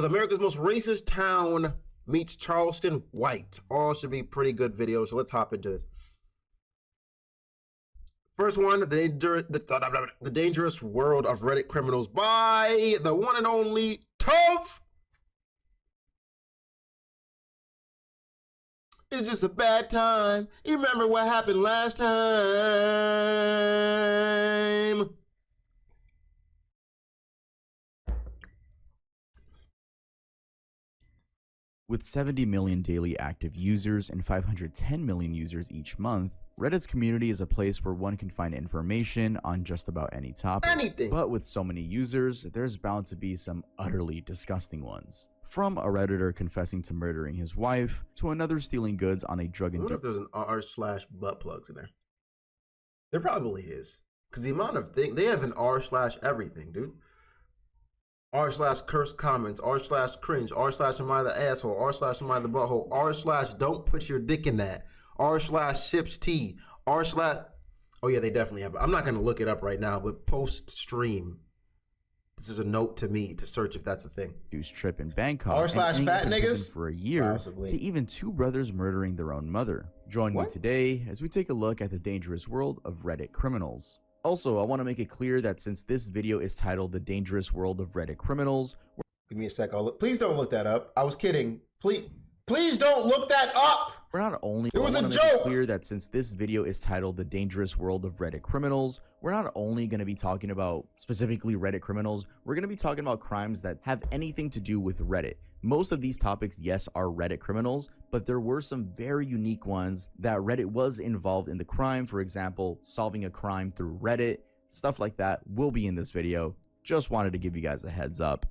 [SPEAKER 2] America's most racist town meets Charleston white. All should be pretty good videos, so let's hop into this. First one, the dangerous world of Reddit criminals by the one and only Tough. It's just a bad time. You remember what happened last time?
[SPEAKER 14] With 70 million daily active users and 510 million users each month, Reddit's community is a place where one can find information on just about any topic.
[SPEAKER 2] Anything.
[SPEAKER 14] But with so many users, there's bound to be some utterly disgusting ones. From a Redditor confessing to murdering his wife, to another stealing goods on a drug
[SPEAKER 2] I wonder if there's an r/butt plugs in there. There probably is. Because the amount of things, they have an r/everything, dude. r/cursed comments, r/cringe, r/am I the asshole, r/am I the butthole, r/don't put your dick in that, r/ships tea, r/. Oh yeah, they definitely have it. I'm not going to look it up right now, but post stream. This is a note to me to search if that's a thing.
[SPEAKER 14] Trip in Bangkok
[SPEAKER 2] r/fat niggas
[SPEAKER 14] for a year,
[SPEAKER 2] possibly.
[SPEAKER 14] to even 2 brothers murdering their own mother. Join me today as we take a look at the dangerous world of Reddit criminals. Also, I want to make it clear that since this video is titled The Dangerous World of Reddit Criminals...
[SPEAKER 2] Give me a sec. Please don't look that up. I was kidding. Please Please don't look that up.
[SPEAKER 14] We're not only
[SPEAKER 2] It was a
[SPEAKER 14] I wanna make it
[SPEAKER 2] joke.
[SPEAKER 14] clear that since this video is titled The Dangerous World of Reddit Criminals, we're not only going to be talking about specifically Reddit criminals, we're going to be talking about crimes that have anything to do with Reddit. Most of these topics, yes, are Reddit criminals, but there were some very unique ones that Reddit was involved in the crime. For example, solving a crime through Reddit, stuff like that will be in this video. Just wanted to give you guys a heads up.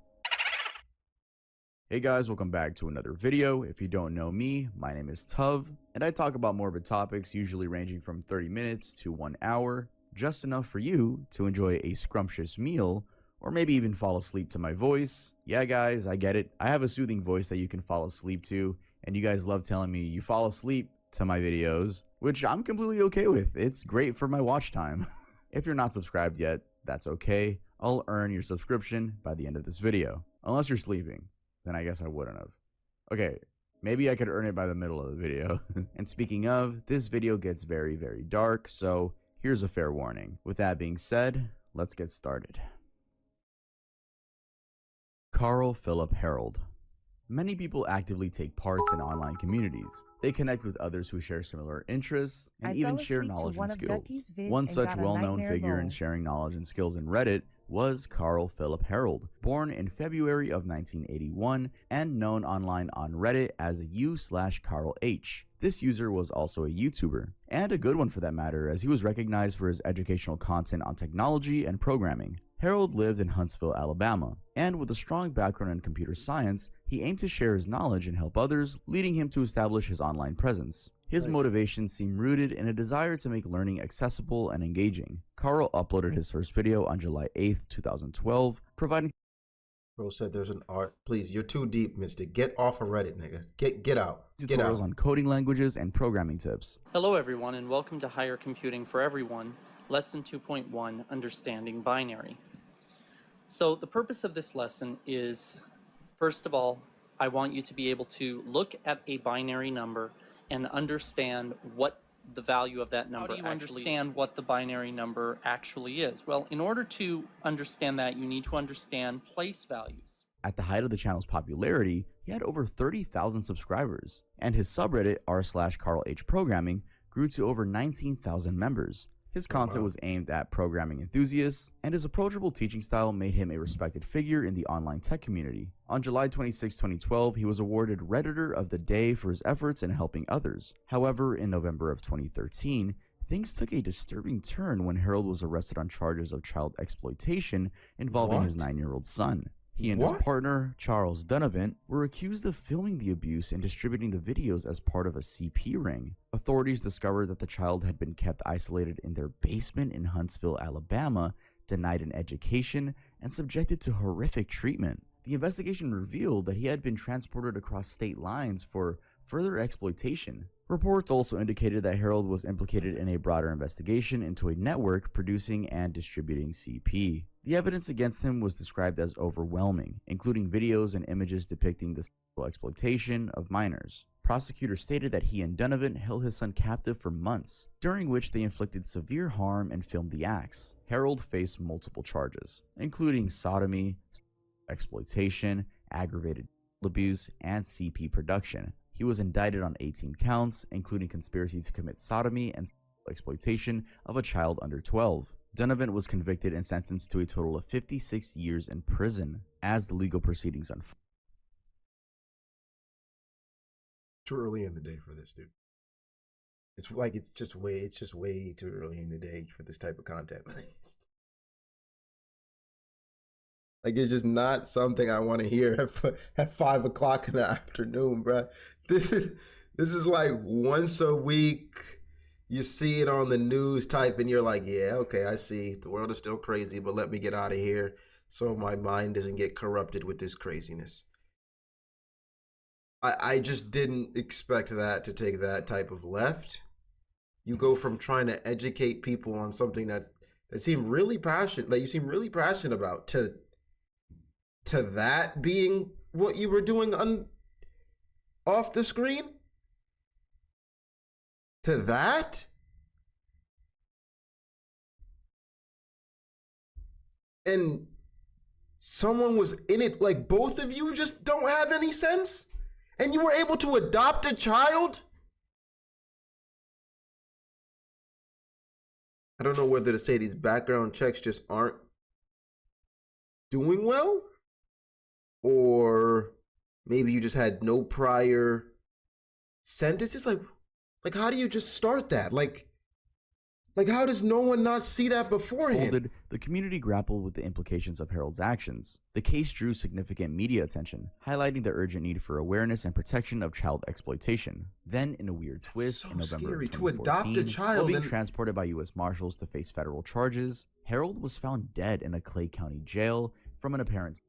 [SPEAKER 14] Hey guys, welcome back to another video. If you don't know me, my name is Tuv, and I talk about morbid topics usually ranging from 30 minutes to 1 hour, just enough for you to enjoy a scrumptious meal, or maybe even fall asleep to my voice. Yeah guys, I get it. I have a soothing voice that you can fall asleep to, and you guys love telling me you fall asleep to my videos, which I'm completely okay with. It's great for my watch time. If you're not subscribed yet, that's okay. I'll earn your subscription by the end of this video, unless you're sleeping. Then I guess I wouldn't have. Okay, maybe I could earn it by the middle of the video. And speaking of, this video gets very, very dark, so here's a fair warning. With that being said, let's get started. Carl Philip Harold. Many people actively take parts in online communities. They connect with others who share similar interests and even share knowledge and skills. One such well-known figure in sharing knowledge and skills in Reddit was Carl Philip Harold, born in February of 1981 and known online on Reddit as u/Carl H. This user was also a YouTuber, and a good one for that matter, as he was recognized for his educational content on technology and programming. Harold lived in Huntsville, Alabama, and with a strong background in computer science, he aimed to share his knowledge and help others, leading him to establish his online presence. His motivations seem rooted in a desire to make learning accessible and engaging. Carl uploaded his first video on July 8th, 2012, providing...
[SPEAKER 2] Bro said there's an art. Please, you're too deep, mister. Get off of Reddit, nigga. Get out. Get out.
[SPEAKER 14] tutorials on coding languages and programming tips.
[SPEAKER 4] Hello everyone and welcome to Higher Computing for Everyone, Lesson 2.1, Understanding Binary. So the purpose of this lesson is, first of all, I want you to be able to look at a binary number and understand what the value of that number understand what the binary number actually is. Well, in order to understand that, you need to understand place values.
[SPEAKER 14] At the height of the channel's popularity, he had over 30,000 subscribers, and his subreddit r/Carl H Programming grew to over 19,000 members. His content was aimed at programming enthusiasts, and his approachable teaching style made him a respected figure in the online tech community. On July 26, 2012, he was awarded Redditor of the Day for his efforts in helping others. However, in November of 2013, things took a disturbing turn when Harold was arrested on charges of child exploitation involving his 9-year-old son. He and his partner, Charles Donovan, were accused of filming the abuse and distributing the videos as part of a CP ring. Authorities discovered that the child had been kept isolated in their basement in Huntsville, Alabama, denied an education, and subjected to horrific treatment. The investigation revealed that he had been transported across state lines for further exploitation. Reports also indicated that Harold was implicated in a broader investigation into a network producing and distributing CP. The evidence against him was described as overwhelming, including videos and images depicting the sexual exploitation of minors. Prosecutors stated that he and Donovan held his son captive for months, during which they inflicted severe harm and filmed the acts. Harold faced multiple charges, including sodomy, exploitation, aggravated abuse, and CP production. He was indicted on 18 counts, including conspiracy to commit sodomy and exploitation of a child under 12. Donovan was convicted and sentenced to a total of 56 years in prison. As the legal proceedings unfolded.
[SPEAKER 2] Too early in the day for this, dude. It's just way too early in the day for this type of content. Like, it's just not something I want to hear at 5 o'clock in the afternoon, bro. This is like once a week. You see it on the news type, and you're like, yeah, okay, I see. The world is still crazy, but let me get out of here so my mind doesn't get corrupted with this craziness. I just didn't expect that to take that type of left. You go from trying to educate people on something that seem really passionate, that you seem really passionate about, to that being what you were doing off the screen? To that? And someone was in it, like both of you just don't have any sense? And you were able to adopt a child? I don't know whether to say these background checks just aren't doing well, or maybe you just had no prior sentences. Like how do you just start that? Like how does no one not see that beforehand?
[SPEAKER 14] The community grappled with the implications of Harold's actions. The case drew significant media attention, highlighting the urgent need for awareness and protection of child exploitation. Then, in a weird twist, in November of 2014,
[SPEAKER 2] to adopt a child
[SPEAKER 14] while being transported by U.S. Marshals to face federal charges, Harold was found dead in a Clay County jail from an apparent.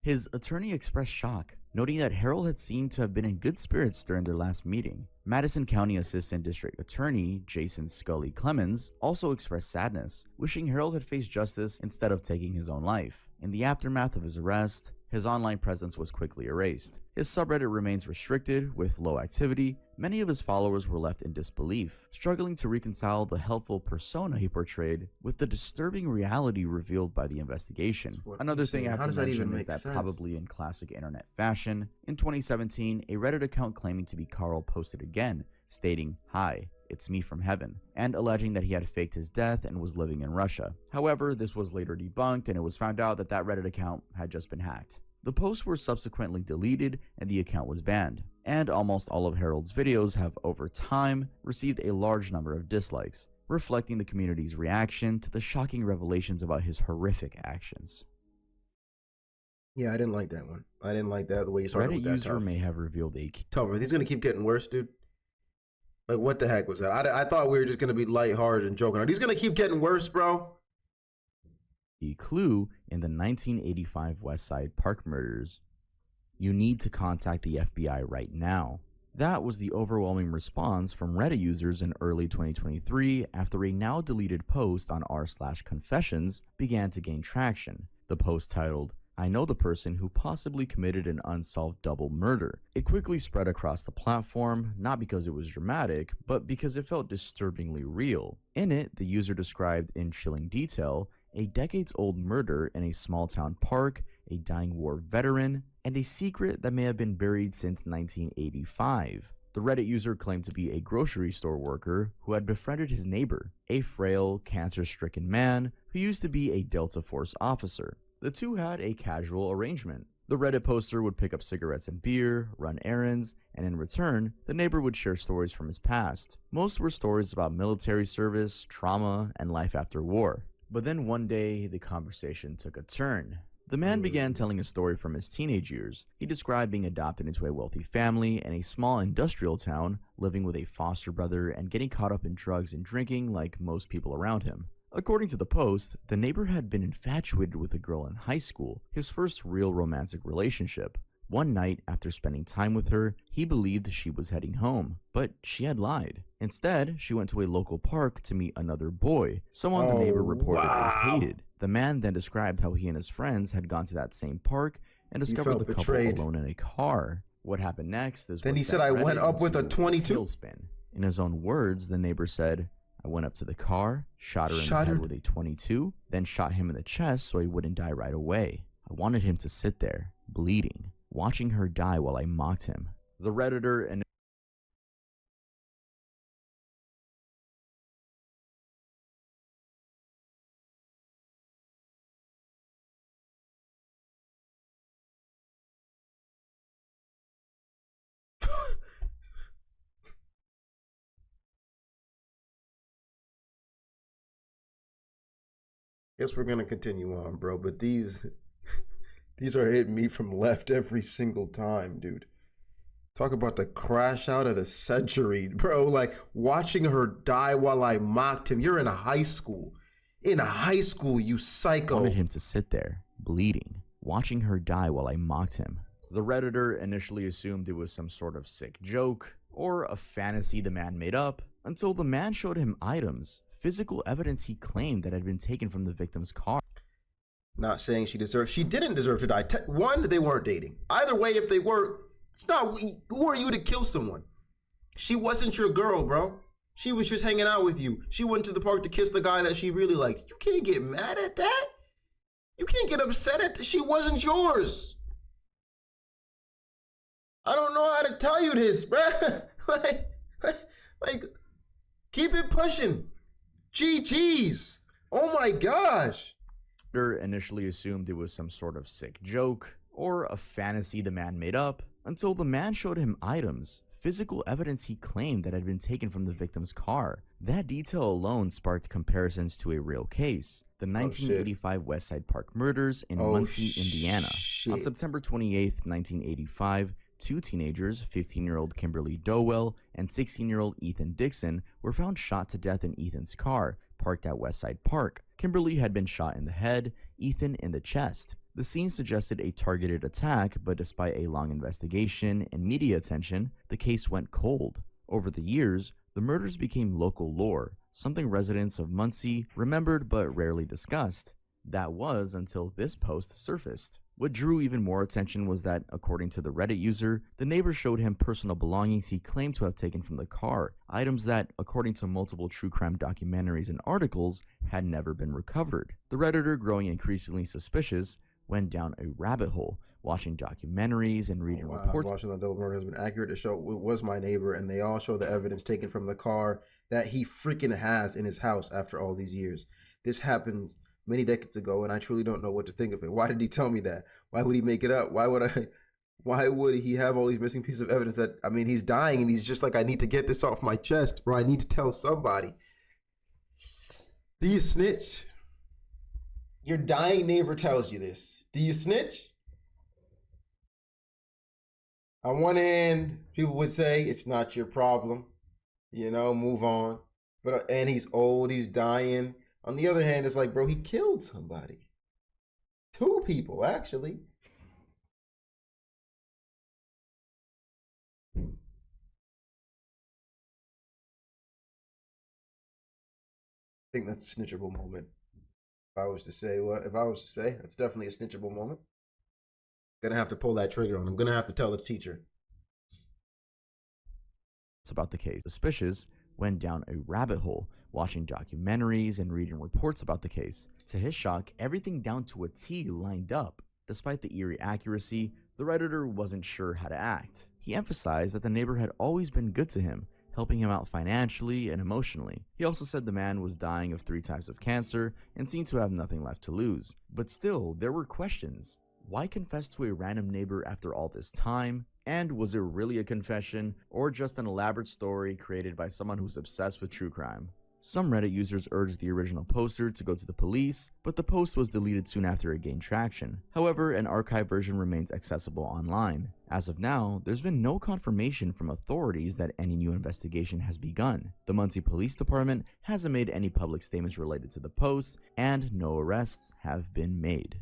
[SPEAKER 14] His attorney expressed shock, noting that Harold had seemed to have been in good spirits during their last meeting. Madison County Assistant District Attorney Jason Scully Clemens also expressed sadness, wishing Harold had faced justice instead of taking his own life. In the aftermath of his arrest, his online presence was quickly erased. His subreddit remains restricted, with low activity. Many of his followers were left in disbelief, struggling to reconcile the helpful persona he portrayed with the disturbing reality revealed by the investigation. Another thing I have to mention is that, probably in classic internet fashion, in 2017, a Reddit account claiming to be Carl posted again, stating, "Hi, it's me from heaven," and alleging that he had faked his death and was living in Russia. However, this was later debunked, and it was found out that that Reddit account had just been hacked. The posts were subsequently deleted and the account was banned, and almost all of Harold's videos have over time received a large number of dislikes, reflecting the community's reaction to the shocking revelations about his horrific actions.
[SPEAKER 2] Yeah, I didn't like that one. I didn't like that, the way you started
[SPEAKER 14] Reddit
[SPEAKER 2] with that.
[SPEAKER 14] user may have revealed a
[SPEAKER 2] tougher. He's gonna keep getting worse, dude. Like, what the heck was that? I thought we were just gonna be lighthearted and joking. Are these gonna keep getting worse, bro?
[SPEAKER 14] A clue in the 1985 West Side Park murders. You need to contact the FBI right now. That was the overwhelming response from Reddit users in early 2023 after a now deleted post on r/confessions began to gain traction. The post titled, "I know the person who possibly committed an unsolved double murder." It quickly spread across the platform, not because it was dramatic, but because it felt disturbingly real. In it, the user described in chilling detail a decades-old murder in a small-town park, a dying war veteran, and a secret that may have been buried since 1985. The Reddit user claimed to be a grocery store worker who had befriended his neighbor, a frail, cancer-stricken man who used to be a Delta Force officer. The two had a casual arrangement. The Reddit poster would pick up cigarettes and beer, run errands, and in return, the neighbor would share stories from his past. Most were stories about military service, trauma, and life after war. But then one day, the conversation took a turn. The man began telling a story from his teenage years. He described being adopted into a wealthy family in a small industrial town, living with a foster brother and getting caught up in drugs and drinking like most people around him. According to the post, the neighbor had been infatuated with a girl in high school, his first real romantic relationship. One night, after spending time with her, he believed she was heading home, but she had lied. Instead, she went to a local park to meet another boy, someone the neighbor reportedly hated. The man then described how he and his friends had gone to that same park and discovered the couple alone in a car. What happened next is
[SPEAKER 2] then he said, "I went up with a 22."
[SPEAKER 14] Tailspin. In his own words, the neighbor said, "I went up to the car, shot her in the head with a 22, then shot him in the chest so he wouldn't die right away. I wanted him to sit there, bleeding, watching her die while I mocked him." The Redditor and
[SPEAKER 2] Guess we're gonna continue on, bro. But these are hitting me from left every single time, dude. Talk about the crash out of the century, bro. Like, watching her die while I mocked him. You're in a high school. In a high school, you psycho.
[SPEAKER 14] I wanted him to sit there, bleeding, watching her die while I mocked him. The Redditor initially assumed it was some sort of sick joke or a fantasy the man made up, until the man showed him items, physical evidence he claimed that had been taken from the victim's car.
[SPEAKER 2] Not saying she didn't deserve to die. One, they weren't dating. Either way, if they were, it's not, who are you to kill someone? She wasn't your girl, bro. She was just hanging out with you. She went to the park to kiss the guy that she really liked. You can't get mad at that. You can't get upset at that. She wasn't yours. I don't know how to tell you this, bruh. like, keep it pushing. GG's. Oh my gosh.
[SPEAKER 14] Initially assumed it was some sort of sick joke or a fantasy the man made up until the man showed him items, physical evidence he claimed that had been taken from the victim's car. That detail alone sparked comparisons to a real case, the 1985 Westside Park murders in Muncie, Indiana. On September 28, 1985, two teenagers, 15-year-old Kimberly Dowell and 16-year-old Ethan Dixon, were found shot to death in Ethan's car, parked at Westside Park. Kimberly had been shot in the head, Ethan in the chest. The scene suggested a targeted attack, but despite a long investigation and media attention, the case went cold. Over the years, the murders became local lore, something residents of Muncie remembered but rarely discussed. That was until this post surfaced. What drew even more attention was that, according to the Reddit user, the neighbor showed him personal belongings he claimed to have taken from the car, items that, according to multiple true crime documentaries and articles, had never been recovered. The Redditor, growing increasingly suspicious, went down a rabbit hole, watching documentaries and reading reports.
[SPEAKER 2] Watching the double murder has been accurate to show it was my neighbor, and they all show the evidence taken from the car that he freaking has in his house after all these years. This happened many decades ago, and I truly don't know what to think of it. Why did he tell me that? Why would he make it up? Why would he have all these missing pieces of evidence that, I mean, he's dying and he's just like, I need to get this off my chest, or I need to tell somebody. Do you snitch? Your dying neighbor tells you this. Do you snitch? On one hand, people would say it's not your problem, you know, move on. But and he's old, he's dying. On the other hand, it's like, bro, he killed somebody. Two people, actually. I think that's a snitchable moment. If I was to say, that's definitely a snitchable moment. Gonna have to pull that trigger on. I'm gonna have to tell the teacher.
[SPEAKER 14] It's about the case. Suspicious went down a rabbit hole, watching documentaries and reading reports about the case. To his shock, everything down to a T lined up. Despite the eerie accuracy, the Redditor wasn't sure how to act. He emphasized that the neighbor had always been good to him, helping him out financially and emotionally. He also said the man was dying of 3 types of cancer and seemed to have nothing left to lose. But still, there were questions. Why confess to a random neighbor after all this time? And was it really a confession, or just an elaborate story created by someone who's obsessed with true crime? Some Reddit users urged the original poster to go to the police, but the post was deleted soon after it gained traction. However, an archived version remains accessible online. As of now, there's been no confirmation from authorities that any new investigation has begun. The Muncie Police Department hasn't made any public statements related to the post, and no arrests have been made.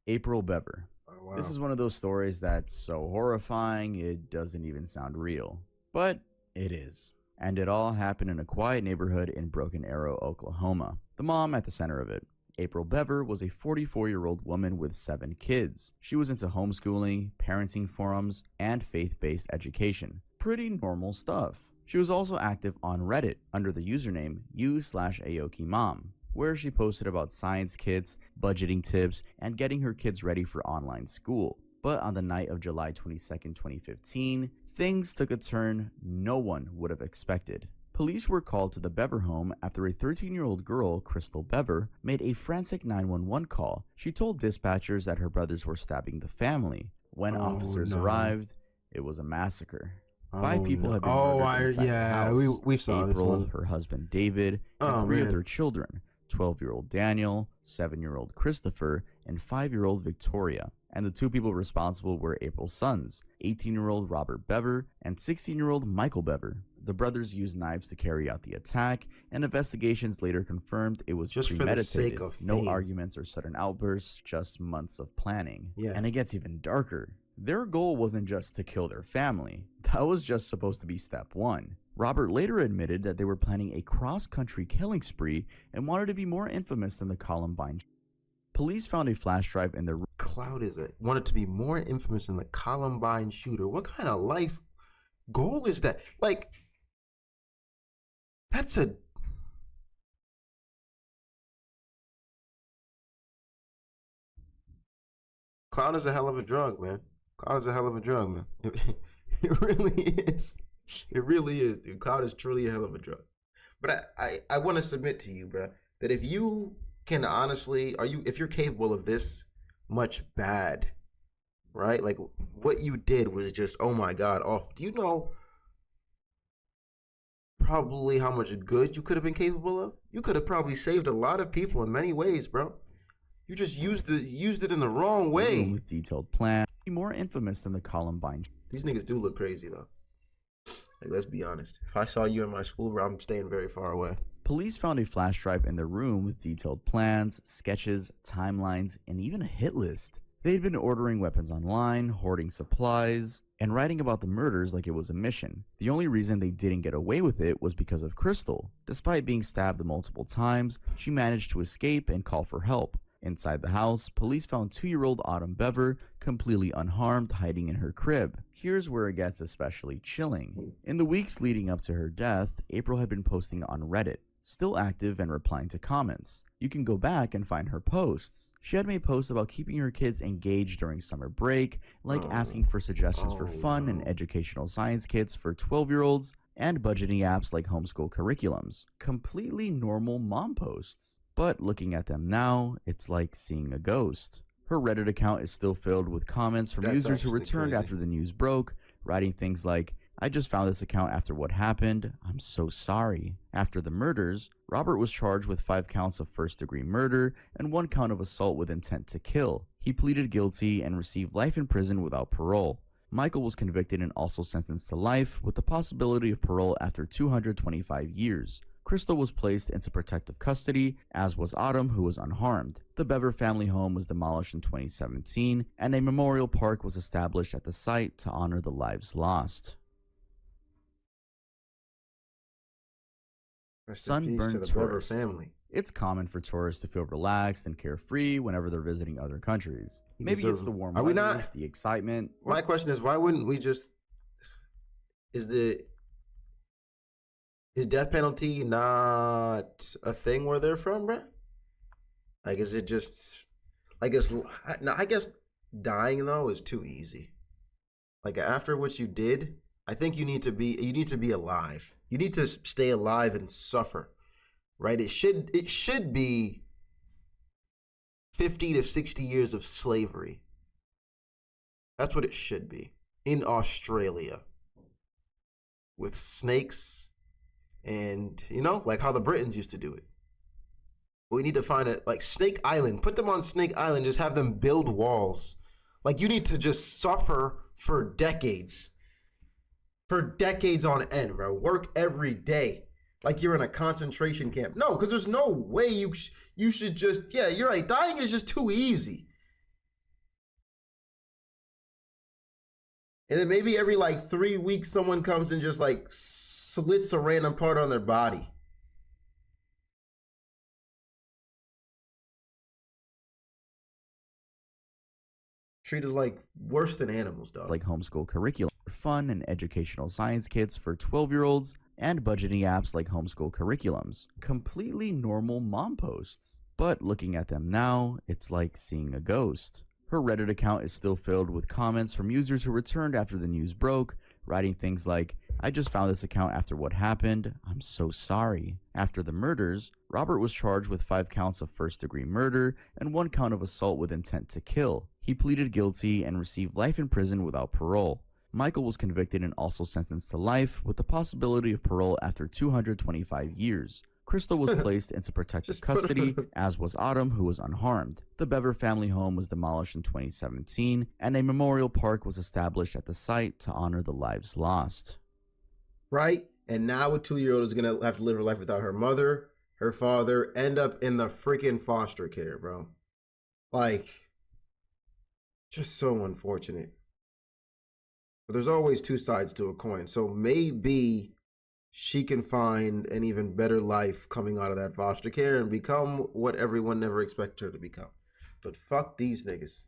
[SPEAKER 14] April Bever.
[SPEAKER 2] Wow.
[SPEAKER 14] This is one of those stories that's so horrifying it doesn't even sound real. But it is. And it all happened in a quiet neighborhood in Broken Arrow, Oklahoma. The mom at the center of it. April Bever was a 44-year-old woman with 7 kids. She was into homeschooling, parenting forums, and faith-based education. Pretty normal stuff. She was also active on Reddit under the username u/AokiMom, where she posted about science kits, budgeting tips, and getting her kids ready for online school. But on the night of July 22nd, 2015, things took a turn no one would have expected. Police were called to the Bever home after a 13-year-old girl, Crystal Bever, made a frantic 911 call. She told dispatchers that her brothers were stabbing the family. When officers arrived, it was a massacre. 5 people had been murdered inside the house.
[SPEAKER 2] We saw
[SPEAKER 14] April,
[SPEAKER 2] this one.
[SPEAKER 14] her husband David, and 3 of their children, 12-year-old Daniel, 7-year-old Christopher, and 5-year-old Victoria. And the 2 people responsible were April's sons, 18-year-old Robert Bever and 16-year-old Michael Bever. The brothers used knives to carry out the attack, and investigations later confirmed it was
[SPEAKER 2] just
[SPEAKER 14] premeditated.
[SPEAKER 2] For the sake of
[SPEAKER 14] no
[SPEAKER 2] fame.
[SPEAKER 14] arguments or sudden outbursts, just months of planning.
[SPEAKER 2] Yeah.
[SPEAKER 14] And it gets even darker. Their goal wasn't just to kill their family. That was just supposed to be step 1. Robert later admitted that they were planning a cross-country killing spree and wanted to be more infamous than the Columbine. Police found a flash drive in their room.
[SPEAKER 2] Wanted to be more infamous than the Columbine shooter. What kind of life goal is that? Like, that's a... Clout is a hell of a drug, man. Cloud is a hell of a drug, man. It really is. It really is. Dude. Cloud is truly a hell of a drug. But I want to submit to you, bro, that if you can honestly, if you're capable of this much bad, right? Like what you did was just, oh my God. Oh, do you know probably how much good you could have been capable of? You could have probably saved a lot of people in many ways, bro. You just used it in the wrong way.
[SPEAKER 14] With detailed plan, more infamous than the Columbine.
[SPEAKER 2] These niggas do look crazy though. Like, let's be honest. If I saw you in my school, bro, I'm staying very far away.
[SPEAKER 14] Police found a flash drive in their room with detailed plans, sketches, timelines, and even a hit list. They'd been ordering weapons online, hoarding supplies, and writing about the murders like it was a mission. The only reason they didn't get away with it was because of Crystal. Despite being stabbed multiple times, she managed to escape and call for help. Inside the house, police found 2-year-old Autumn Bever completely unharmed, hiding in her crib. Here's where it gets especially chilling. In the weeks leading up to her death, April had been posting on Reddit, still active and replying to comments. You can go back and find her posts. She had made posts about keeping her kids engaged during summer break, like asking for suggestions for fun and educational science kits for 12-year-olds, and budgeting apps like homeschool curriculums. Completely normal mom posts. But looking at them now, it's like seeing a ghost. Her Reddit account is still filled with comments from users who returned after the news broke, writing things like, "I just found this account after what happened. I'm so sorry." After the murders, Robert was charged with 5 counts of first-degree murder and 1 count of assault with intent to kill. He pleaded guilty and received life in prison without parole. Michael was convicted and also sentenced to life with the possibility of parole after 225 years. Crystal was placed into protective custody, as was Autumn, who was unharmed. The Bever family home was demolished in 2017, and a memorial park was established at the site to honor the lives lost. Sunburned tourists.
[SPEAKER 2] Family.
[SPEAKER 14] It's common for tourists to feel relaxed and carefree whenever they're visiting other countries. Maybe it's the warm weather,
[SPEAKER 2] we not?
[SPEAKER 14] The excitement.
[SPEAKER 2] My question is, why wouldn't we just... Is death penalty not a thing where they're from, bro? Like, is it just... I guess dying, though, is too easy. Like, after what you did, I think you need to be alive. You need to stay alive and suffer, right? It should be 50 to 60 years of slavery. That's what it should be. In Australia. With snakes and, you know, like how the Britons used to do it. We need to find it, like Snake Island. Put them on Snake Island, just have them build walls. Like, you need to just suffer for decades. For decades on end, bro. Work every day. Like you're in a concentration camp. No, because there's no way you should just, yeah, you're right. Dying is just too easy. And then maybe every like 3 weeks, someone comes and just like slits a random part on their body. Treated like worse than animals, dog.
[SPEAKER 14] Like homeschool curriculum, fun and educational science kits for 12-year-olds, and budgeting apps like homeschool curriculums. Completely normal mom posts. But looking at them now, it's like seeing a ghost. Her Reddit account is still filled with comments from users who returned after the news broke, writing things like, "I just found this account after what happened. I'm so sorry." After the murders, Robert was charged with 5 counts of first-degree murder and 1 count of assault with intent to kill. He pleaded guilty and received life in prison without parole. Michael was convicted and also sentenced to life with the possibility of parole after 225 years. Crystal was placed into protective custody, as was Autumn, who was unharmed. The Bever family home was demolished in 2017, and a memorial park was established at the site to honor the lives lost.
[SPEAKER 2] Right? And now a 2-year-old is going to have to live her life without her mother, her father, end up in the freaking foster care, bro. Like, just so unfortunate. But there's always 2 sides to a coin. So maybe she can find an even better life coming out of that foster care and become what everyone never expected her to become. But fuck these niggas.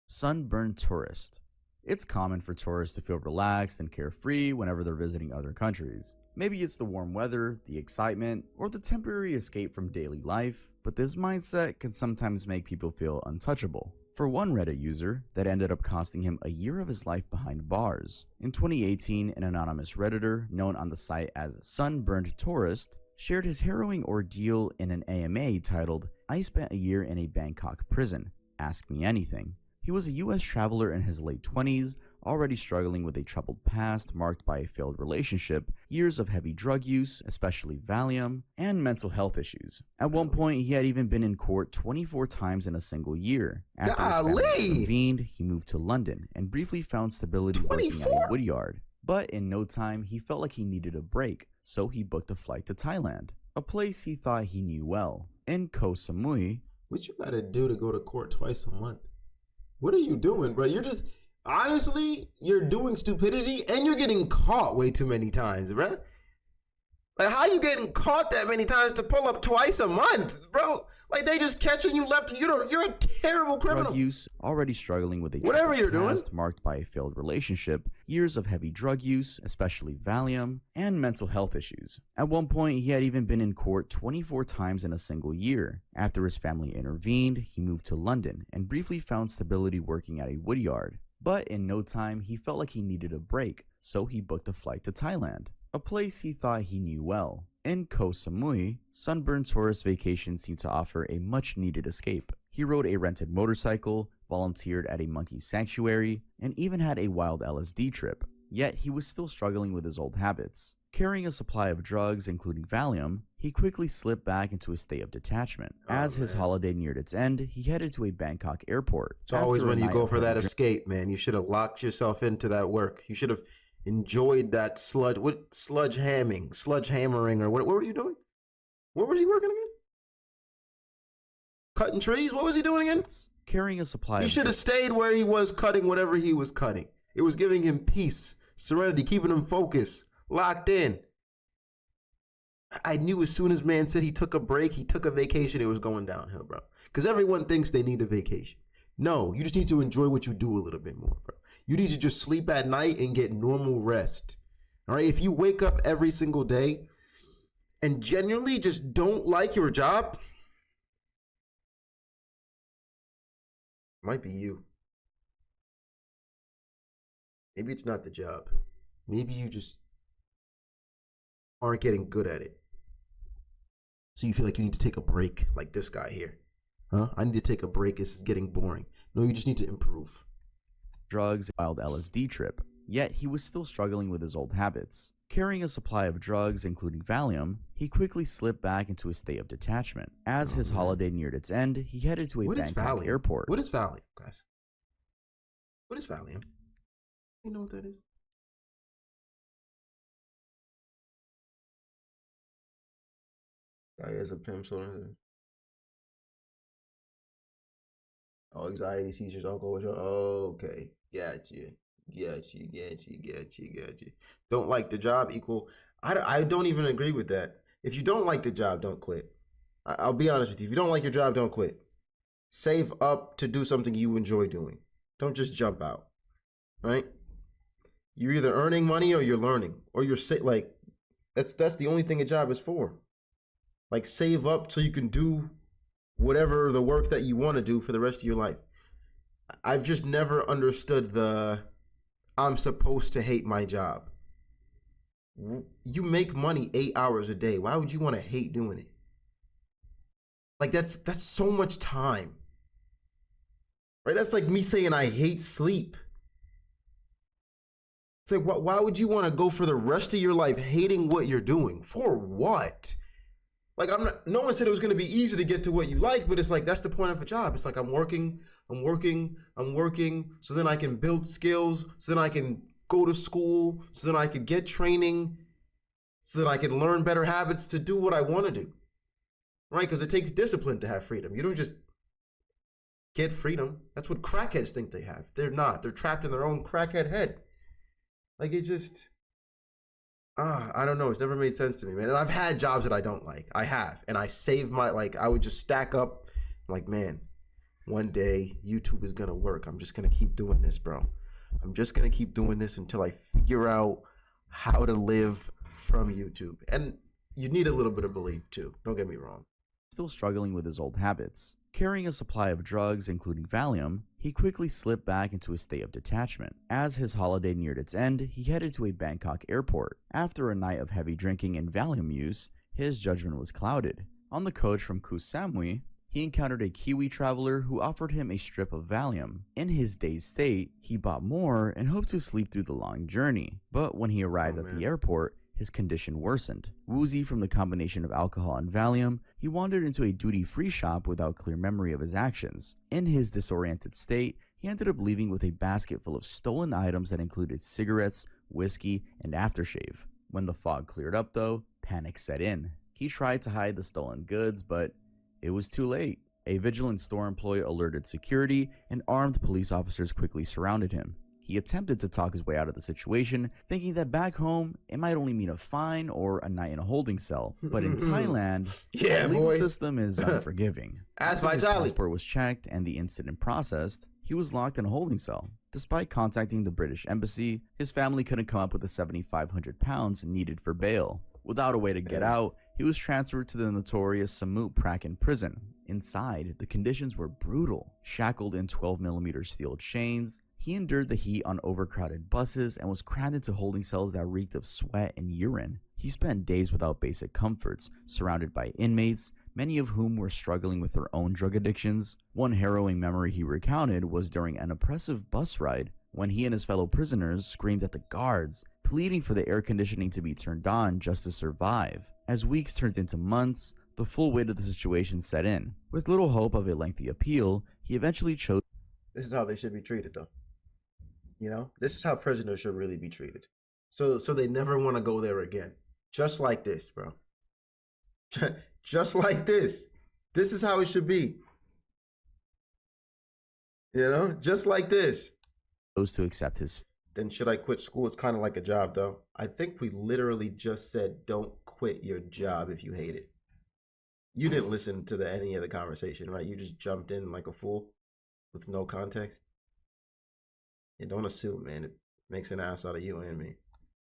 [SPEAKER 14] Sunburned tourist. It's common for tourists to feel relaxed and carefree whenever they're visiting other countries. Maybe it's the warm weather, the excitement, or the temporary escape from daily life, but this mindset can sometimes make people feel untouchable. For one Reddit user, that ended up costing him a year of his life behind bars. In 2018, an anonymous Redditor, known on the site as Sunburned Tourist, shared his harrowing ordeal in an AMA titled, "I spent a year in a Bangkok prison. Ask me anything." He was a US traveler in his late 20s, already struggling with a troubled past marked by a failed relationship, years of heavy drug use, especially Valium, and mental health issues. At one point, he had even been in court 24 times in a single year. After his family intervened, he moved to London and briefly found stability working at a woodyard. But in no time, he felt like he needed a break, so he booked a flight to Thailand, a place he thought he knew well. In Koh Samui,
[SPEAKER 2] what you gotta do to go to court twice a month? What are you doing, bro? You're just, honestly, you're doing stupidity and you're getting caught way too many times, bro. Like, how you getting caught that many times to pull up twice a month, bro? Like, they just catching you left. You're a terrible criminal.
[SPEAKER 14] Drug use, already struggling with a
[SPEAKER 2] whatever you're doing,
[SPEAKER 14] marked by a failed relationship, years of heavy drug use, especially Valium, and mental health issues. At one point, he had even been in court 24 times in a single year. After his family intervened, he moved to London and briefly found stability working at a woodyard. But in no time, he felt like he needed a break, so he booked a flight to Thailand, a place he thought he knew well. In Koh Samui, Sunburned Tourist Vacation seemed to offer a much-needed escape. He rode a rented motorcycle, volunteered at a monkey sanctuary, and even had a wild LSD trip. Yet he was still struggling with his old habits. Carrying a supply of drugs, including Valium, he quickly slipped back into a state of detachment. As his holiday neared its end, he headed to a Bangkok airport.
[SPEAKER 2] It's always when you go for that escape, man. You should have locked yourself into that work. You should have enjoyed that sludge hammering, or what were you doing? Where was he working again? Cutting trees? What was he doing again?
[SPEAKER 14] Carrying a supply.
[SPEAKER 2] He should have stayed where he was cutting whatever he was cutting. It was giving him peace, serenity, keeping him focused, locked in. I knew as soon as man said he took a break, he took a vacation, it was going downhill, bro. Because everyone thinks they need a vacation. No, you just need to enjoy what you do a little bit more, bro. You need to just sleep at night and get normal rest. All right? If you wake up every single day and genuinely just don't like your job, it might be you. Maybe it's not the job. Maybe you just aren't getting good at it. So you feel like you need to take a break, like this guy here. Huh? I need to take a break. This is getting boring. No, you just need to improve.
[SPEAKER 14] Drugs, wild LSD trip. Yet he was still struggling with his old habits. Carrying a supply of drugs, including Valium, he quickly slipped back into a state of detachment. As his holiday neared its end, he headed to a Bangkok airport.
[SPEAKER 2] What is Valium, guys? What is Valium? You know what that is? Guy has a pimp sort of. Oh, anxiety, seizures, alcohol withdrawal. Oh, okay. Gotcha. Don't like the job equal. I don't even agree with that. If you don't like the job, don't quit. I'll be honest with you. If you don't like your job, don't quit. Save up to do something you enjoy doing. Don't just jump out. Right? You're either earning money or you're learning. Or you're like, that's the only thing a job is for. Like, save up so you can do whatever the work that you want to do for the rest of your life. I've just never understood the I'm supposed to hate my job. You make money 8 hours a day. Why would you want to hate doing it? Like, that's so much time. Right? That's like me saying I hate sleep. It's like, why would you want to go for the rest of your life hating what you're doing? For what? Like, no one said it was going to be easy to get to what you like, but it's like, that's the point of a job. It's like, I'm working, so then I can build skills, so then I can go to school, so then I can get training, so that I can learn better habits to do what I want to do. Right? Because it takes discipline to have freedom. You don't just get freedom. That's what crackheads think they have. They're not. They're trapped in their own crackhead head. Like, it just... I don't know. It's never made sense to me, man. And I've had jobs that I don't like. I have. And I saved my, like, I would just stack up. Like, man, one day YouTube is going to work. I'm just going to keep doing this, bro. I'm just going to keep doing this until I figure out how to live from YouTube. And you need a little bit of belief, too. Don't get me wrong.
[SPEAKER 14] Still struggling with his old habits. Carrying a supply of drugs, including Valium, he quickly slipped back into a state of detachment. As his holiday neared its end, he headed to a Bangkok airport. After a night of heavy drinking and Valium use, his judgment was clouded. On the coach from Koh Samui, he encountered a Kiwi traveler who offered him a strip of Valium. In his dazed state, he bought more and hoped to sleep through the long journey. But when he arrived at the airport, his condition worsened. Woozy from the combination of alcohol and Valium, he wandered into a duty-free shop without clear memory of his actions. In his disoriented state, he ended up leaving with a basket full of stolen items that included cigarettes, whiskey, and aftershave. When the fog cleared up though, panic set in. He tried to hide the stolen goods, but it was too late. A vigilant store employee alerted security, and armed police officers quickly surrounded him. He attempted to talk his way out of the situation, thinking that back home, it might only mean a fine or a night in a holding cell. But in Thailand, the legal system is unforgiving.
[SPEAKER 2] As
[SPEAKER 14] After his
[SPEAKER 2] Vitali.
[SPEAKER 14] passport was checked and the incident processed, he was locked in a holding cell. Despite contacting the British embassy, his family couldn't come up with the £7,500 needed for bail. Without a way to get out, he was transferred to the notorious Samut Prakan prison. Inside, the conditions were brutal. Shackled in 12mm steel chains, he endured the heat on overcrowded buses and was crammed into holding cells that reeked of sweat and urine. He spent days without basic comforts, surrounded by inmates, many of whom were struggling with their own drug addictions. One harrowing memory he recounted was during an oppressive bus ride when he and his fellow prisoners screamed at the guards, pleading for the air conditioning to be turned on just to survive. As weeks turned into months, the full weight of the situation set in. With little hope of a lengthy appeal, he eventually chose.
[SPEAKER 2] This is how they should be treated, though. You know, this is how prisoners should really be treated. So they never want to go there again. Just like this, bro. Just like this. This is how it should be. You know, just like this.
[SPEAKER 14] To accept his.
[SPEAKER 2] Then should I quit school? It's kind of like a job, though. I think we literally just said, don't quit your job if you hate it. You didn't listen to any of the conversation, right? You just jumped in like a fool with no context. Yeah, don't assume, man. It makes an ass out of you and me.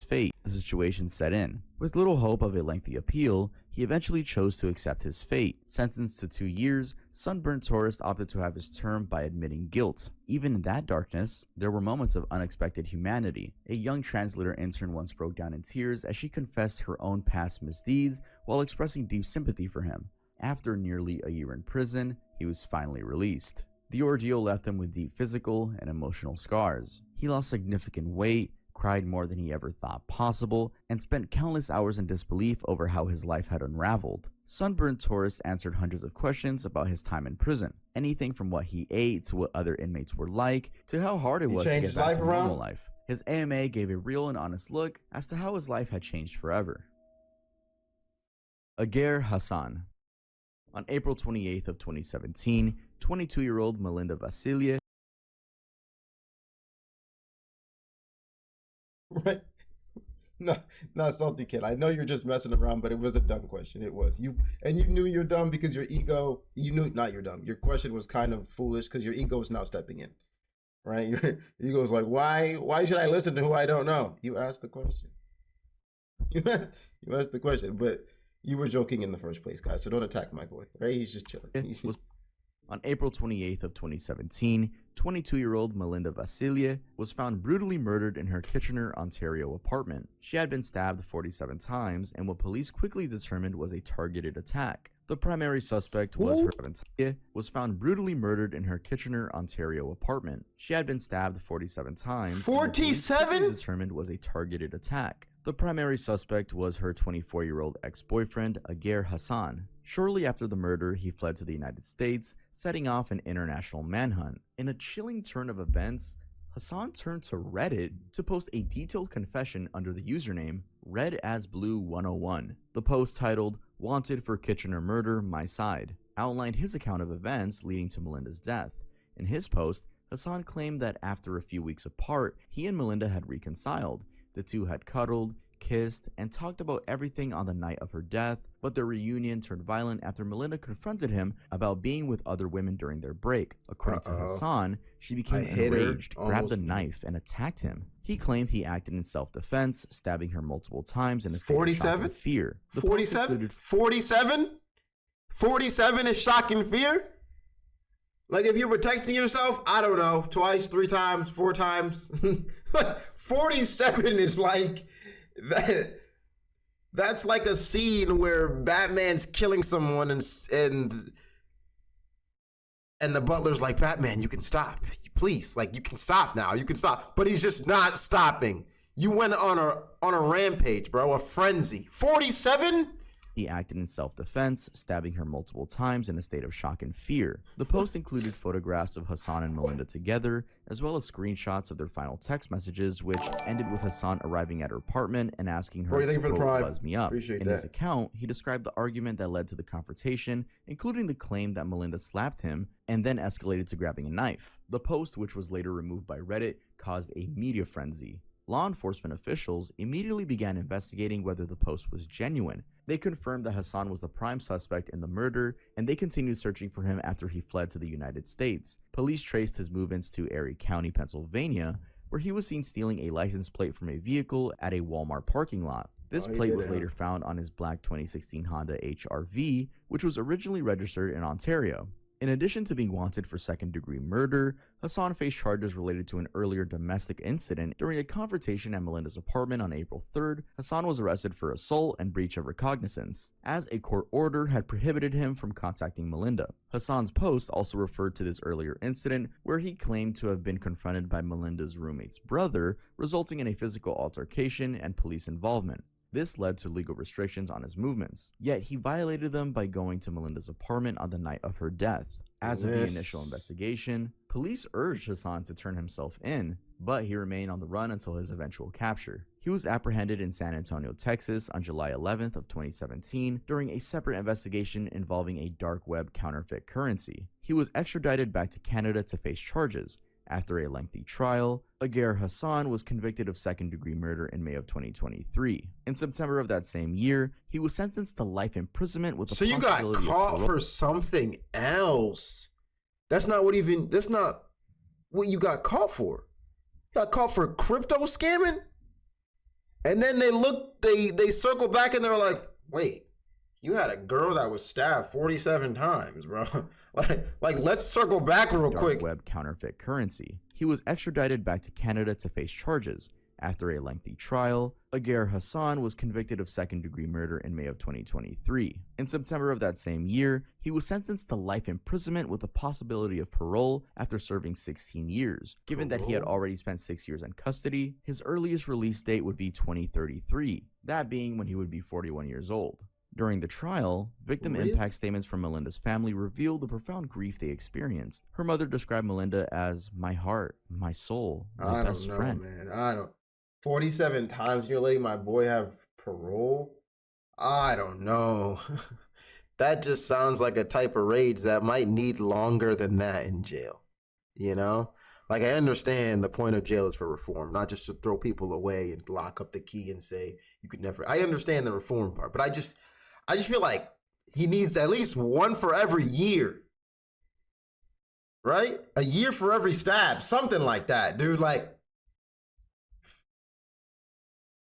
[SPEAKER 14] Fate, the situation set in. With little hope of a lengthy appeal, he eventually chose to accept his fate. Sentenced to 2 years, Sunburnt Tourist opted to have his term by admitting guilt. Even in that darkness, there were moments of unexpected humanity. A young translator intern once broke down in tears as she confessed her own past misdeeds while expressing deep sympathy for him. After nearly a year in prison, he was finally released. The ordeal left him with deep physical and emotional scars. He lost significant weight, cried more than he ever thought possible, and spent countless hours in disbelief over how his life had unraveled. Sunburned Tourist answered hundreds of questions about his time in prison. Anything from what he ate to what other inmates were like, to how hard it was to get back to normal life. His AMA gave a real and honest look as to how his life had changed forever. Ager Hassan. On April 28th of 2017, 22-year-old Melinda Vasilia.
[SPEAKER 2] Right? No, not salty kid. I know you're just messing around, but it was a dumb question. It was. You knew you're dumb because your ego, you knew, not you're dumb. Your question was kind of foolish because your ego is now stepping in. Right? Your ego is like, why should I listen to who I don't know? You asked the question. You asked the question, but you were joking in the first place, guys, so don't attack my boy, right? He's just chilling.
[SPEAKER 14] On April 28th of 2017, 22-year-old Melinda Vasilia was found brutally murdered in her Kitchener, Ontario apartment. She had been stabbed 47 times and what police quickly determined was a targeted attack. The primary suspect was her Vasilia was found brutally murdered in her Kitchener, Ontario apartment. She had been stabbed 47 times.
[SPEAKER 2] 47?
[SPEAKER 14] Determined was a targeted attack. The primary suspect was her 24-year-old ex-boyfriend, Ager Hassan. Shortly after the murder, he fled to the United States, setting off an international manhunt. In a chilling turn of events, Hassan turned to Reddit to post a detailed confession under the username RedAsBlue101. The post, titled "Wanted for Kitchener Murder, My Side," outlined his account of events leading to Melinda's death. In his post, Hassan claimed that after a few weeks apart, he and Melinda had reconciled. The two had cuddled, kissed, and talked about everything on the night of her death, but their reunion turned violent after Melinda confronted him about being with other women during their break. According to Hassan, she became enraged, grabbed a knife, and attacked him. He claimed he acted in self-defense, stabbing her multiple times in a state of shock and fear.
[SPEAKER 2] 47? 47? 47 is shock and fear? Like, if you're protecting yourself, I don't know, twice, 3 times, 4 times. 47 is like that. That's like a scene where Batman's killing someone and the butler's like, Batman, you can stop, please. Like, you can stop now. You can stop, but he's just not stopping. You went on a rampage, bro, a frenzy. 47.
[SPEAKER 14] He acted in self-defense, stabbing her multiple times in a state of shock and fear. The post included photographs of Hassan and Melinda together, as well as screenshots of their final text messages, which ended with Hassan arriving at her apartment and asking her to, quote, buzz me up. In his account, he described the argument that led to the confrontation, including the claim that Melinda slapped him, and then escalated to grabbing a knife. The post, which was later removed by Reddit, caused a media frenzy. Law enforcement officials immediately began investigating whether the post was genuine. They confirmed that Hassan was the prime suspect in the murder, and they continued searching for him after he fled to the United States. Police traced his movements to Erie County, Pennsylvania, where he was seen stealing a license plate from a vehicle at a Walmart parking lot. This plate was later found on his black 2016 Honda HR-V, which was originally registered in Ontario. In addition to being wanted for second-degree murder, Hassan faced charges related to an earlier domestic incident. During a confrontation at Melinda's apartment on April 3rd, Hassan was arrested for assault and breach of recognizance, as a court order had prohibited him from contacting Melinda. Hassan's post also referred to this earlier incident, where he claimed to have been confronted by Melinda's roommate's brother, resulting in a physical altercation and police involvement. This led to legal restrictions on his movements, yet he violated them by going to Melinda's apartment on the night of her death. As of the initial investigation, police urged Hassan to turn himself in, but he remained on the run until his eventual capture. He was apprehended in San Antonio, Texas on July 11th of 2017 during a separate investigation involving a dark web counterfeit currency. He was extradited back to Canada to face charges. After a lengthy trial, Aguer Hassan was convicted of second-degree murder in May of 2023. In September of that same year, he was sentenced to life imprisonment with the
[SPEAKER 2] So you got caught for something else. That's not what you got caught for. You got caught for crypto scamming? And then they circle back and they're like, wait, you had a girl that was stabbed 47 times, bro. like let's circle back real quick.
[SPEAKER 14] Dark web counterfeit currency. He was extradited back to Canada to face charges. After a lengthy trial, Aguer Hassan was convicted of second-degree murder in May of 2023. In September of that same year, he was sentenced to life imprisonment with the possibility of parole after serving 16 years. Given that he had already spent 6 years in custody, his earliest release date would be 2033, that being when he would be 41 years old. During the trial, victim impact statements from Melinda's family revealed the profound grief they experienced. Her mother described Melinda as my heart, my soul, my best friend.
[SPEAKER 2] Man. I don't. 47 times you're letting my boy have parole? I don't know. That just sounds like a type of rage that might need longer than that in jail. You know? Like, I understand the point of jail is for reform, not just to throw people away and lock up the key and say you could never. I understand the reform part, but I just feel like he needs at least one for every year. Right? A year for every stab. Something like that, dude. Like,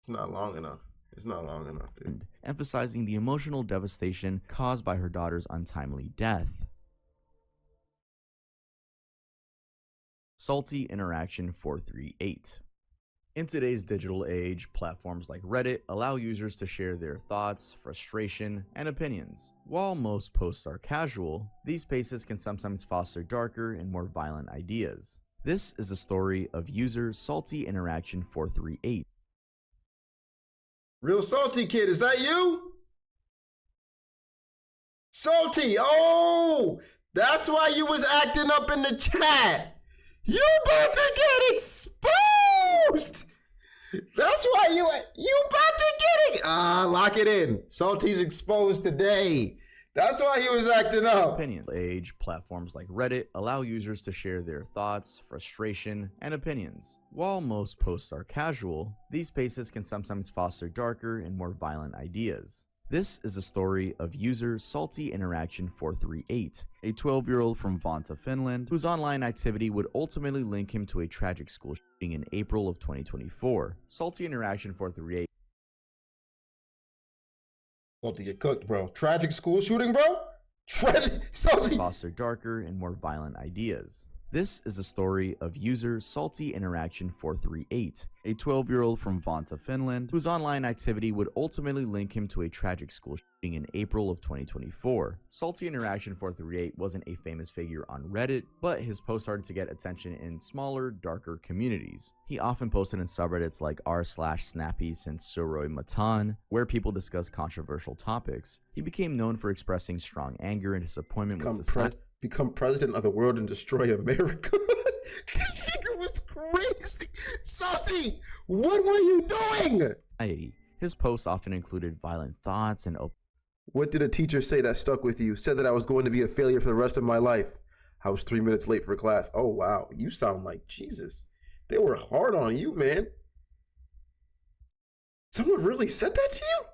[SPEAKER 2] it's not long enough. It's not long enough, dude.
[SPEAKER 14] Emphasizing the emotional devastation caused by her daughter's untimely death. Salty Interaction 438. In today's digital age, platforms like Reddit allow users to share their thoughts, frustration, and opinions. While most posts are casual, these spaces can sometimes foster darker and more violent ideas. This is the story of user Salty Interaction 438.
[SPEAKER 2] Real Salty Kid, is that you? Salty, oh, that's why you was acting up in the chat. You about to get exposed. That's why you about to get it. Lock it in. Salty's exposed today. That's why he was acting up.
[SPEAKER 14] Opinion age, platforms like Reddit allow users to share their thoughts, frustration, and opinions. While most posts are casual, these spaces can sometimes foster darker and more violent ideas. This is the story of user Salty Interaction 438, a 12-year-old from Vantaa, Finland, whose online activity would ultimately link him to a tragic school shooting in April of 2024. Salty Interaction 438.
[SPEAKER 2] Salty get cooked, bro. Tragic school shooting, bro?
[SPEAKER 14] foster darker and more violent ideas. This is the story of user Salty Interaction 438, a 12-year-old from Vantaa, Finland, whose online activity would ultimately link him to a tragic school shooting in April of 2024. Salty Interaction 438 wasn't a famous figure on Reddit, but his posts started to get attention in smaller, darker communities. He often posted in subreddits like r/snappy sensuroi matan, where people discuss controversial topics. He became known for expressing strong anger and disappointment with society.
[SPEAKER 2] Become president of the world and destroy America. This nigga was crazy. Salty, what were you doing?
[SPEAKER 14] His posts often included violent thoughts and
[SPEAKER 2] What did a teacher say that stuck with you? Said that I was going to be a failure for the rest of my life. I was 3 minutes late for class. Oh, wow. You sound like Jesus. They were hard on you, man. Someone really said that to you?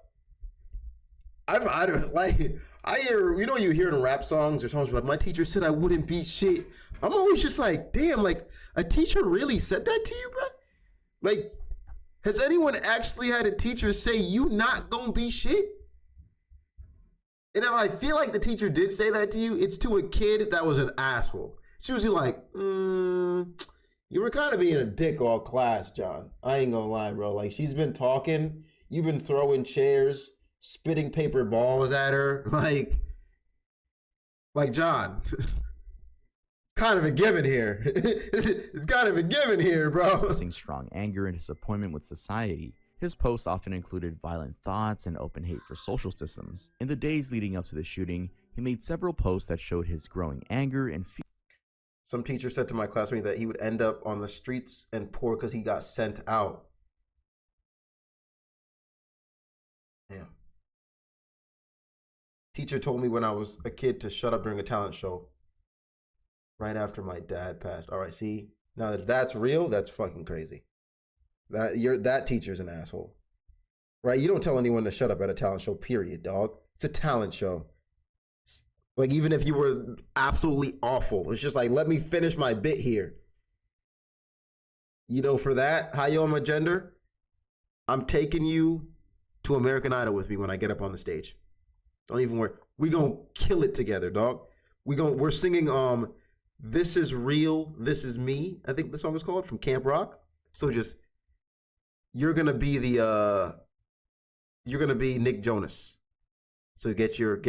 [SPEAKER 2] I hear, you know, you hear in rap songs or songs like, my teacher said I wouldn't be shit. I'm always just like, damn, like, a teacher really said that to you, bro? Like, has anyone actually had a teacher say you not gonna be shit? And if I feel like the teacher did say that to you, it's to a kid that was an asshole. She was like, you were kind of being a dick all class, John. I ain't gonna lie, bro. Like, she's been talking, you've been throwing chairs, spitting paper balls at her, like John. Kind of a given here. It's kind of a given here, bro.
[SPEAKER 14] Expressing strong anger and disappointment with society. His posts often included violent thoughts and open hate for social systems. In the days leading up to the shooting, he made several posts that showed his growing anger and fear.
[SPEAKER 2] Some teacher said to my classmate that he would end up on the streets and poor because he got sent out. Damn. Teacher told me when I was a kid to shut up during a talent show. Right after my dad passed. All right, see? Now that that's real, that's fucking crazy. That teacher's an asshole. Right? You don't tell anyone to shut up at a talent show, period, dog. It's a talent show. Like, even if you were absolutely awful, it's just like, let me finish my bit here. You know, for that, hi, yo, I'm a gender. I'm taking you to American Idol with me when I get up on the stage. Don't even worry. We gonna kill it together, dog. We're singing This Is Real, This Is Me, I think the song is called, from Camp Rock. So just, you're gonna be Nick Jonas. So get your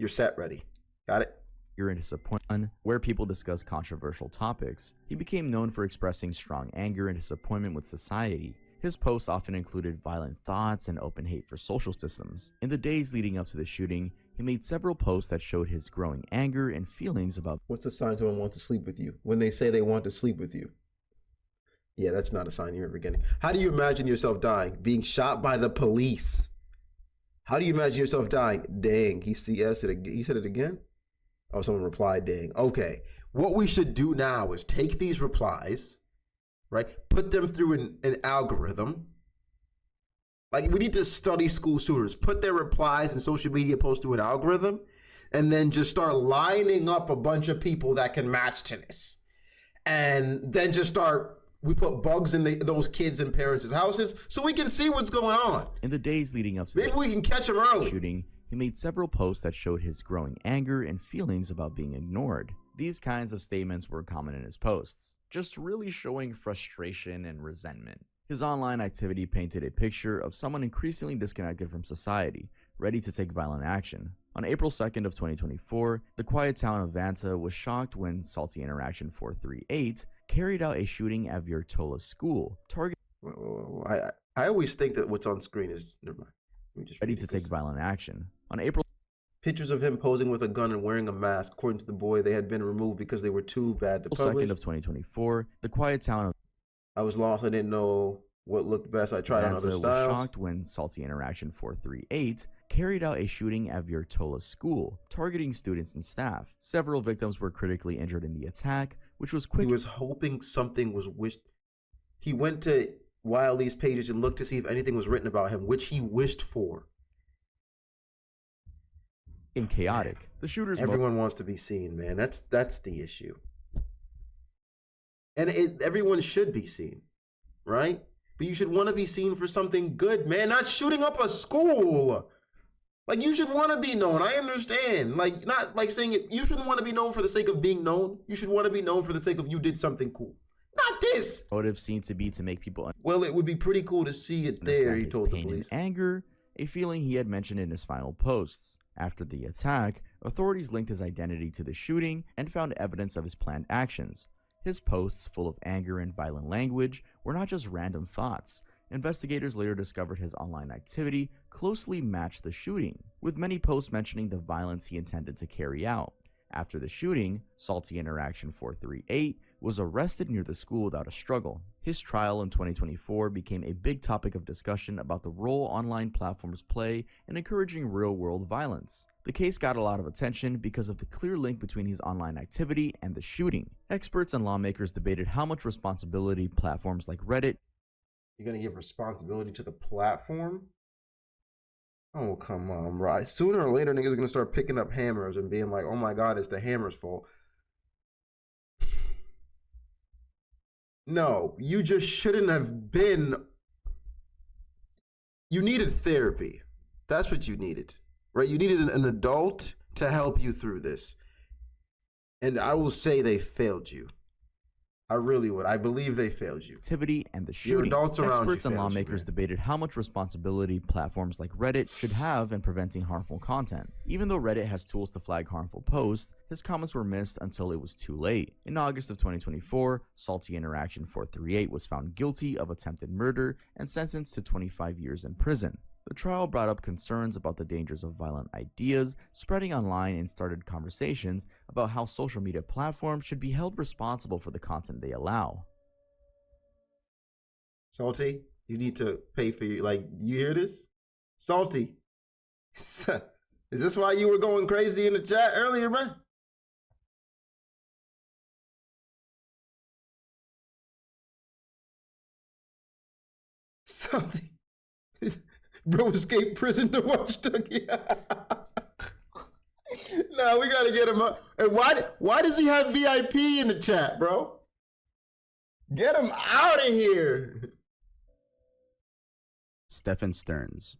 [SPEAKER 2] set ready. Got it?
[SPEAKER 14] You're in disappointment, where people discuss controversial topics. He became known for expressing strong anger and disappointment with society. His posts often included violent thoughts and open hate for social systems. In the days leading up to the shooting, he made several posts that showed his growing anger and feelings about—
[SPEAKER 2] What's a sign someone wants to sleep with you? When they say they want to sleep with you. Yeah, that's not a sign you're ever getting. How do you imagine yourself dying? Being shot by the police. How do you imagine yourself dying? Dang, he said it again? Oh, someone replied, dang. Okay, what we should do now is take these replies, right? Put them through an algorithm. Like, we need to study school shooters. Put their replies and social media posts through an algorithm, and then just start lining up a bunch of people that can match to this. And then we put bugs in those kids and parents' houses so we can see what's going on.
[SPEAKER 14] In the days leading up to
[SPEAKER 2] maybe we can catch him early.
[SPEAKER 14] Shooting, he made several posts that showed his growing anger and feelings about being ignored. These kinds of statements were common in his posts, just really showing frustration and resentment. His online activity painted a picture of someone increasingly disconnected from society, ready to take violent action. On April 2nd of 2024, the quiet town of Vantaa was shocked when Salty Interaction 438 carried out a shooting at Virtola school, targeting—
[SPEAKER 2] I always think that what's on screen is— never mind.
[SPEAKER 14] Ready to take violent action. On April—
[SPEAKER 2] Pictures of him posing with a gun and wearing a mask. According to the boy, they had been removed because they were too bad to publish.
[SPEAKER 14] April 2nd of 2024, the quiet town of—
[SPEAKER 2] I was lost. I didn't know what looked best. I tried on other styles.
[SPEAKER 14] Was shocked when Salty Interaction 438 carried out a shooting at Virtola school, targeting students and staff. Several victims were critically injured in the attack, which was quick—
[SPEAKER 2] He was hoping something was wished. He went to Wiley's pages and looked to see if anything was written about him, which he wished for.
[SPEAKER 14] And chaotic. The shooters—
[SPEAKER 2] Everyone wants to be seen, man. That's the issue. And everyone should be seen, right? But you should want to be seen for something good, man. Not shooting up a school. Like, you should want to be known. I understand. Like, not like saying it. You shouldn't want to be known for the sake of being known. You should want to be known for the sake of you did something cool. Not this.
[SPEAKER 14] Motive seemed to be to make people
[SPEAKER 2] well, it would be pretty cool to see it there, he told the
[SPEAKER 14] pain
[SPEAKER 2] police.
[SPEAKER 14] And anger, a feeling he had mentioned in his final posts. After the attack, authorities linked his identity to the shooting and found evidence of his planned actions. His posts, full of anger and violent language, were not just random thoughts. Investigators later discovered his online activity closely matched the shooting, with many posts mentioning the violence he intended to carry out. After the shooting, Salty Interaction 438 was arrested near the school without a struggle. His trial in 2024 became a big topic of discussion about the role online platforms play in encouraging real-world violence. The case got a lot of attention because of the clear link between his online activity and the shooting. Experts and lawmakers debated how much responsibility platforms like Reddit.
[SPEAKER 2] You're gonna give responsibility to the platform? Oh, come on, bro. Sooner or later, niggas are gonna start picking up hammers and being like, oh my God, it's the hammer's fault. No, you just shouldn't have been. You needed therapy. That's what you needed, right? You needed an adult to help you through this. And I will say they failed you. I really would. I believe they failed you.
[SPEAKER 14] Activity and the shooting. Experts and lawmakers debated how much responsibility platforms like Reddit should have in preventing harmful content. Even though Reddit has tools to flag harmful posts, his comments were missed until it was too late. In August of 2024, Salty Interaction 438 was found guilty of attempted murder and sentenced to 25 years in prison. The trial brought up concerns about the dangers of violent ideas spreading online and started conversations about how social media platforms should be held responsible for the content they allow.
[SPEAKER 2] Salty, you need to pay for your, like, you hear this? Salty. Is this why you were going crazy in the chat earlier, man? Salty. Bro escaped prison to watch Ducky. Nah, we gotta get him up. And why does he have VIP in the chat, bro? Get him out of here.
[SPEAKER 14] Stephen Stearns.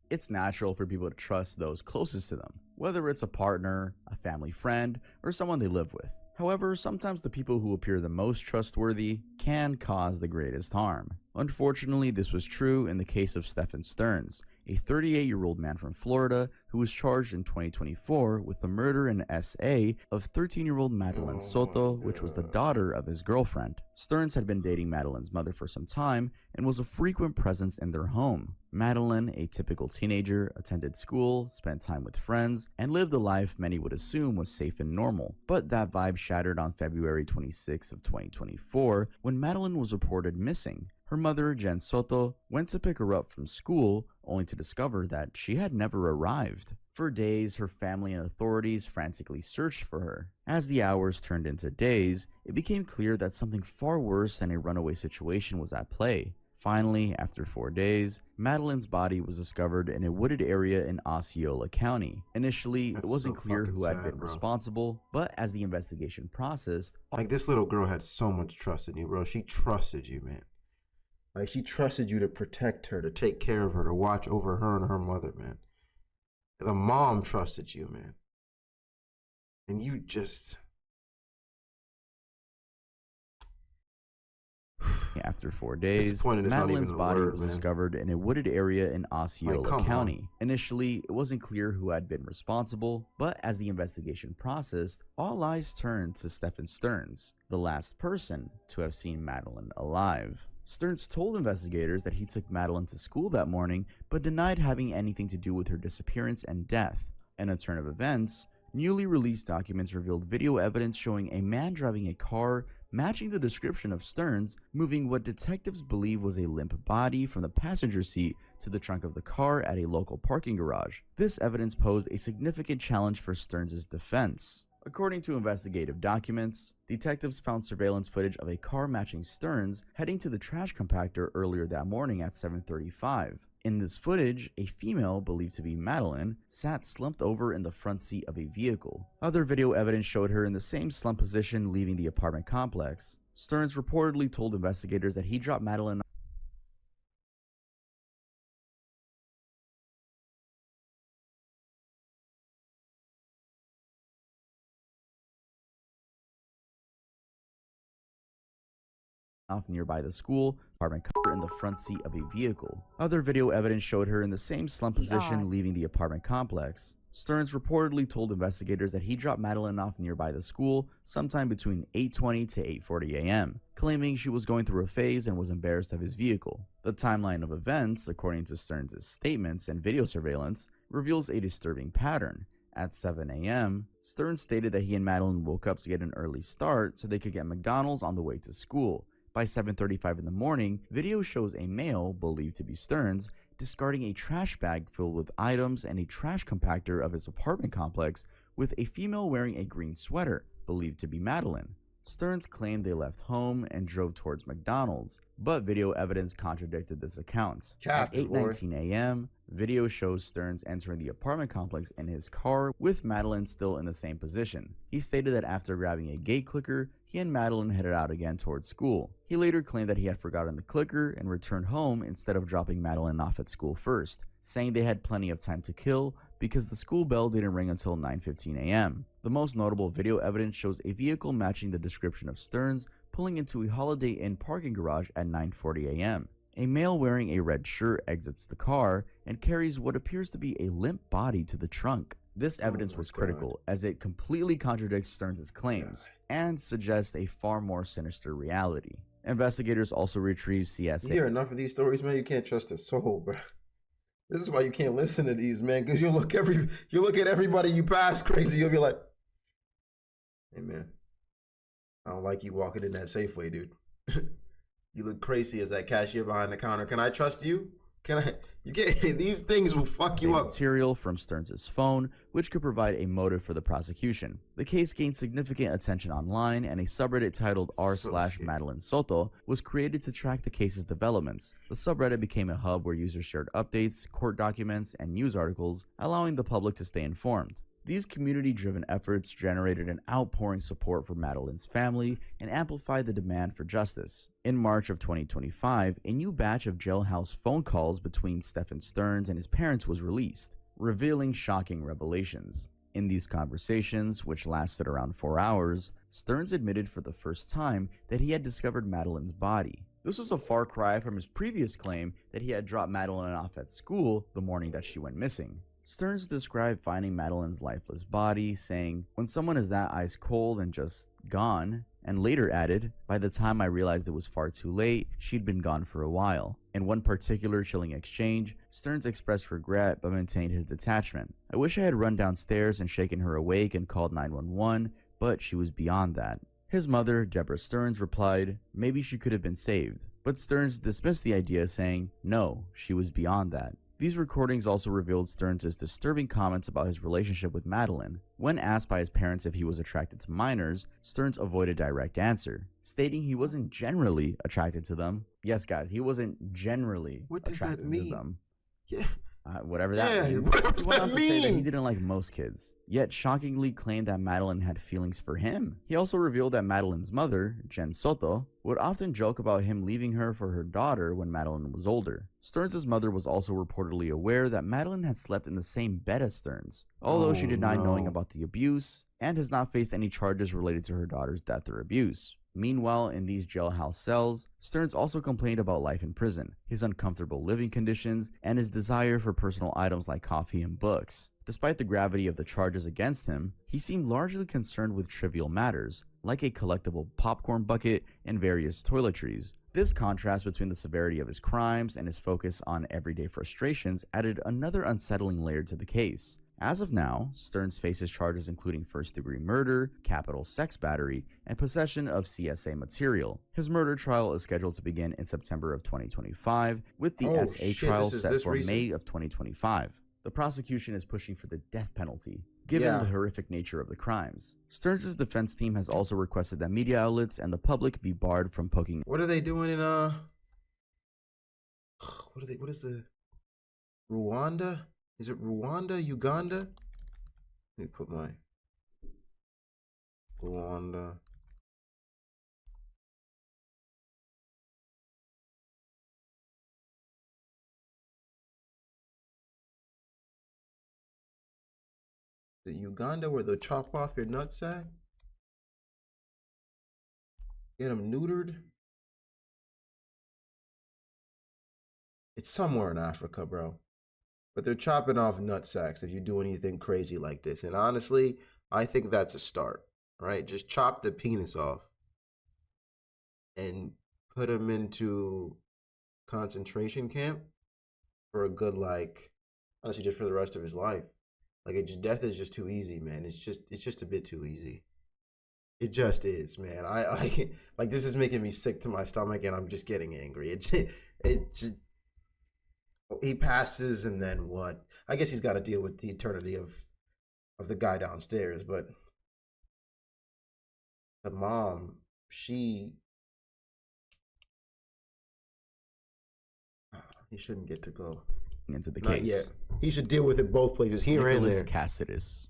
[SPEAKER 14] It's natural for people to trust those closest to them, whether it's a partner, a family friend, or someone they live with. However, sometimes the people who appear the most trustworthy can cause the greatest harm. Unfortunately, this was true in the case of Stephen Stearns, a 38-year-old man from Florida who was charged in 2024 with the murder in SA of 13-year-old Madeline Soto, which was the daughter of his girlfriend. Stearns had been dating Madeline's mother for some time and was a frequent presence in their home. Madeline, a typical teenager, attended school, spent time with friends, and lived a life many would assume was safe and normal. But that vibe shattered on February 26 of 2024 when Madeline was reported missing. Her mother, Jen Soto, went to pick her up from school, only to discover that she had never arrived. For days, her family and authorities frantically searched for her. As the hours turned into days, it became clear that something far worse than a runaway situation was at play. Finally, after 4 days, Madeline's body was discovered in a wooded area in Osceola County. Initially, it wasn't clear who had been responsible, but as the investigation processed...
[SPEAKER 2] Like, this little girl had so much trust in you, bro. She trusted you, man. Like, she trusted you to protect her, to take care of her, to watch over her and her mother, man. The mom trusted you, man. And you just...
[SPEAKER 14] After 4 days, Madeline's body was discovered in a wooded area in Osceola County. Initially, it wasn't clear who had been responsible, but as the investigation processed, all eyes turned to Stephen Stearns, the last person to have seen Madeline alive. Stearns told investigators that he took Madeline to school that morning, but denied having anything to do with her disappearance and death. In a turn of events, newly released documents revealed video evidence showing a man driving a car matching the description of Stearns, moving what detectives believe was a limp body from the passenger seat to the trunk of the car at a local parking garage. This evidence posed a significant challenge for Stearns' defense. According to investigative documents, detectives found surveillance footage of a car matching Stearns heading to the trash compactor earlier that morning at 7:35. In this footage, a female, believed to be Madeline, sat slumped over in the front seat of a vehicle. Other video evidence showed her in the same slump position leaving the apartment complex. Stearns reportedly told investigators that he dropped Madeline off nearby the school apartment cover in the front seat of a vehicle. Other video evidence showed her in the same slump position leaving the apartment complex. Stearns reportedly told investigators that he dropped Madeline off nearby the school sometime between 8:20 to 8:40 a.m., claiming she was going through a phase and was embarrassed of his vehicle. The timeline of events, according to Stearns' statements and video surveillance, reveals a disturbing pattern. At 7 a.m., Stearns stated that he and Madeline woke up to get an early start so they could get McDonald's on the way to school. By 7:35 in the morning, video shows a male, believed to be Stearns, discarding a trash bag filled with items and a trash compactor of his apartment complex with a female wearing a green sweater, believed to be Madeline. Stearns claimed they left home and drove towards McDonald's, but video evidence contradicted this account. At 8:19 a.m., video shows Stearns entering the apartment complex in his car with Madeline still in the same position. He stated that after grabbing a gate clicker, he and Madeline headed out again towards school. He later claimed that he had forgotten the clicker and returned home instead of dropping Madeline off at school first, saying they had plenty of time to kill because the school bell didn't ring until 9:15 a.m. The most notable video evidence shows a vehicle matching the description of Stearns pulling into a Holiday Inn parking garage at 9:40 a.m. A male wearing a red shirt exits the car and carries what appears to be a limp body to the trunk. This evidence was critical as it completely contradicts Stearns' claims and suggests a far more sinister reality. Investigators also retrieved CSA.
[SPEAKER 2] You hear enough of these stories, man, you can't trust a soul, bro. This is why you can't listen to these, man, because you look at everybody you pass crazy, you'll be like, hey man, I don't like you walking in that Safeway, dude. You look crazy as that cashier behind the counter. Can I trust you? You can't. These things will fuck you up.
[SPEAKER 14] Material from Stearns' phone, which could provide a motive for the prosecution. The case gained significant attention online, and a subreddit titled r/Madeline Soto was created to track the case's developments. The subreddit became a hub where users shared updates, court documents, and news articles, allowing the public to stay informed. These community-driven efforts generated an outpouring support for Madeline's family and amplified the demand for justice. In March of 2025, a new batch of jailhouse phone calls between Stephen Stearns and his parents was released, revealing shocking revelations. In these conversations, which lasted around 4 hours, Stearns admitted for the first time that he had discovered Madeline's body. This was a far cry from his previous claim that he had dropped Madeline off at school the morning that she went missing. Stearns described finding Madeline's lifeless body, saying, "When someone is that ice cold and just gone," and later added, "By the time I realized it was far too late, she'd been gone for a while." In one particular chilling exchange, Stearns expressed regret but maintained his detachment. "I wish I had run downstairs and shaken her awake and called 911, but she was beyond that." His mother, Deborah Stearns, replied, "Maybe she could have been saved." But Stearns dismissed the idea, saying, "No, she was beyond that." These recordings also revealed Stearns' disturbing comments about his relationship with Madeline. When asked by his parents if he was attracted to minors, Stearns avoided direct answer, stating he wasn't generally attracted to them. Yes, guys, he wasn't generally attracted to them.
[SPEAKER 2] Yeah.
[SPEAKER 14] Whatever that means.
[SPEAKER 2] What does
[SPEAKER 14] He went on
[SPEAKER 2] that
[SPEAKER 14] to say that he
[SPEAKER 2] mean?
[SPEAKER 14] didn't like most kids, yet shockingly claimed that Madeline had feelings for him. He also revealed that Madeline's mother, Jen Soto, would often joke about him leaving her for her daughter when Madeline was older. Stearns' mother was also reportedly aware that Madeline had slept in the same bed as Stearns, although she denied knowing about the abuse and has not faced any charges related to her daughter's death or abuse. Meanwhile, in these jailhouse cells, Stearns also complained about life in prison, his uncomfortable living conditions, and his desire for personal items like coffee and books. Despite the gravity of the charges against him, he seemed largely concerned with trivial matters, like a collectible popcorn bucket and various toiletries. This contrast between the severity of his crimes and his focus on everyday frustrations added another unsettling layer to the case. As of now, Stearns faces charges including first-degree murder, capital sex battery, and possession of CSA material. His murder trial is scheduled to begin in September of 2025, with the SA trial set for May of 2025. The prosecution is pushing for the death penalty, given the horrific nature of the crimes. Stearns' defense team has also requested that media outlets and the public be barred from poking.
[SPEAKER 2] What are they doing in what is the Rwanda? Is it Rwanda? Uganda? Let me put my Rwanda. Is it Uganda where they chop off your nutsack? Get them neutered? It's somewhere in Africa, bro. But they're chopping off nut sacks if you do anything crazy like this. And honestly, I think that's a start, right? Just chop the penis off and put him into concentration camp for a good, like, honestly, just for the rest of his life. Like, death is just too easy, man. It's just a bit too easy. It just is, man. I can't, like, this is making me sick to my stomach, and I'm just getting angry. It just, he passes, and then what? I guess he's got to deal with the eternity of the guy downstairs. But the mom, he shouldn't get to go
[SPEAKER 14] into the
[SPEAKER 2] Not
[SPEAKER 14] case.
[SPEAKER 2] yet. He should deal with it both places, here and
[SPEAKER 14] Nicholas
[SPEAKER 2] there.
[SPEAKER 14] Cassidus.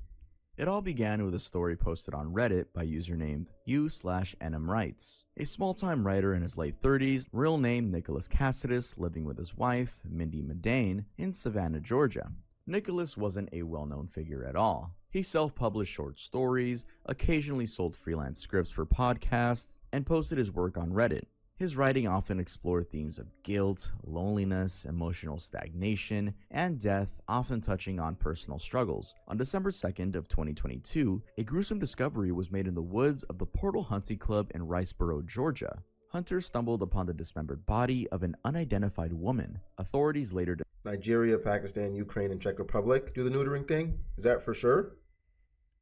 [SPEAKER 14] It all began with a story posted on Reddit by user named u/NMWrites, a small-time writer in his late 30s, real name Nicholas Cassidus, living with his wife, Mindy Medane, in Savannah, Georgia. Nicholas wasn't a well-known figure at all. He self-published short stories, occasionally sold freelance scripts for podcasts, and posted his work on Reddit. His writing often explored themes of guilt, loneliness, emotional stagnation, and death, often touching on personal struggles. On December 2nd of 2022, a gruesome discovery was made in the woods of the Portal Hunting Club in Riceboro, Georgia. Hunters stumbled upon the dismembered body of an unidentified woman. Authorities later
[SPEAKER 2] Nigeria, Pakistan, Ukraine, and Czech Republic do the neutering thing? Is that for sure?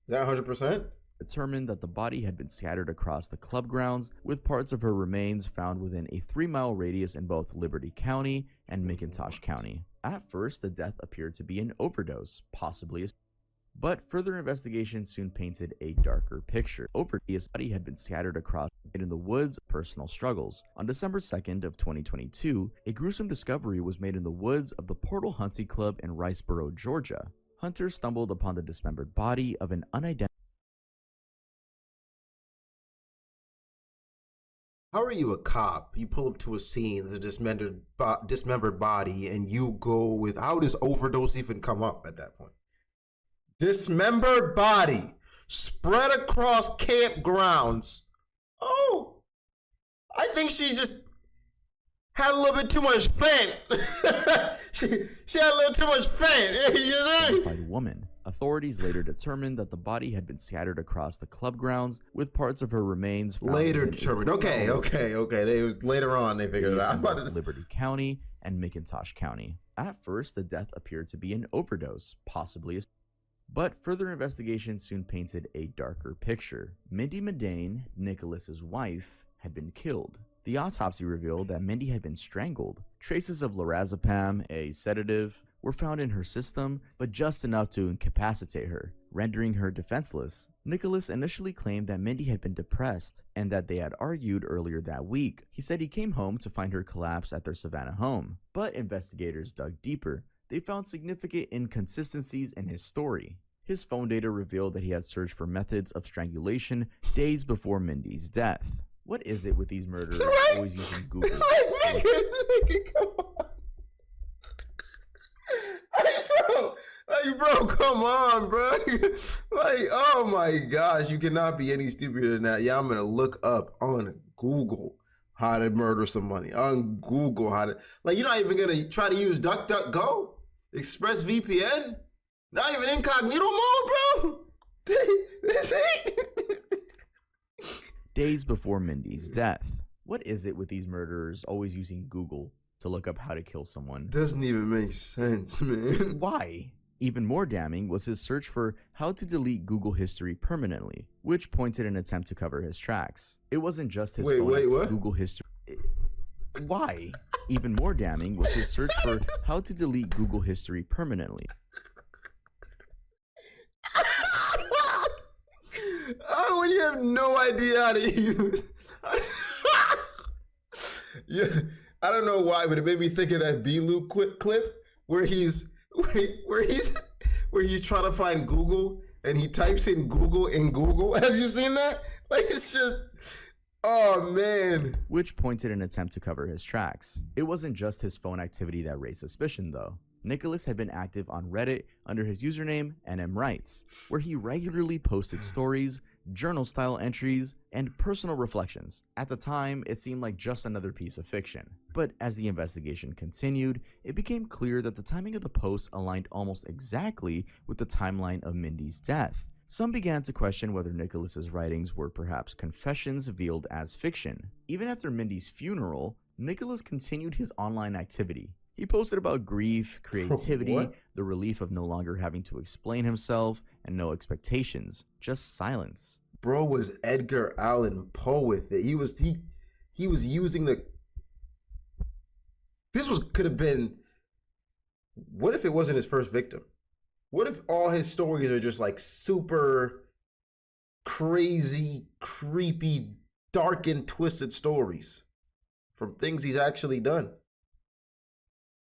[SPEAKER 2] Is that 100%?
[SPEAKER 14] Determined that the body had been scattered across the club grounds, with parts of her remains found within a 3-mile radius in both Liberty County and McIntosh County. At first, the death appeared to be an overdose, possibly but further investigation soon painted a darker picture. Overdose body had been scattered across in the woods. Personal struggles. On December 2nd of 2022, a gruesome discovery was made in the woods of the Portal Hunting Club in Riceboro, Georgia. Hunters stumbled upon the dismembered body of an unidentified.
[SPEAKER 2] How are you a cop? You pull up to a scene, there's a dismembered body, and you go with, how does overdose even come up at that point? Dismembered body spread across campgrounds. Oh, I think she just had a little bit too much fent. she had a little too much fent. You know?
[SPEAKER 14] Identified woman. Authorities later determined that the body had been scattered across the club grounds, with parts of her remains found
[SPEAKER 2] later determined. Okay. Later on they figured it out.
[SPEAKER 14] Liberty County and McIntosh County. At first, the death appeared to be an overdose, possibly but further investigation soon painted a darker picture. Mindy Medane, Nicholas's wife, had been killed. The autopsy revealed that Mindy had been strangled. Traces of lorazepam, a sedative, were found in her system, but just enough to incapacitate her, rendering her defenseless. Nicholas initially claimed that Mindy had been depressed and that they had argued earlier that week. He said he came home to find her collapse at their Savannah home. But investigators dug deeper. They found significant inconsistencies in his story. His phone data revealed that he had searched for methods of strangulation days before Mindy's death. What is it with these murderers always using Google?
[SPEAKER 2] Come on. Bro, come on, bro. Like, oh my gosh, you cannot be any stupider than that. Yeah, I'm gonna look up on Google how to murder somebody. On Google how to, like, you're not even gonna try to use DuckyDeeVods, ExpressVPN, not even incognito mode, bro. This ain't.
[SPEAKER 14] Days before Mindy's death. What is it with these murderers always using Google to look up how to kill someone?
[SPEAKER 2] Doesn't even make sense, man.
[SPEAKER 14] Why? Even more damning was his search for how to delete Google history permanently, which pointed an attempt to cover his tracks. It wasn't just his phone Google history. Why? Even more damning was his search for how to delete Google history permanently.
[SPEAKER 2] Oh, when you have no idea how to use. Yeah, I don't know why, but it made me think of that B-Loop clip where he's trying to find Google and he types in Google. Have you seen that? Like, it's just, oh man.
[SPEAKER 14] Which pointed an attempt to cover his tracks. It wasn't just his phone activity that raised suspicion, though. Nicholas had been active on Reddit under his username NMWrites, where he regularly posted stories, journal-style entries, and personal reflections. At the time, it seemed like just another piece of fiction. But as the investigation continued, it became clear that the timing of the posts aligned almost exactly with the timeline of Mindy's death. Some began to question whether Nicholas's writings were perhaps confessions veiled as fiction. Even after Mindy's funeral, Nicholas continued his online activity. He posted about grief, creativity, the relief of no longer having to explain himself, and no expectations, just silence.
[SPEAKER 2] Bro was Edgar Allan Poe with it. He was using the. Could have been. What if it wasn't his first victim? What if all his stories are just like super crazy, creepy, dark and twisted stories from things he's actually done?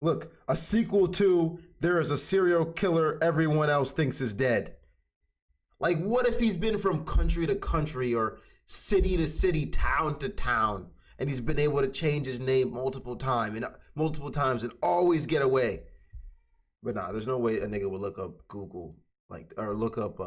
[SPEAKER 2] Look, a sequel to There is a Serial Killer Everyone Else Thinks Is Dead. Like, what if he's been from country to country or city to city, town to town, and he's been able to change his name multiple times and always get away? But nah, there's no way a nigga would look up Google, or look up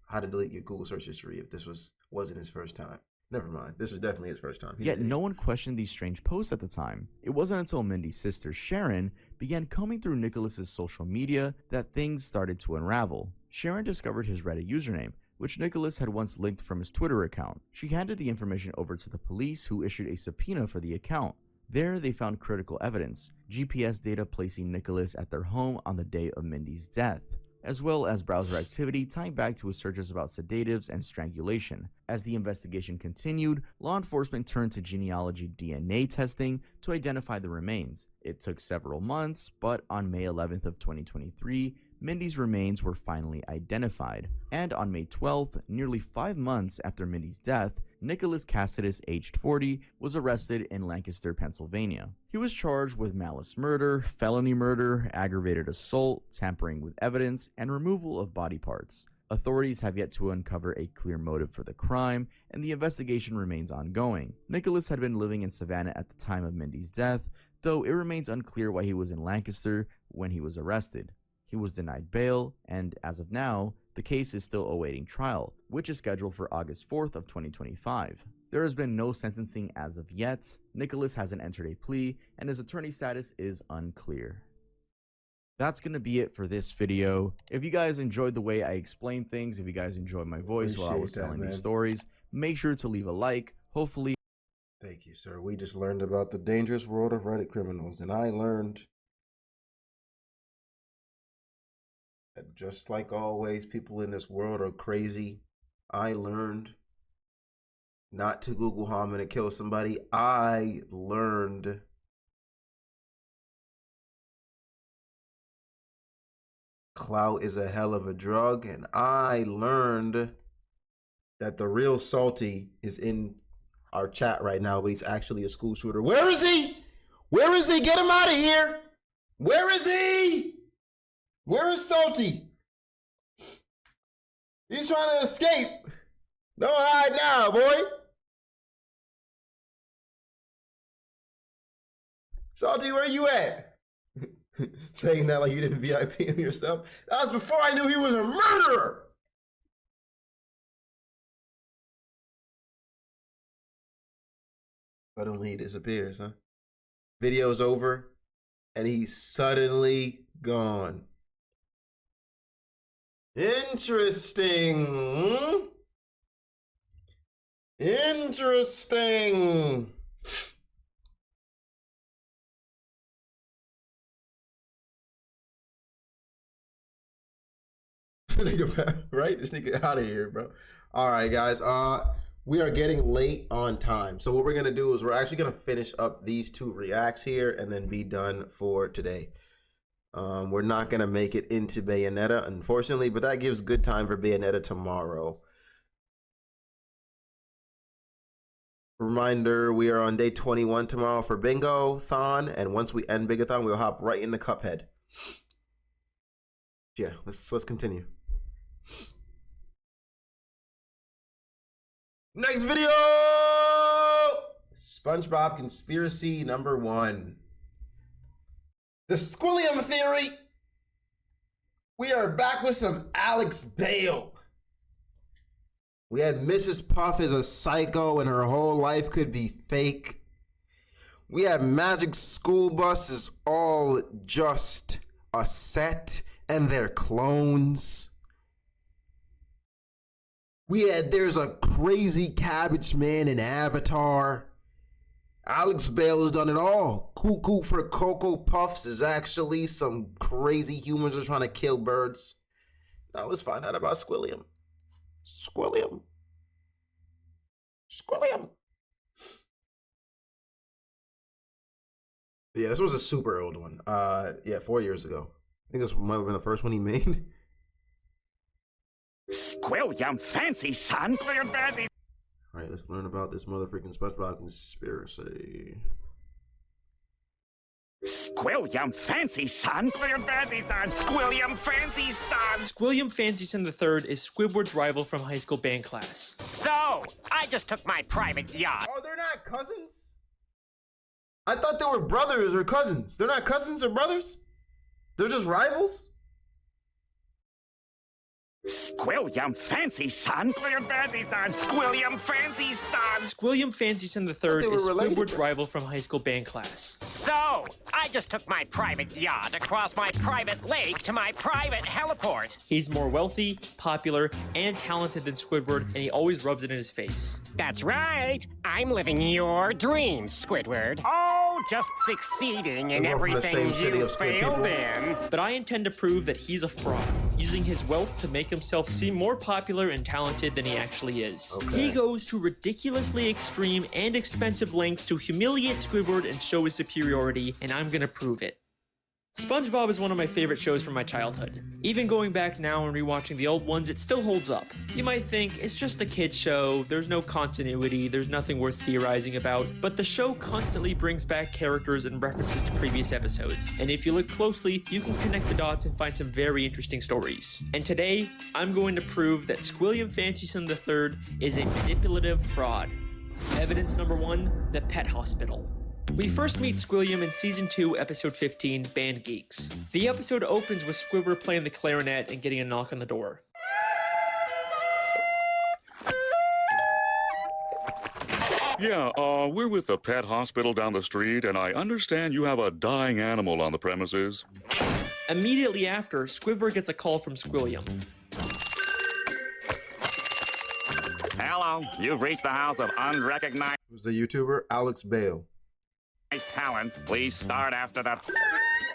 [SPEAKER 2] how to delete your Google search history if this wasn't his first time. Never mind. This was definitely his first time.
[SPEAKER 14] Yet no one questioned these strange posts at the time. It wasn't until Mindy's sister Sharon began combing through Nicholas's social media that things started to unravel. Sharon discovered his Reddit username, which Nicholas had once linked from his Twitter account. She handed the information over to the police, who issued a subpoena for the account. There, they found critical evidence, GPS data placing Nicholas at their home on the day of Mindy's death, as well as browser activity tying back to his searches about sedatives and strangulation. As the investigation continued, law enforcement turned to genealogy DNA testing to identify the remains. It took several months, but on May 11th of 2023, Mindy's remains were finally identified. And on May 12th, nearly 5 months after Mindy's death, Nicholas Cassidus, aged 40, was arrested in Lancaster, Pennsylvania. He was charged with malice murder, felony murder, aggravated assault, tampering with evidence, and removal of body parts. Authorities have yet to uncover a clear motive for the crime, and the investigation remains ongoing. Nicholas had been living in Savannah at the time of Mindy's death, though it remains unclear why he was in Lancaster when he was arrested. He was denied bail, and as of now, the case is still awaiting trial, which is scheduled for August 4th of 2025. There has been no sentencing as of yet. Nicholas hasn't entered a plea, and his attorney status is unclear. That's going to be it for this video. If you guys enjoyed the way I explained things, if you guys enjoyed my voice while I was telling these stories, make sure to leave a like. Hopefully.
[SPEAKER 2] Thank you, sir. We just learned about the dangerous world of Reddit criminals, and I learned that just like always, people in this world are crazy. I learned not to Google how I'm gonna kill somebody. I learned clout is a hell of a drug, and I learned that the real Salty is in our chat right now, but he's actually a school shooter. Where is he? Where is he? Get him out of here. Where is he? Where is Salty? He's trying to escape. Don't hide now, boy. Salty, where you at? Saying that like you didn't VIP him yourself. That was before I knew he was a murderer. Suddenly he disappears, huh? Video's over, and he's suddenly gone. Interesting. Interesting. Right? This nigga out of here, bro. All right, guys. We are getting late on time. So what we're going to do is we're actually going to finish up these two reacts here and then be done for today. We're not going to make it into Bayonetta, unfortunately, but that gives good time for Bayonetta tomorrow. Reminder, we are on day 21 tomorrow for Bingo-thon, and once we end Bingo-thon, we'll hop right into Cuphead. Yeah, let's continue. Next video! SpongeBob Conspiracy #1. The Squilliam Theory. We are back with some Alex Bale. We had Mrs. Puff as a psycho and her whole life could be fake. We had Magic School Bus is all just a set and they're clones. There's a crazy cabbage man in Avatar. Alex Bale has done it all. Cuckoo for Cocoa Puffs is actually some crazy humans are trying to kill birds. Now let's find out about Squilliam. Squilliam. Yeah, this was a super old one. Yeah, 4 years ago. I think this might have been the first one he made.
[SPEAKER 19] Squilliam fancy, son. Squilliam fancy.
[SPEAKER 2] All right, let's learn about this motherfucking SpongeBob conspiracy.
[SPEAKER 19] Squilliam fancy, son. Squilliam fancy, son. Squilliam fancy, son.
[SPEAKER 22] Squilliam Fancy Son III is Squidward's rival from high school band class.
[SPEAKER 19] So, I just took my private yacht.
[SPEAKER 2] Oh, they're not cousins? I thought they were brothers or cousins. They're not cousins or brothers? They're just rivals?
[SPEAKER 19] Squilliam fancy, son. Squilliam fancy, son. Squilliam fancy, son.
[SPEAKER 22] Squilliam Fancy Son III is Squidward's rival from high school band class.
[SPEAKER 19] So, I just took my private yacht across my private lake to my private heliport.
[SPEAKER 22] He's more wealthy, popular, and talented than Squidward, and he always rubs it in his face.
[SPEAKER 19] That's right. I'm living your dreams, Squidward. Oh, just succeeding in everything you failed in.
[SPEAKER 22] But I intend to prove that he's a fraud, using his wealth to make himself seem more popular and talented than he actually is. He goes to ridiculously extreme and expensive lengths to humiliate Squidward and show his superiority, and I'm gonna prove it. SpongeBob is one of my favorite shows from my childhood. Even going back now and rewatching the old ones, it still holds up. You might think, it's just a kid's show, there's no continuity, there's nothing worth theorizing about, but the show constantly brings back characters and references to previous episodes, and if you look closely, you can connect the dots and find some very interesting stories. And today, I'm going to prove that Squilliam Fancy Son III is a manipulative fraud. Evidence number 1, the pet hospital. We first meet Squilliam in Season 2, Episode 15, Band Geeks. The episode opens with Squidward playing the clarinet and getting a knock on the door.
[SPEAKER 23] Yeah, we're with the pet hospital down the street, and I understand you have a dying animal on the premises.
[SPEAKER 22] Immediately after, Squidward gets a call from Squilliam.
[SPEAKER 19] Hello, you've reached the house of unrecognized
[SPEAKER 2] Who's the YouTuber? Alex Bale.
[SPEAKER 19] talent. Please start after the...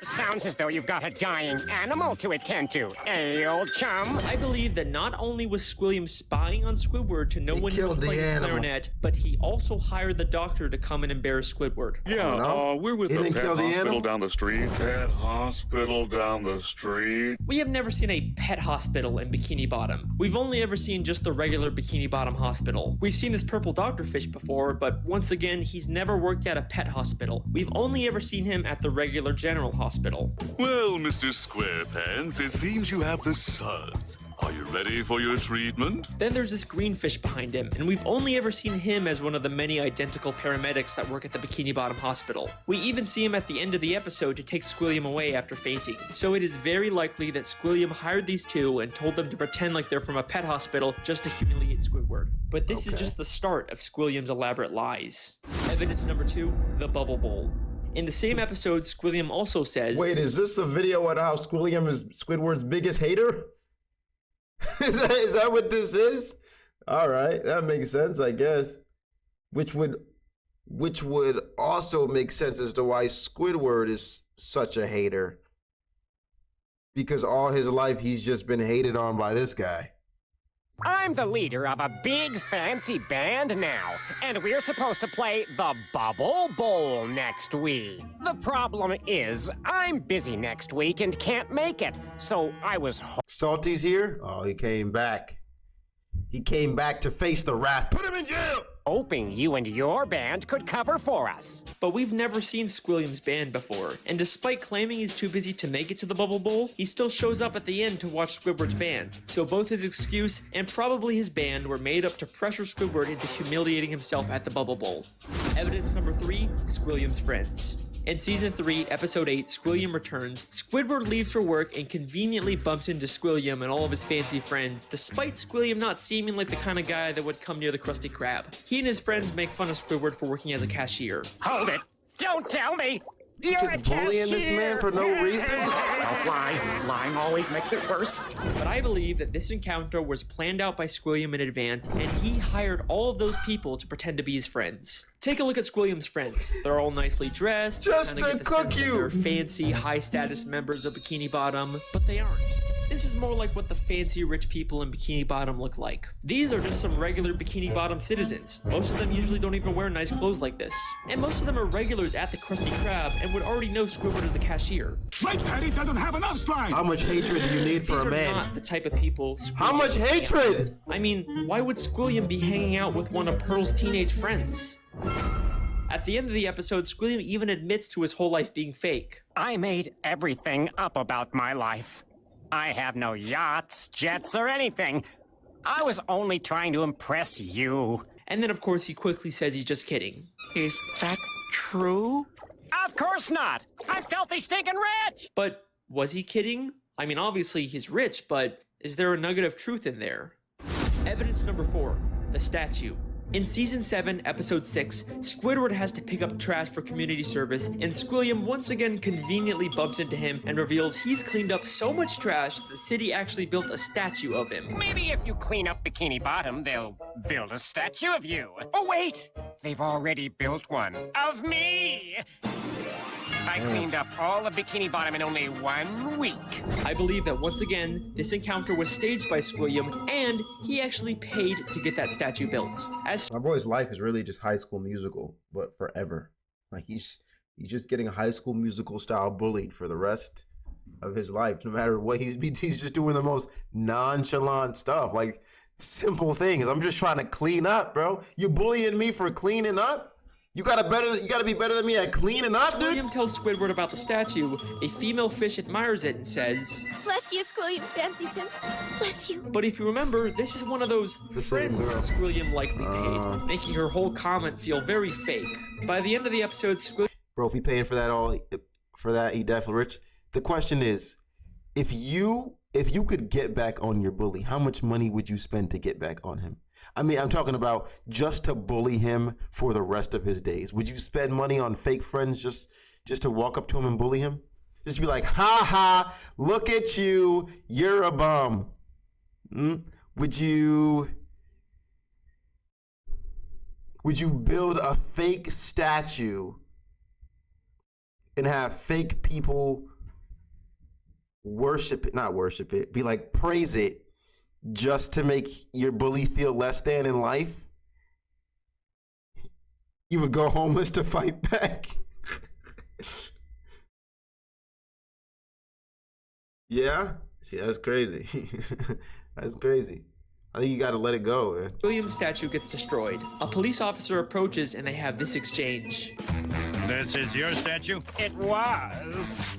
[SPEAKER 19] Sounds as though you've got a dying animal to attend to, eh, old chum?
[SPEAKER 22] I believe that not only was Squilliam spying on Squidward to know when he was playing the clarinet, but he also hired the doctor to come and embarrass Squidward.
[SPEAKER 23] Yeah, we're with the pet hospital down the street. Pet hospital down the street.
[SPEAKER 22] We have never seen a pet hospital in Bikini Bottom. We've only ever seen just the regular Bikini Bottom hospital. We've seen this purple doctorfish before, but once again, he's never worked at a pet hospital. We've only ever seen him at the regular general hospital.
[SPEAKER 5] Well, Mr. Squarepants, it seems you have the suds. Are you ready for your treatment?
[SPEAKER 22] Then there's this green fish behind him, and we've only ever seen him as one of the many identical paramedics that work at the Bikini Bottom Hospital. We even see him at the end of the episode to take Squilliam away after fainting. So it is very likely that Squilliam hired these two and told them to pretend like they're from a pet hospital just to humiliate Squidward. But this is just the start of Squilliam's elaborate lies. Evidence number 2, the Bubble Bowl. In the same episode, Squilliam also says...
[SPEAKER 2] Wait, is this the video on how Squilliam is Squidward's biggest hater? is that what this is? All right, that makes sense, I guess. Which would also make sense as to why Squidward is such a hater. Because all his life he's just been hated on by this guy.
[SPEAKER 19] I'm the leader of a big fancy band now, and we're supposed to play the Bubble Bowl next week. The problem is, I'm busy next week and can't make it, so I was...
[SPEAKER 2] Salty's here? Oh, he came back. He came back to face the wrath. Put him in jail!
[SPEAKER 19] Hoping you and your band could cover for us.
[SPEAKER 22] But we've never seen Squilliam's band before, and despite claiming he's too busy to make it to the Bubble Bowl, he still shows up at the end to watch Squidward's band. So both his excuse and probably his band were made up to pressure Squidward into humiliating himself at the Bubble Bowl. Evidence number 3, Squilliam's friends. In season 3, episode 8, Squilliam returns. Squidward leaves for work and conveniently bumps into Squilliam and all of his fancy friends, despite Squilliam not seeming like the kind of guy that would come near the Krusty Krab. He and his friends make fun of Squidward for working as a cashier.
[SPEAKER 19] Hold it! Don't tell me! You're
[SPEAKER 2] Just bullying this man for no reason?
[SPEAKER 19] Don't lie. Lying always makes it worse.
[SPEAKER 22] But I believe that this encounter was planned out by Squilliam in advance, and he hired all of those people to pretend to be his friends. Take a look at Squilliam's friends. They're all nicely dressed.
[SPEAKER 2] Just
[SPEAKER 22] kinda
[SPEAKER 2] to
[SPEAKER 22] get the sense
[SPEAKER 2] cook
[SPEAKER 22] that
[SPEAKER 2] you.
[SPEAKER 22] They're fancy, high-status members of Bikini Bottom, but they aren't. This is more like what the fancy rich people in Bikini Bottom look like. These are just some regular Bikini Bottom citizens. Most of them usually don't even wear nice clothes like this. And most of them are regulars at the Krusty Krab and would already know Squidward as a cashier.
[SPEAKER 1] My daddy doesn't have enough slime!
[SPEAKER 2] How much hatred do you need for
[SPEAKER 22] These
[SPEAKER 2] a
[SPEAKER 22] are
[SPEAKER 2] man?
[SPEAKER 22] not the type of people
[SPEAKER 2] How much
[SPEAKER 22] Squilliam hangs out
[SPEAKER 2] hatred?
[SPEAKER 22] with. I mean, why would Squilliam be hanging out with one of Pearl's teenage friends? At the end of the episode, Squilliam even admits to his whole life being fake.
[SPEAKER 19] I made everything up about my life. I have no yachts, jets, or anything. I was only trying to impress you.
[SPEAKER 22] And then, of course, he quickly says he's just kidding.
[SPEAKER 19] Is that true? Of course not! I'm filthy stinking rich!
[SPEAKER 22] But was he kidding? I mean, obviously he's rich, but is there a nugget of truth in there? Evidence number 4, the statue. In season 7, episode 6, Squidward has to pick up trash for community service, and Squilliam once again conveniently bumps into him and reveals he's cleaned up so much trash that the city actually built a statue of him.
[SPEAKER 19] Maybe if you clean up Bikini Bottom, they'll build a statue of you. Oh, wait! They've already built one. Of me! I cleaned up all of Bikini Bottom in only 1 week.
[SPEAKER 22] I believe that once again, this encounter was staged by Squilliam, and he actually paid to get that statue built. As
[SPEAKER 2] My boy's life is really just High School Musical, but forever. Like he's just getting High School Musical style bullied for the rest of his life. No matter what he's just doing the most nonchalant stuff, like simple things. I'm just trying to clean up, bro. You bullying me for cleaning up? You gotta be better than me at cleaning up, dude.
[SPEAKER 22] Squilliam tells Squidward about the statue, a female fish admires it and says,
[SPEAKER 6] Bless you, Squilliam Fancy Sim. Bless you.
[SPEAKER 22] but if you remember, this is one of those
[SPEAKER 2] same
[SPEAKER 22] friends
[SPEAKER 2] girl.
[SPEAKER 22] Squilliam likely paid, making her whole comment feel very fake. By the end of the episode, Squilliam
[SPEAKER 2] Bro, if he paying for that, he definitely rich. The question is, if you could get back on your bully, how much money would you spend to get back on him? I mean, I'm talking about just to bully him for the rest of his days. Would you spend money on fake friends just to walk up to him and bully him? Just be like, ha ha, look at you, you're a bum. Would you build a fake statue and have fake people not worship it, be like, praise it, just to make your bully feel less than in life? You would go homeless to fight back? Yeah? See, that's crazy. That's crazy. I think you gotta let it go, man.
[SPEAKER 22] Squilliam's statue gets destroyed. A police officer approaches and they have this exchange.
[SPEAKER 1] This is your statue?
[SPEAKER 19] It was.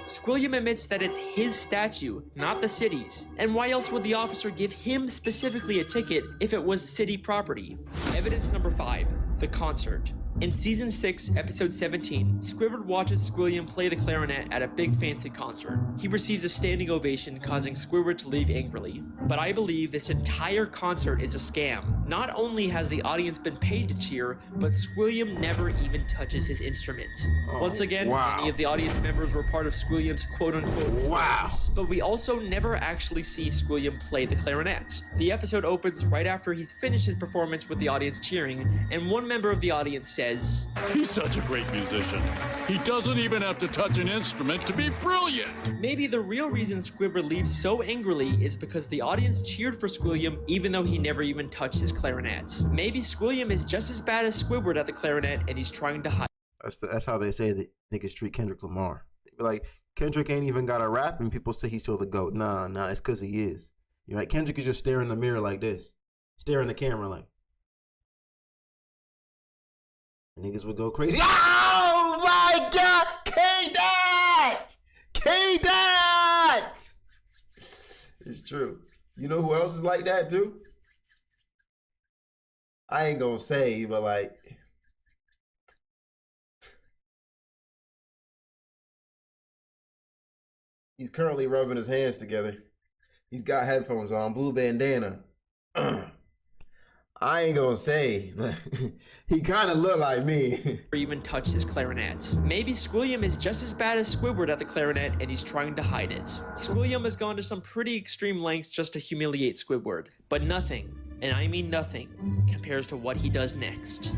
[SPEAKER 22] Squilliam admits that it's his statue, not the city's. And why else would the officer give him specifically a ticket if it was city property? Evidence number 5, the concert. In season 6, episode 17, Squidward watches Squilliam play the clarinet at a big fancy concert. He receives a standing ovation, causing Squidward to leave angrily. But I believe this entire concert is a scam. Not only has the audience been paid to cheer, but Squilliam never even touches his instrument. Once again, many of the audience members were part of Squilliam's quote-unquote friends, but we also never actually see Squilliam play the clarinet. The episode opens right after he's finished his performance with the audience cheering, and one member of the audience says,
[SPEAKER 1] He's such a great musician. He doesn't even have to touch an instrument to be brilliant.
[SPEAKER 22] maybe the real reason Squidward leaves so angrily is because the audience cheered for Squilliam even though he never even touched his clarinet. Maybe Squilliam is just as bad as Squidward at the clarinet and he's trying to hide.
[SPEAKER 2] That's how they say that niggas treat Kendrick Lamar. They be like, Kendrick ain't even got a rap and people say he's still the GOAT. Nah, it's cause he is. You're right, Kendrick is just staring in the mirror like this. Staring the camera like. Niggas would go crazy. Oh my God! K-Dot! K-Dot! It's true. You know who else is like that too? I ain't gonna say, but like, He's currently rubbing his hands together. He's got headphones on, blue bandana. I ain't gonna say, but he kind of look like me.
[SPEAKER 22] Or even touched his clarinet. Maybe Squilliam is just as bad as Squidward at the clarinet and he's trying to hide it. Squilliam has gone to some pretty extreme lengths just to humiliate Squidward, but nothing, and I mean nothing, compares to what he does next.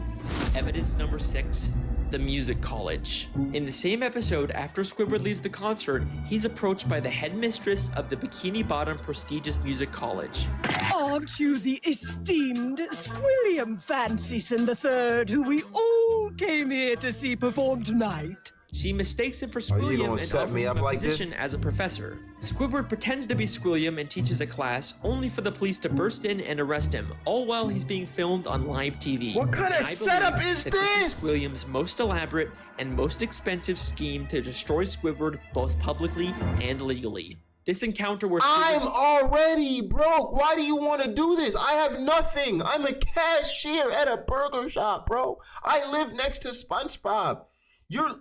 [SPEAKER 22] Evidence number 6. The music college. In the same episode, after Squidward leaves the concert, he's approached by the headmistress of the Bikini Bottom prestigious music college.
[SPEAKER 9] Aren't you the esteemed Squilliam Fancyson III, who we all came here to see perform tonight?
[SPEAKER 22] She mistakes him for Squilliam and offers him a position as a professor. Squidward pretends to be Squilliam and teaches a class, only for the police to burst in and arrest him, all while he's being filmed on live TV.
[SPEAKER 2] What kind of setup is
[SPEAKER 22] this?
[SPEAKER 2] this?
[SPEAKER 22] Is Squilliam's most elaborate and most expensive scheme to destroy Squidward both publicly and legally. This encounter where
[SPEAKER 2] I'm already broke. Why do you want to do this? I have nothing. I'm a cashier at a burger shop, bro. I live next to SpongeBob. You're...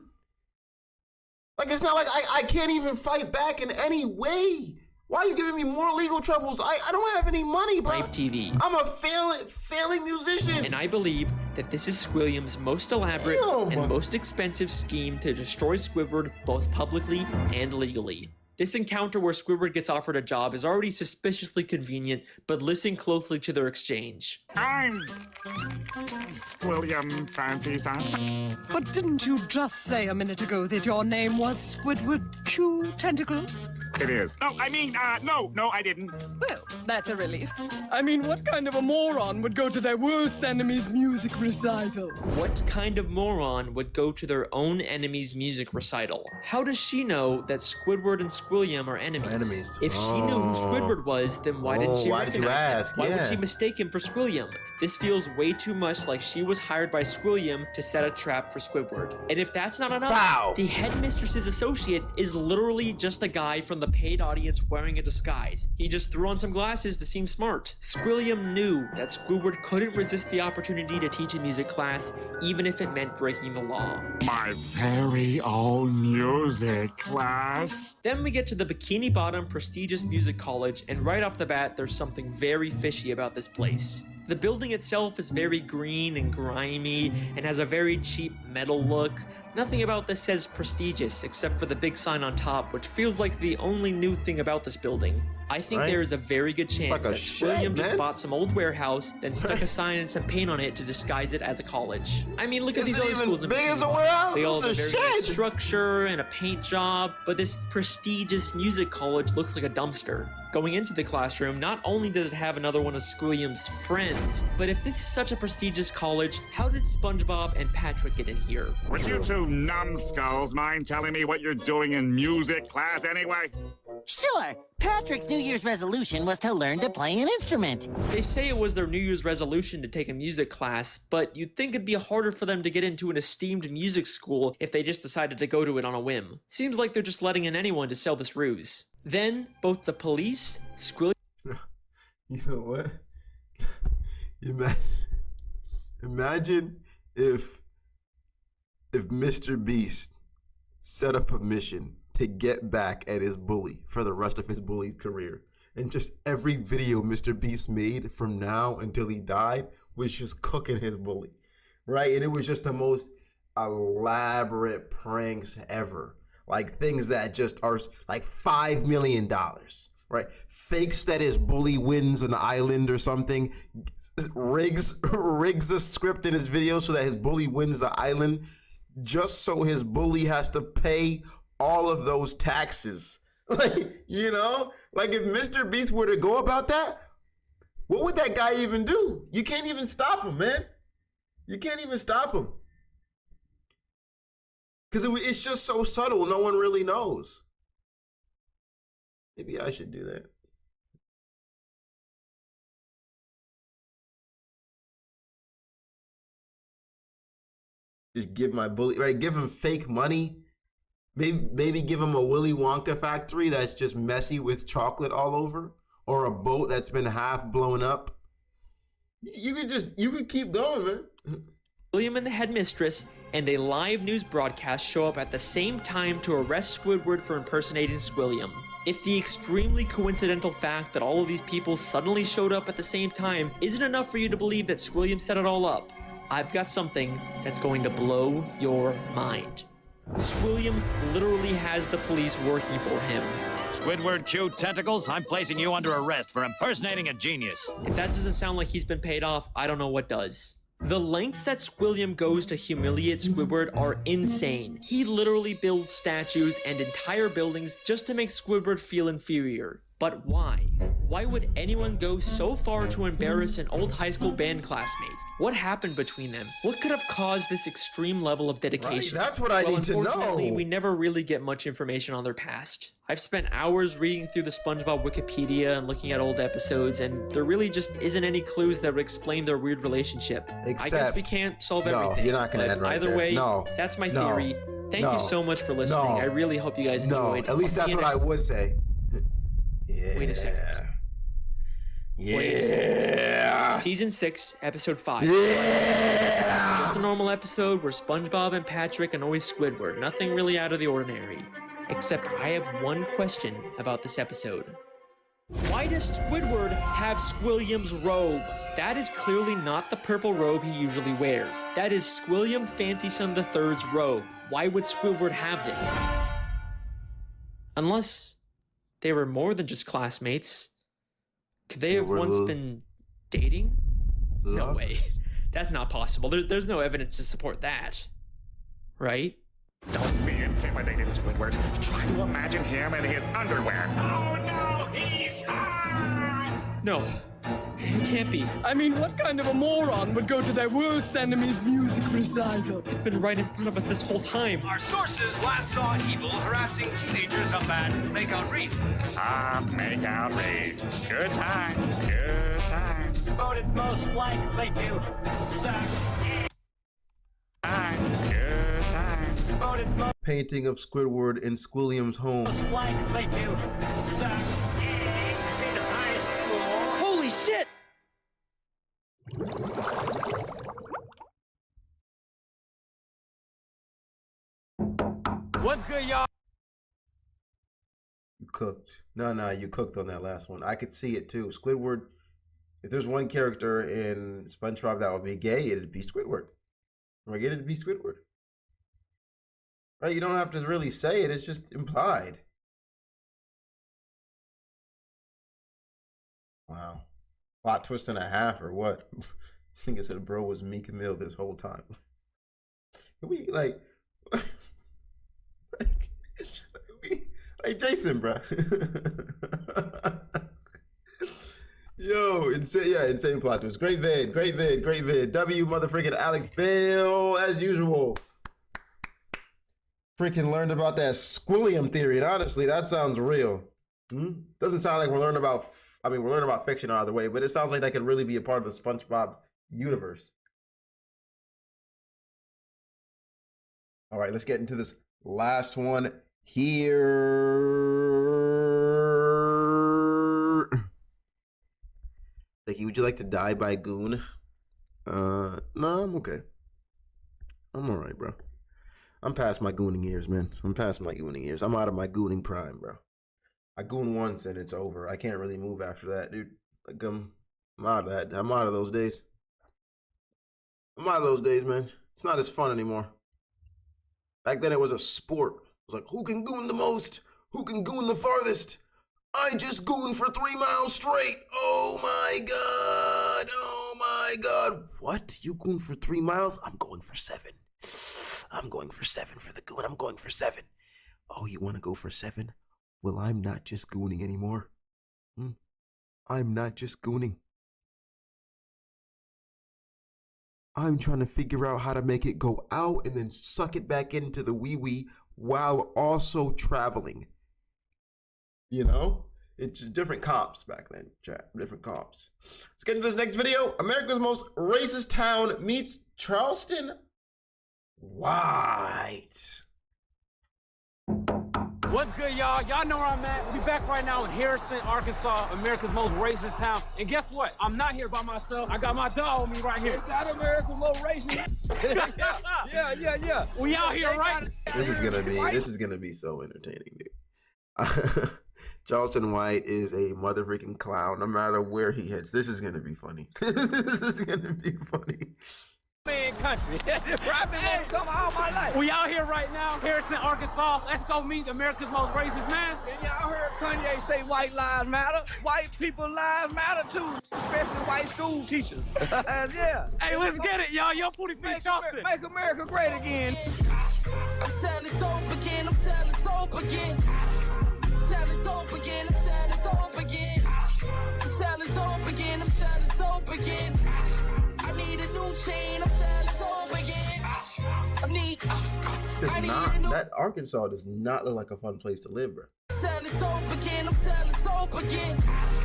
[SPEAKER 2] Like, it's not like I can't even fight back in any way. Why are you giving me more legal troubles? I don't have any money, bro.
[SPEAKER 22] Live TV.
[SPEAKER 2] I'm a failing musician.
[SPEAKER 22] And I believe that this is Squilliam's most elaborate and most expensive scheme to destroy Squidward both publicly and legally. This encounter where Squidward gets offered a job is already suspiciously convenient, but listen closely to their exchange.
[SPEAKER 10] I'm Squilliam Fancyson.
[SPEAKER 9] But didn't you just say a minute ago that your name was Squidward Q Tentacles?
[SPEAKER 10] It is. No, I mean, no, I didn't.
[SPEAKER 9] Well, that's a relief. I mean, what kind of a moron would go to their worst enemy's music recital?
[SPEAKER 22] What kind of moron would go to their own enemy's music recital? How does she know that Squidward and Squilliam are enemies? If she knew who Squidward was, then why didn't she recognize him? Why would she mistake him for Squilliam? This feels way too much like she was hired by Squilliam to set a trap for Squidward. And if that's not enough, the headmistress's associate is literally just a guy from the paid audience wearing a disguise. He just threw on some glasses to seem smart. Squilliam knew that Squidward couldn't resist the opportunity to teach a music class, even if it meant breaking the law.
[SPEAKER 10] My very own music class.
[SPEAKER 22] Then we get to the Bikini Bottom prestigious music college, and right off the bat, there's something very fishy about this place. The building itself is very green and grimy and has a very cheap metal look. Nothing about this says prestigious except for the big sign on top, which feels like the only new thing about this building. I think there is a very good chance that Squilliam just bought some old warehouse, then stuck a sign and some paint on it to disguise it as a college. I mean, look at these other schools in Bikini. They all have a very nice structure and a paint job, but this prestigious music college looks like a dumpster. Going into the classroom, not only does it have another one of Squilliam's friends, but if this is such a prestigious college, how did SpongeBob and Patrick get in here?
[SPEAKER 10] Would you two numbskulls mind telling me what you're doing in music class anyway?
[SPEAKER 12] Sure. Patrick's New Year's resolution was to learn to play an instrument.
[SPEAKER 22] They say it was their New Year's resolution to take a music class, but you'd think it'd be harder for them to get into an esteemed music school if they just decided to go to it on a whim. Seems like they're just letting in anyone to sell this ruse. Then, both the police, Squilliam...
[SPEAKER 2] You know what? Imagine if Mr. Beast set up a mission to get back at his bully for the rest of his bully career. And just every video Mr. Beast made from now until he died was just cooking his bully, right? And it was just the most elaborate pranks ever. Like things that just are like $5 million, right? Fakes that his bully wins an island or something, rigs a script in his video so that his bully wins the island, just so his bully has to pay all of those taxes. Like, you know, like if Mr. Beast were to go about that, what would that guy even do? You can't even stop him, man. You can't even stop him. Because it's just so subtle, no one really knows. Maybe I should do that. Just give my bully, right? Give him fake money. Maybe give him a Willy Wonka factory that's just messy with chocolate all over, or a boat that's been half blown up. You could keep going, man.
[SPEAKER 22] Squilliam and the headmistress and a live news broadcast show up at the same time to arrest Squidward for impersonating Squilliam. If the extremely coincidental fact that all of these people suddenly showed up at the same time isn't enough for you to believe that Squilliam set it all up, I've got something that's going to blow your mind. Squilliam literally has the police working for him.
[SPEAKER 8] Squidward cute tentacles, I'm placing you under arrest for impersonating a genius.
[SPEAKER 22] If that doesn't sound like he's been paid off, I don't know what does. The lengths that Squilliam goes to humiliate Squidward are insane. He literally builds statues and entire buildings just to make Squidward feel inferior. But why? Why would anyone go so far to embarrass an old high school band classmate? What happened between them? What could have caused this extreme level of dedication?
[SPEAKER 2] Right, that's what I need to know.
[SPEAKER 22] Unfortunately, we never really get much information on their past. I've spent hours reading through the SpongeBob Wikipedia and looking at old episodes, and there really just isn't any clues that would explain their weird relationship. I guess we can't solve everything.
[SPEAKER 2] You're not gonna
[SPEAKER 22] but
[SPEAKER 2] end right
[SPEAKER 22] either
[SPEAKER 2] there.
[SPEAKER 22] way,
[SPEAKER 2] No.
[SPEAKER 22] that's my
[SPEAKER 2] No.
[SPEAKER 22] theory. Thank you so much for listening. I really hope you guys enjoyed.
[SPEAKER 2] At least that's what I would say. Yeah.
[SPEAKER 22] Wait a second.
[SPEAKER 2] Yeah.
[SPEAKER 22] Wait a second. Season 6, episode 5. Yeah. Just a normal episode where SpongeBob and Patrick annoy Squidward. Nothing really out of the ordinary. Except I have one question about this episode. Why does Squidward have Squilliam's robe? That is clearly not the purple robe he usually wears. That is Squilliam Fancyson III's robe. Why would Squidward have this? Unless they were more than just classmates. Could they have once been dating? No way. That's not possible. There's no evidence to support that. Right?
[SPEAKER 10] Don't be intimidated, Squidward. Try to imagine him in his underwear. Oh no, he's hot!
[SPEAKER 22] No, it can't be.
[SPEAKER 9] I mean, what kind of a moron would go to their worst enemy's music recital?
[SPEAKER 22] It's been right in front of us this whole time.
[SPEAKER 15] Our sources last saw Evil harassing teenagers up at Makeout Reef.
[SPEAKER 10] Makeout Reef. Good times, good times.
[SPEAKER 19] Voted most likely to suck.
[SPEAKER 10] Good times.
[SPEAKER 19] Voted
[SPEAKER 2] Painting of Squidward in Squilliam's home.
[SPEAKER 19] most likely to suck eggs in high school.
[SPEAKER 22] Holy shit!
[SPEAKER 8] What's good, y'all?
[SPEAKER 2] You cooked. No, you cooked on that last one. I could see it too. Squidward, if there's one character in SpongeBob that would be gay, it'd be Squidward. Right? It'd be Squidward. Right? You don't have to really say it, it's just implied. Wow. Plot twist and a half or what? This nigga said bro was Meek Mill this whole time. We like Jason, bro. Yo, insane plot twist. Great vid. W motherfucking Alex Bale as usual. Freaking learned about that Squilliam theory, and honestly, that sounds real. Doesn't sound like we're learning about. I mean, we're learning about fiction either way, but it sounds like that could really be a part of the SpongeBob universe. All right, let's get into this last one here. Becky, would you like to die by goon? No, I'm okay. I'm all right, bro. I'm past my gooning years, man. I'm past my gooning years. I'm out of my gooning prime, bro. I goon once and it's over. I can't really move after that, dude. Like, I'm out of that. I'm out of those days. I'm out of those days, man. It's not as fun anymore. Back then it was a sport. It was like, who can goon the most? Who can goon the farthest? I just gooned for 3 miles straight. Oh my God. Oh my God. What? You goon for 3 miles? I'm going for 7. I'm going for 7 for the goon. I'm going for 7. Oh, you want to go for 7? Well, I'm not just gooning anymore. I'm not just gooning. I'm trying to figure out how to make it go out and then suck it back into the wee-wee while also traveling. You know? It's different comps back then, chat. Different comps. Let's get into this next video. America's most racist town meets Charleston White.
[SPEAKER 13] What's good, y'all? Y'all know where I'm at. We back right now in Harrison, Arkansas, America's most racist town. And guess what? I'm not here by myself. I got my dog with me right here. That America's most racist. yeah. We out here, right?
[SPEAKER 2] This is gonna be so entertaining, dude. Charleston White is a mother freaking clown. No matter where he hits, this is gonna be funny. This is gonna be funny.
[SPEAKER 13] Man, country. I've been come all my life. We out here right now, Harrison, Arkansas. Let's go meet America's most racist man. And y'all heard Kanye say white lives matter. White people lives matter too, especially white school teachers. Yeah. Hey, let's get it, y'all. Yo, Pooty Feet Charleston. Make America great again.
[SPEAKER 17] I'm selling dope again, I'm selling dope again. Selling dope again, I'm selling dope again. I'm selling dope again, I'm selling dope again. I need a new chain, I'm selling dope again.
[SPEAKER 2] That Arkansas does not look like a fun place to live, bro.
[SPEAKER 17] Selling dope again, I'm selling dope again.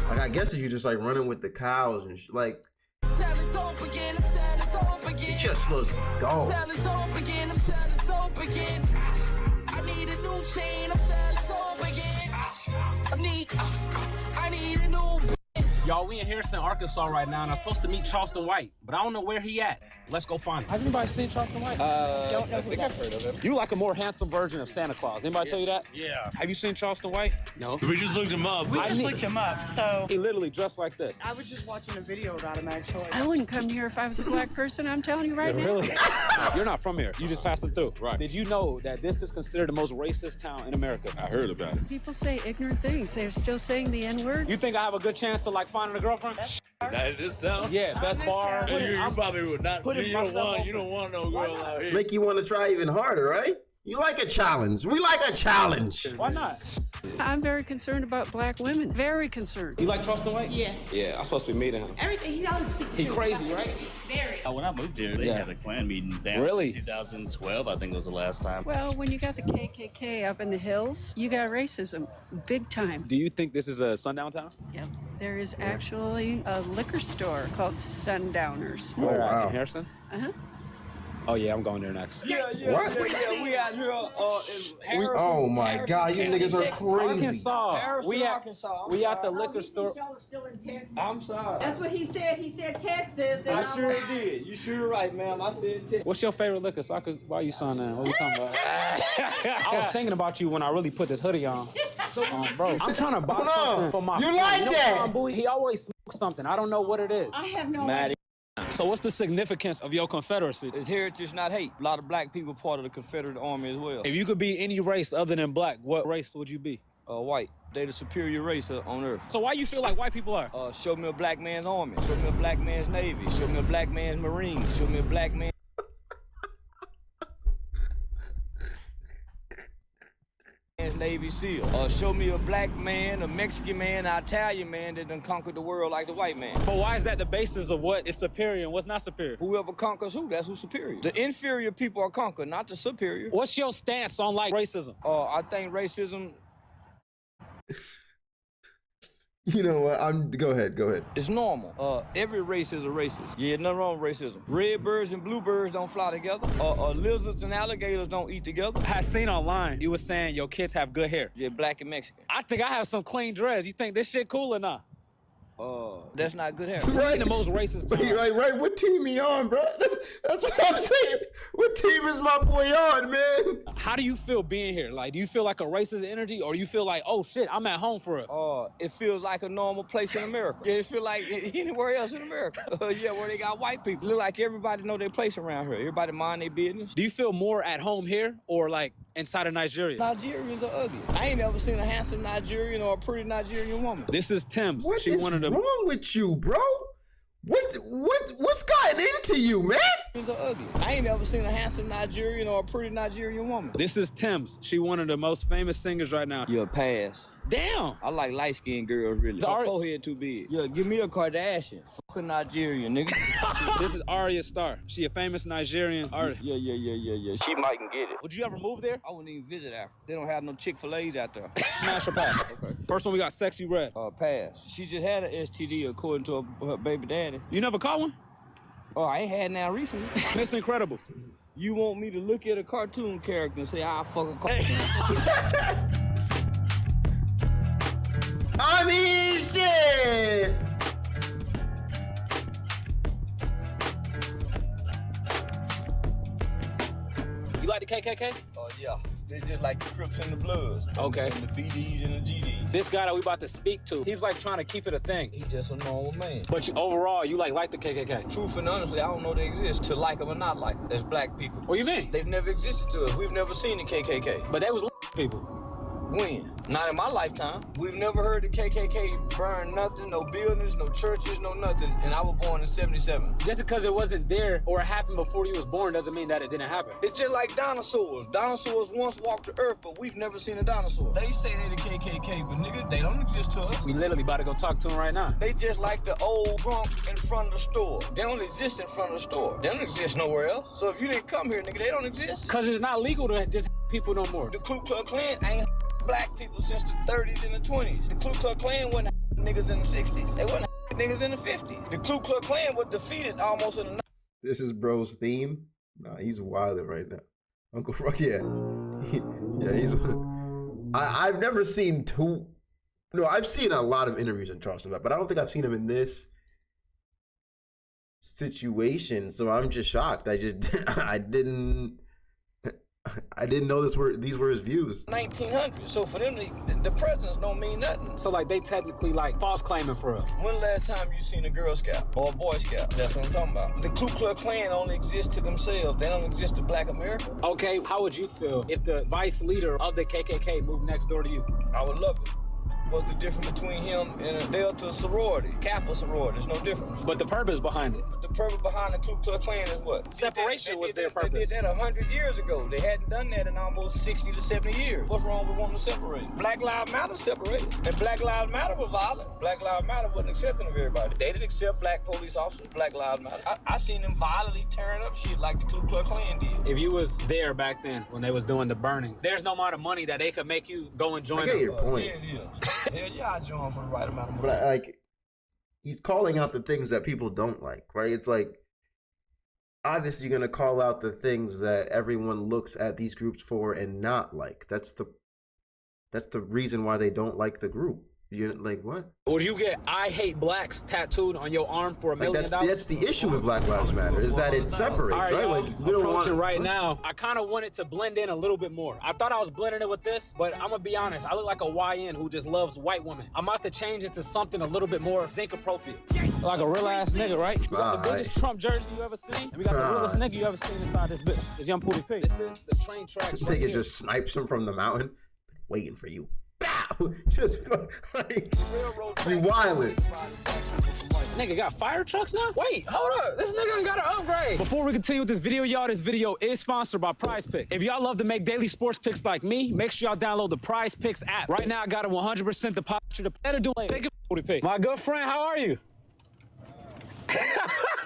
[SPEAKER 2] Like, I guess if you're just like running with the cows and like.
[SPEAKER 17] Selling dope again, I'm selling dope again.
[SPEAKER 2] It just looks dope.
[SPEAKER 17] Selling dope again, I'm selling dope again. I need a new chain, I'm selling dope again. I need a new.
[SPEAKER 13] Y'all, we in Harrison, Arkansas right now, and I'm supposed to meet Charleston White, but I don't know where he at. Let's go find him. Has anybody seen Charleston White?
[SPEAKER 16] Don't know. I think I've heard of him.
[SPEAKER 13] You like a more handsome version of Santa Claus. Anybody tell you that?
[SPEAKER 16] Yeah.
[SPEAKER 13] Have you seen Charleston White?
[SPEAKER 16] No.
[SPEAKER 13] We just looked him up.
[SPEAKER 16] We just looked him up, so.
[SPEAKER 13] He literally dressed like this.
[SPEAKER 16] I was just watching a video about him, actually.
[SPEAKER 9] I wouldn't come here if I was a black person, I'm telling you right now.
[SPEAKER 13] Really? You're not from here. You just passing through. Right. Did you know that this is considered the most racist town in America? I heard about it.
[SPEAKER 9] People say ignorant things. They're still saying the N-word.
[SPEAKER 13] You think I have a good chance of like finding a girlfriend?
[SPEAKER 18] Not in this town?
[SPEAKER 13] Yeah, best bar.
[SPEAKER 18] And you probably would not. You don't want no girl out here.
[SPEAKER 2] Make you want to try even harder, right? You like a challenge. We like a challenge.
[SPEAKER 13] Why not?
[SPEAKER 9] I'm very concerned about black women. Very concerned.
[SPEAKER 13] You like Charleston White?
[SPEAKER 16] Yeah.
[SPEAKER 13] Yeah, I'm supposed to be meeting him.
[SPEAKER 16] Everything, he always speaks
[SPEAKER 13] He crazy, right?
[SPEAKER 16] Very.
[SPEAKER 18] When I moved here, they had a Klan meeting down
[SPEAKER 13] Really?
[SPEAKER 18] in 2012, I think it was the last time.
[SPEAKER 9] Well, when you got the KKK up in the hills, you got racism, big time.
[SPEAKER 13] Do you think this is a sundown town?
[SPEAKER 9] Yep. There is actually a liquor store called Sundowners.
[SPEAKER 13] Where at? In Harrison?
[SPEAKER 9] Uh-huh.
[SPEAKER 13] Oh yeah, I'm going there next.
[SPEAKER 2] What?
[SPEAKER 13] Yeah, we out here in Harrison.
[SPEAKER 2] Oh my God, you niggas are crazy.
[SPEAKER 13] Arkansas.
[SPEAKER 16] Harrison,
[SPEAKER 13] Arkansas. We at the liquor store.
[SPEAKER 16] Y'all are still in Texas.
[SPEAKER 13] I'm sorry.
[SPEAKER 16] That's what he said. He said Texas. And
[SPEAKER 13] I
[SPEAKER 16] I'm
[SPEAKER 13] sure
[SPEAKER 16] like,
[SPEAKER 13] did. You sure right, ma'am. I said Texas. What's your favorite liquor so I could buy you some now? What are you talking about? I was thinking about you when I really put this hoodie on. Bro, I'm trying to buy something for my.
[SPEAKER 2] You like that?
[SPEAKER 13] He always smokes something. I don't know what it is.
[SPEAKER 16] I have no idea.
[SPEAKER 13] So what's the significance of your Confederacy?
[SPEAKER 24] It's heritage, not hate. A lot of black people part of the Confederate Army as well.
[SPEAKER 13] If you could be any race other than black, what race would you be?
[SPEAKER 24] White. They the superior race on earth.
[SPEAKER 13] So why you feel like white people are?
[SPEAKER 24] Show me a black man's army. Show me a black man's navy. Show me a black man's marines. Show me a black man. Navy SEAL. Show me a black man, a Mexican man, an Italian man that done conquered the world like the white man.
[SPEAKER 13] But why is that the basis of what is superior and what's not superior?
[SPEAKER 24] Whoever conquers who, that's who's superior. The inferior people are conquered, not the superior.
[SPEAKER 13] What's your stance on like racism?
[SPEAKER 24] I think racism.
[SPEAKER 2] You know what? Go ahead.
[SPEAKER 24] It's normal. Every race is a racist. Yeah, nothing wrong with racism. Red birds and blue birds don't fly together. Lizards and alligators don't eat together.
[SPEAKER 13] I seen online, you were saying your kids have good hair.
[SPEAKER 24] Yeah, black and Mexican.
[SPEAKER 13] I think I have some clean dreads. You think this shit cool or not?
[SPEAKER 24] That's not good hair.
[SPEAKER 13] Right. The most racist town.
[SPEAKER 2] Right. What team he on, bro? That's what I'm saying. What team is my boy on, man?
[SPEAKER 13] How do you feel being here? Like, do you feel like a racist energy, or do you feel like, oh shit, I'm at home for it?
[SPEAKER 24] It feels like a normal place in America. Yeah, it feels like anywhere else in America. Yeah, where they got white people. Look like everybody know their place around here. Everybody mind their business.
[SPEAKER 13] Do you feel more at home here, or like inside of Nigeria?
[SPEAKER 24] Nigerians are ugly. I ain't never seen a handsome Nigerian or a pretty Nigerian woman.
[SPEAKER 13] This is Tim's.
[SPEAKER 2] What is wrong with you, bro? What's gotten into you, man?
[SPEAKER 24] Are ugly. I ain't never seen a handsome Nigerian or a pretty Nigerian woman.
[SPEAKER 13] This is Tim's. She one of the most famous singers right now.
[SPEAKER 24] You're a pass.
[SPEAKER 13] Damn.
[SPEAKER 24] I like light-skinned girls, really. Her forehead too big. Yeah, give me a Kardashian. Fuck a Nigerian, nigga.
[SPEAKER 13] This is Arya Starr. She a famous Nigerian artist.
[SPEAKER 24] Yeah. She might can get it.
[SPEAKER 13] Would you ever move there?
[SPEAKER 24] I wouldn't even visit Africa. They don't have no Chick-fil-A's out there.
[SPEAKER 13] Smash or pass? Okay. First one we got Sexy Red.
[SPEAKER 24] Pass. She just had an STD according to her baby daddy.
[SPEAKER 13] You never caught one?
[SPEAKER 24] I ain't had now recently.
[SPEAKER 13] It's incredible.
[SPEAKER 24] You want me to look at a cartoon character and say, I'll fuck a cartoon?
[SPEAKER 2] I mean, shit.
[SPEAKER 13] You like the KKK?
[SPEAKER 24] Oh, yeah. They're just like the Crips and the Bloods.
[SPEAKER 13] Okay.
[SPEAKER 24] And the BDs and the GDs.
[SPEAKER 13] This guy that we about to speak to, he's like trying to keep it a thing.
[SPEAKER 24] He's just a normal man.
[SPEAKER 13] But overall, you like the KKK?
[SPEAKER 24] Truth and honestly, I don't know they exist. To like them or not like them. As black people.
[SPEAKER 13] What do you mean?
[SPEAKER 24] They've never existed to us. We've never seen the KKK.
[SPEAKER 13] But they was people.
[SPEAKER 24] When? Not in my lifetime. We've never heard the KKK burn nothing, no buildings, no churches, no nothing. And I was born in 77.
[SPEAKER 13] Just because it wasn't there or it happened before you was born doesn't mean that it didn't happen.
[SPEAKER 24] It's just like dinosaurs. Dinosaurs once walked the earth, but we've never seen a dinosaur. They say they the KKK, but nigga, they don't exist to us.
[SPEAKER 13] We literally about to go talk to him right now.
[SPEAKER 24] They just like the old drunk in front of the store. They don't exist in front of the store. They don't exist nowhere else. So if you didn't come here, nigga, they don't exist.
[SPEAKER 13] Because it's not legal to just people no more.
[SPEAKER 24] The Ku Klux Klan ain't black people since the 30s and the 20s. The Ku Klux Klan wasn't niggas in the 60s. They wasn't niggas in the 50s. The Ku Klux Klan was defeated almost in the...
[SPEAKER 2] This is bro's theme. Nah, he's wilding right now. Uncle Rock, yeah. Yeah, he's... I've never seen two... No, I've seen a lot of interviews in Charleston, but I don't think I've seen him in this situation. So I'm just shocked. I didn't know these were his views.
[SPEAKER 24] 1900. So for them, the presidents don't mean nothing.
[SPEAKER 13] So like they technically like false claiming for us.
[SPEAKER 24] When last time you seen a Girl Scout or a Boy Scout? That's what I'm talking about. The Ku Klux Klan only exists to themselves. They don't exist to black America.
[SPEAKER 13] Okay, how would you feel if the vice leader of the KKK moved next door to you?
[SPEAKER 24] I would love it. What's the difference between him and a Delta sorority, Kappa sorority? There's no difference.
[SPEAKER 13] But the purpose behind it?
[SPEAKER 24] But the purpose behind the Ku Klux Klan is what?
[SPEAKER 13] Separation was their purpose.
[SPEAKER 24] They did that 100 years ago. They hadn't done that in almost 60 to 70 years. What's wrong with wanting to separate? Black Lives Matter separated. And Black Lives Matter was violent. Black Lives Matter wasn't accepting of everybody. They didn't accept black police officers. Black Lives Matter. I seen them violently tearing up shit like the Ku Klux Klan did.
[SPEAKER 13] If you was there back then when they was doing the burning, there's no amount of money that they could make you go and join them.
[SPEAKER 2] I get your point.
[SPEAKER 24] Yeah, it is. Hell yeah, I join for the right amount of money.
[SPEAKER 2] But like, he's calling out the things that people don't like, right? It's like, obviously you're gonna call out the things that everyone looks at these groups for and not like. That's the reason why they don't like the group. You're like, what?
[SPEAKER 13] Would you get "I hate blacks" tattooed on your arm for $1 million?
[SPEAKER 2] That's the issue with Black Lives Matter, is that it separates, right? Like, we don't want
[SPEAKER 13] right now. I kind of want it to blend in a little bit more. I thought I was blending it with this, but I'm gonna be honest. I look like a YN who just loves white women. I'm about to change it to something a little bit more zinc appropriate. Like a real ass nigga, right? We got the biggest Trump jersey you ever seen, and we got the realest nigga you ever seen inside this bitch. This young Pootie Pig. This is the train tracks.
[SPEAKER 2] This nigga just snipes him from the mountain, waiting for you. Bow! Just like you wildin'.
[SPEAKER 13] Nigga got fire trucks now? Wait, hold up. This nigga got an upgrade. Before we continue with this video, y'all, this video is sponsored by Prize Picks. If y'all love to make daily sports picks like me, make sure y'all download the Prize Picks app. Right now, I got a 100% deposit. Better do it. Take a Pootie Pig. My good friend, how are you?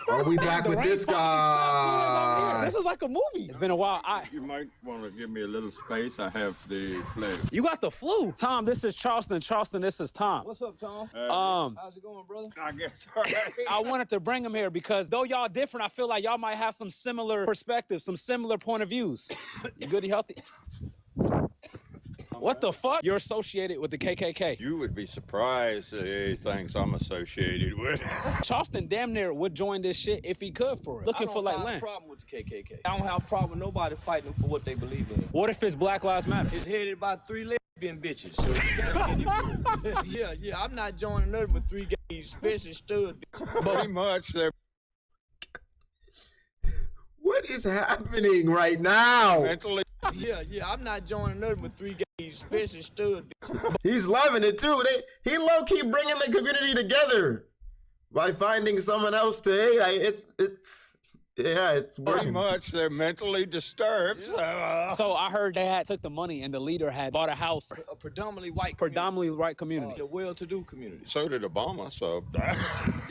[SPEAKER 2] Are we back with this guy?
[SPEAKER 13] This is like a movie. It's been a while.
[SPEAKER 7] You might want to give me a little space. I have the flu.
[SPEAKER 13] You got the flu. Tom, this is Charleston. Charleston, this is Tom.
[SPEAKER 24] What's up, Tom? How's it going, brother?
[SPEAKER 7] I guess. All right.
[SPEAKER 13] I wanted to bring him here because though y'all different, I feel like y'all might have some similar perspectives, some similar point of views. You good, you healthy? What the fuck? You're associated with the KKK.
[SPEAKER 7] You would be surprised at the things I'm associated with.
[SPEAKER 13] Charleston damn near would join this shit if he could for it. Looking for like land.
[SPEAKER 24] I don't have a problem with the KKK. I don't have a problem with nobody fighting for what they believe in.
[SPEAKER 13] What if it's Black Lives Matter?
[SPEAKER 24] It's headed by 3 lesbian bitches. So you can't get it. Yeah. I'm not joining nothing with 3 gays, especially stud bitches.
[SPEAKER 7] Pretty much, they're...
[SPEAKER 2] What is happening right now?
[SPEAKER 7] Mentally.
[SPEAKER 24] Yeah. I'm not joining nothing with 3 gays, especially stud bitches.
[SPEAKER 2] He's loving it too. He low-key bringing the community together by finding someone else to hate. It's working.
[SPEAKER 7] Pretty much, they're mentally disturbed.
[SPEAKER 13] So I heard they had took the money and the leader had bought a house.
[SPEAKER 24] A predominantly white
[SPEAKER 13] community.
[SPEAKER 24] A well-to-do community.
[SPEAKER 7] So did Obama, so...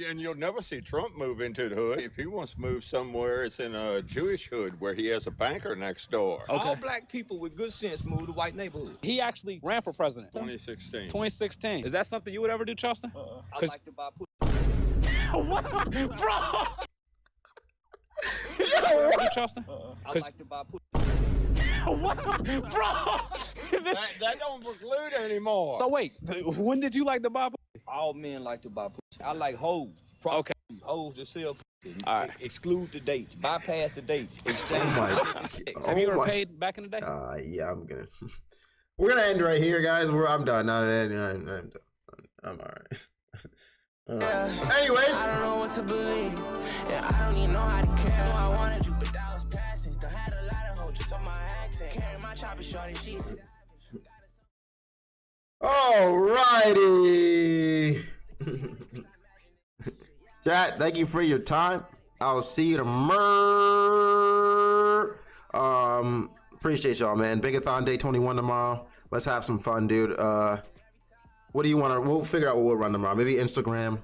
[SPEAKER 7] And you'll never see Trump move into the hood. If he wants to move somewhere, it's in a Jewish hood where he has a banker next door.
[SPEAKER 24] Okay. All black people with good sense move to white neighborhoods.
[SPEAKER 13] He actually ran for president.
[SPEAKER 7] 2016.
[SPEAKER 13] 2016. Is that something you would ever do, Charleston?
[SPEAKER 24] I like to buy
[SPEAKER 13] What? Bro!
[SPEAKER 24] I like to buy pussy.
[SPEAKER 13] What? Bro!
[SPEAKER 24] That don't preclude anymore.
[SPEAKER 13] So wait, when did you like to buy pussy?
[SPEAKER 24] All men like to buy pussy. I like hoes.
[SPEAKER 13] Okay.
[SPEAKER 24] Hoes that sell pussy.
[SPEAKER 13] All right.
[SPEAKER 24] Exclude the dates. Bypass the dates. Exchange.
[SPEAKER 13] Have you ever paid back in the day?
[SPEAKER 2] Yeah, I'm gonna. We're gonna end right here, guys. I'm done. I'm done. I'm all right. Anyways,
[SPEAKER 17] I don't know what to believe. Yeah, I don't even know how to care. I wanted you, but that was past tense. Still had a lot of hoes just on my accent. Carry my chopper, shorty, she's.
[SPEAKER 2] alrighty. Chat, thank you for your time. I'll see you tomorrow. Appreciate y'all, man. Bigathon Day 21 tomorrow. Let's have some fun, dude. What do you want to? We'll figure out what we'll run tomorrow. Maybe Instagram. And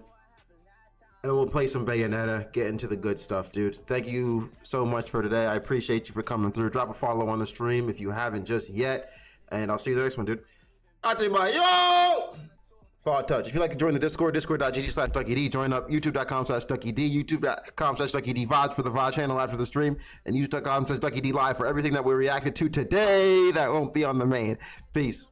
[SPEAKER 2] then we'll play some Bayonetta. Get into the good stuff, dude. Thank you so much for today. I appreciate you for coming through. Drop a follow on the stream if you haven't just yet. And I'll see you the next one, dude. Yo! Fall touch. If you'd like to join the Discord, discord.gg/DuckyD. Join up youtube.com/DuckyD. youtube.com/DuckyDeeVods for the VOD channel after the stream. And youtube.com/DuckyD Live for everything that we reacted to today that won't be on the main. Peace.